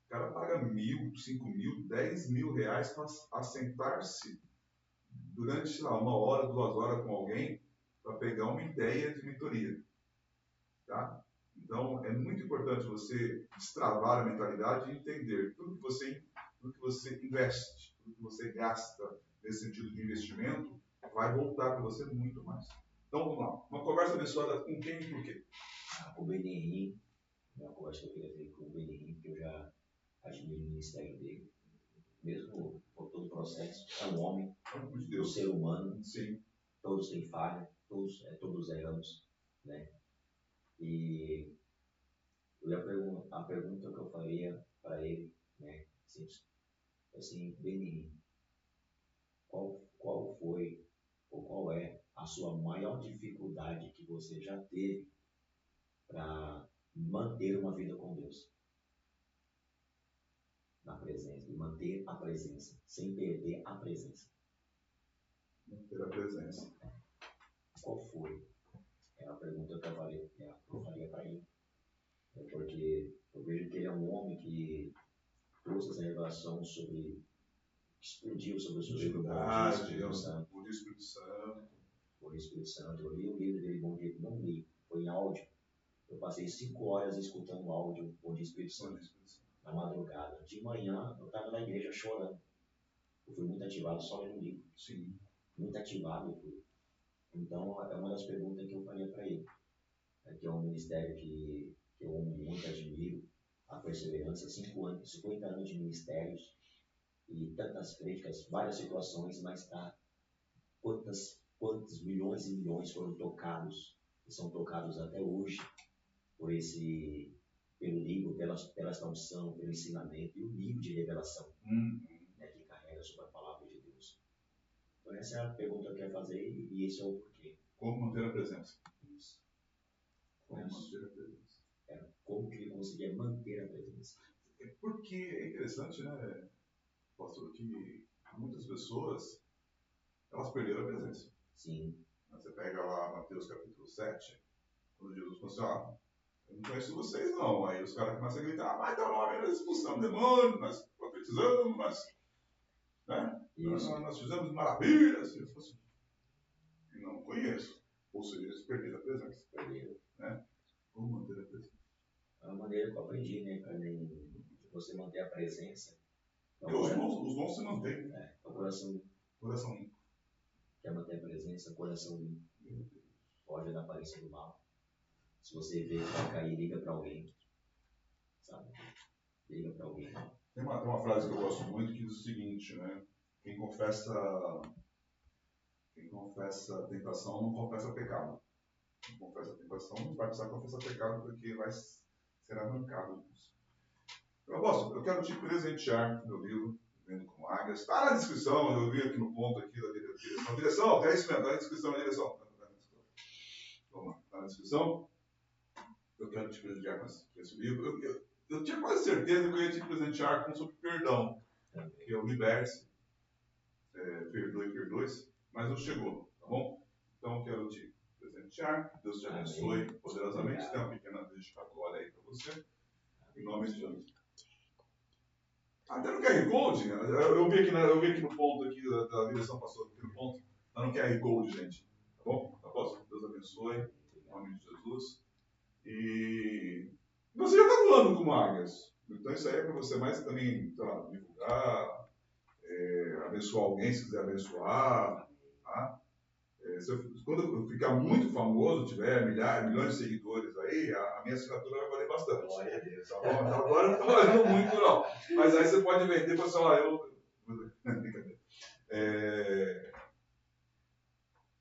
o cara paga 1.000, 5.000, 10.000 reais para assentar-se durante, sei lá, 1 hora, 2 horas com alguém para pegar uma ideia de mentoria. Tá? Então, é muito importante você destravar a mentalidade e entender tudo que você investe, tudo que você gasta nesse sentido de investimento, vai voltar para você muito mais. Então, vamos lá. Uma conversa abençoada com quem e por quê? Com o Benerim. Uma conversa que eu queria ter com o Benerim, que eu já admiro o ministério dele. Mesmo por todo o processo. É um homem, um ser humano. Sim. Todos têm falha, todos erramos. Né? E a pergunta que eu faria para ele, né? Assim, Benerim, qual foi ou qual é a sua maior dificuldade que você já teve para manter uma vida com Deus? Na presença, e manter a presença, sem perder a presença. Manter a presença. Qual foi? É a pergunta que eu faria para ele. Porque eu vejo que ele é um homem que trouxe essa revelação sobre, explodiu sobre o seu Espírito Santo. O Espírito Santo. Foi o Espírito Santo. Eu li o livro dele, Bom Dia, não li, foi em áudio. Eu passei 5 horas escutando o áudio Bom Dia Espírito Santo, na madrugada. De manhã, eu estava na igreja chorando. Eu fui muito ativado só lendo o livro. Sim. Muito ativado eu fui. Então, é uma das perguntas que eu faria para ele. Que é um ministério que eu amo muito, admiro. A perseverança, 50 anos de ministérios e tantas críticas, várias situações, mas quantos milhões e milhões foram tocados e são tocados até hoje pelo livro, pela esta unção, pelo ensinamento e o livro de revelação né, que carrega sobre a palavra de Deus. Então essa é a pergunta que eu quero fazer e esse é o porquê. Como manter a presença? Isso. Como manter a presença? Como que ele conseguia manter a presença? Porque é interessante, né, pastor, que muitas pessoas, elas perderam a presença. Sim. Você pega lá Mateus capítulo 7, quando Jesus falou assim, eu não conheço vocês não. Aí os caras começam a gritar, mas tá nome, nós expulsamos demônio, nós profetizamos, nós fizemos maravilhas. E eu falo assim, não conheço. Ou seja, eles perderam a presença. Perderam. Né? Como manter a presença? É uma maneira que eu aprendi, né, para você manter a presença. Os dons se mantêm. O coração limpo. Quer manter a presença, coração limpo. Foge da aparência do mal. Se você vê que vai cair, liga para alguém. Sabe? Liga para alguém. Tem uma frase que eu gosto muito que diz o seguinte, né? Quem confessa tentação não confessa pecado. Quem confessa tentação não vai precisar confessar pecado porque será arrancado disso. Eu quero te presentear meu livro, Vivendo como Águias. Está na descrição, eu vi aqui no ponto aqui da direção. Direção, é isso mesmo, está na descrição, a direção. Vamos lá, está na descrição. Eu quero te presentear com esse livro. Eu tinha quase certeza que eu ia te presentear com sobre perdão, que é o Liberte-se, perdoe, mas não chegou, tá bom? Então eu quero te presentear, que Deus te abençoe poderosamente. Tem uma pequena dedicatória aí para você, em nome de Jesus. Até no QR Code, eu vi aqui no ponto aqui da direção, passou aqui no ponto, está no QR Code, gente, tá bom? Tá bom? Deus abençoe, em nome de Jesus. E você já está voando com águias. Então isso aí é para você mais também divulgar, abençoar alguém se quiser abençoar. Tá? Quando eu ficar muito famoso, tiver milhões de seguidores aí, a minha assinatura vai valer bastante. Glória a Deus. Tá bom? Então agora não estou valendo muito não. Mas aí você pode vender para falar,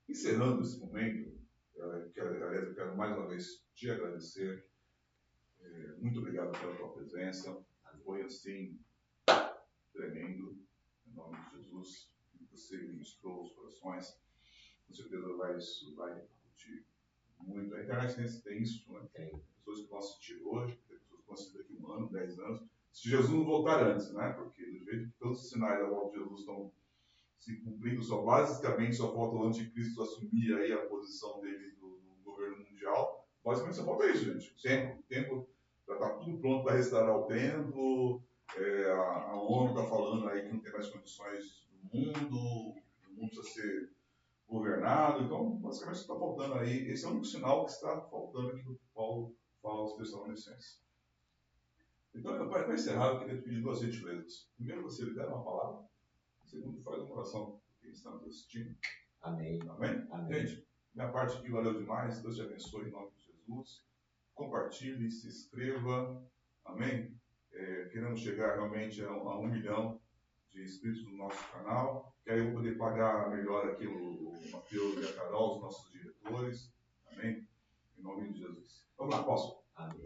encerrando esse momento, aliás, eu quero mais uma vez te agradecer. Muito obrigado pela tua presença. Foi assim, tremendo, em nome de Jesus. Você ministrou os corações. Com certeza isso vai repercutir muito. A internet tem isso, né? Tem pessoas que vão assistir hoje, tem pessoas que vão assistir daqui 1 ano, 10 anos. Se Jesus não voltar antes, né? Porque do jeito que todos os sinais da volta de Jesus estão se cumprindo, basicamente só falta o anticristo assumir aí a posição dele no governo mundial. Basicamente só falta isso, gente. Tempo já está tudo pronto para restaurar o templo. A ONU está falando aí que não tem mais condições do mundo precisa ser governado. Então, basicamente, está faltando aí. Esse é o único sinal que está faltando aqui do Paulo fala aos Tessalonicenses. Então, para encerrar, eu queria te pedir 2 gentilezas. Primeiro, você libera uma palavra. Segundo, faz uma oração para quem está nos assistindo. Amém. Amém? Amém. Gente, minha parte aqui valeu demais. Deus te abençoe em nome de Jesus. Compartilhe, se inscreva. Amém? Queremos chegar realmente a 1 milhão de inscritos no nosso canal, que aí eu vou poder pagar melhor aqui o Mateus e a Carol, os nossos diretores. Amém? Em nome de Jesus. Vamos lá, posso? Amém.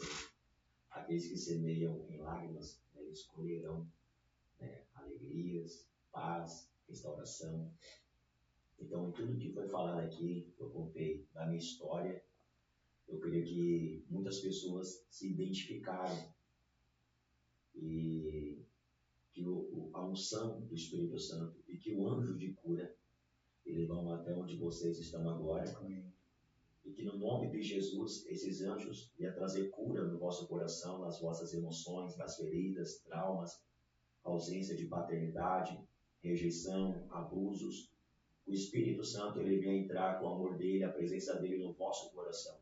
Aqueles que semeiam em lágrimas, eles colherão alegrias, paz, restauração. Então, em tudo que foi falado aqui, eu contei da minha história, eu creio que muitas pessoas se identificaram e que a unção do Espírito Santo e que o anjo de cura, eles vão até onde vocês estão agora. Amém. E que no nome de Jesus, esses anjos iam trazer cura no vosso coração, nas vossas emoções, nas feridas, traumas, ausência de paternidade, rejeição, abusos, o Espírito Santo ele vem entrar com o amor dele, a presença dele no vosso coração.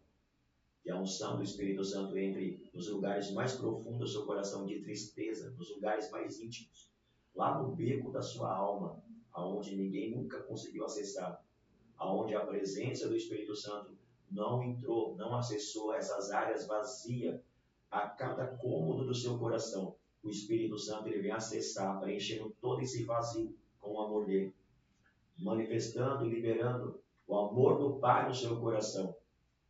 Que a unção do Espírito Santo entre nos lugares mais profundos do seu coração de tristeza, nos lugares mais íntimos, lá no beco da sua alma, aonde ninguém nunca conseguiu acessar, aonde a presença do Espírito Santo não entrou, não acessou essas áreas vazias, a cada cômodo do seu coração. O Espírito Santo ele vem acessar, preenchendo todo esse vazio com o amor dele, manifestando e liberando o amor do Pai no seu coração.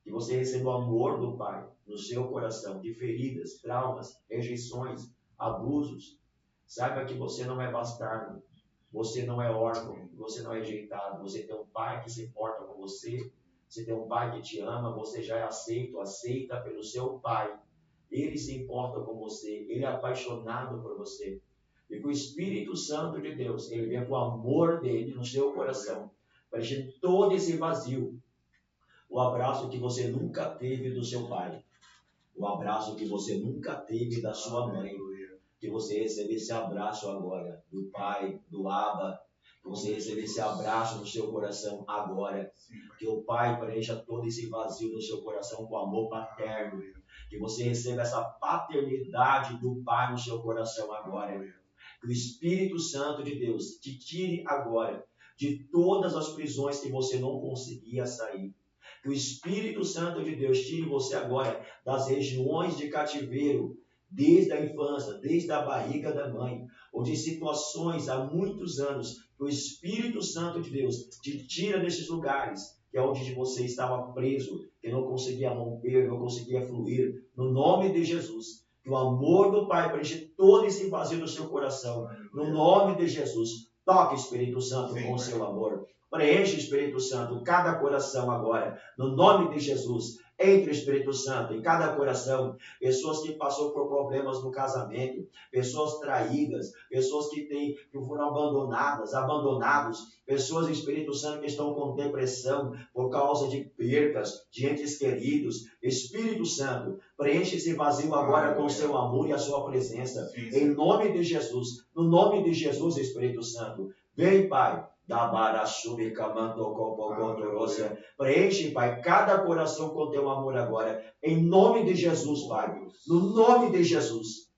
Que você receba o amor do Pai no seu coração, de feridas, traumas, rejeições, abusos. Saiba que você não é bastardo, você não é órfão, você não é rejeitado. Você tem um Pai que se importa com você, você tem um Pai que te ama, você já é aceita pelo seu Pai. Ele se importa com você, ele é apaixonado por você. E que o Espírito Santo de Deus, ele vem com o amor dele no seu coração, para encher todo esse vazio. O abraço que você nunca teve do seu pai. O abraço que você nunca teve da sua mãe. Que você receba esse abraço agora, do pai, do Abba. Que você receba esse abraço no seu coração agora. Que o Pai preencha todo esse vazio no seu coração com amor paterno. Que você receba essa paternidade do Pai no seu coração agora. Que o Espírito Santo de Deus te tire agora de todas as prisões que você não conseguia sair. Que o Espírito Santo de Deus tire você agora das regiões de cativeiro, desde a infância, desde a barriga da mãe, ou de situações há muitos anos, que o Espírito Santo de Deus te tira desses lugares, que é onde você estava preso, que não conseguia romper, não conseguia fluir, no nome de Jesus. Que o amor do Pai preenche todo esse vazio do seu coração, no nome de Jesus. Toque, Espírito Santo, com o seu amor. Preenche, Espírito Santo, cada coração agora, no nome de Jesus. Entre, Espírito Santo, em cada coração, pessoas que passou por problemas no casamento, pessoas traídas, pessoas que foram abandonados, pessoas, Espírito Santo, que estão com depressão por causa de percas, de entes queridos. Espírito Santo, preenche esse vazio agora com o seu amor e a sua presença. Em nome de Jesus, no nome de Jesus, Espírito Santo, vem, Pai. Preenche, Pai, cada coração com teu amor agora. Em nome de Jesus, Pai. No nome de Jesus.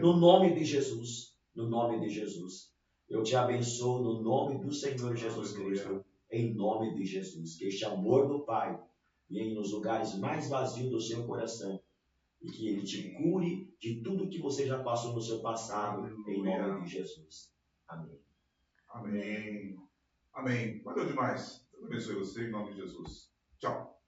No nome de Jesus. No nome de Jesus. Eu te abençoo no nome do Senhor Jesus Cristo. Em nome de Jesus. Que este amor do Pai venha nos lugares mais vazios do seu coração. E que ele te cure de tudo que você já passou no seu passado. Em nome de Jesus. Amém. Amém. Amém. Valeu demais. Deus abençoe você em nome de Jesus. Tchau.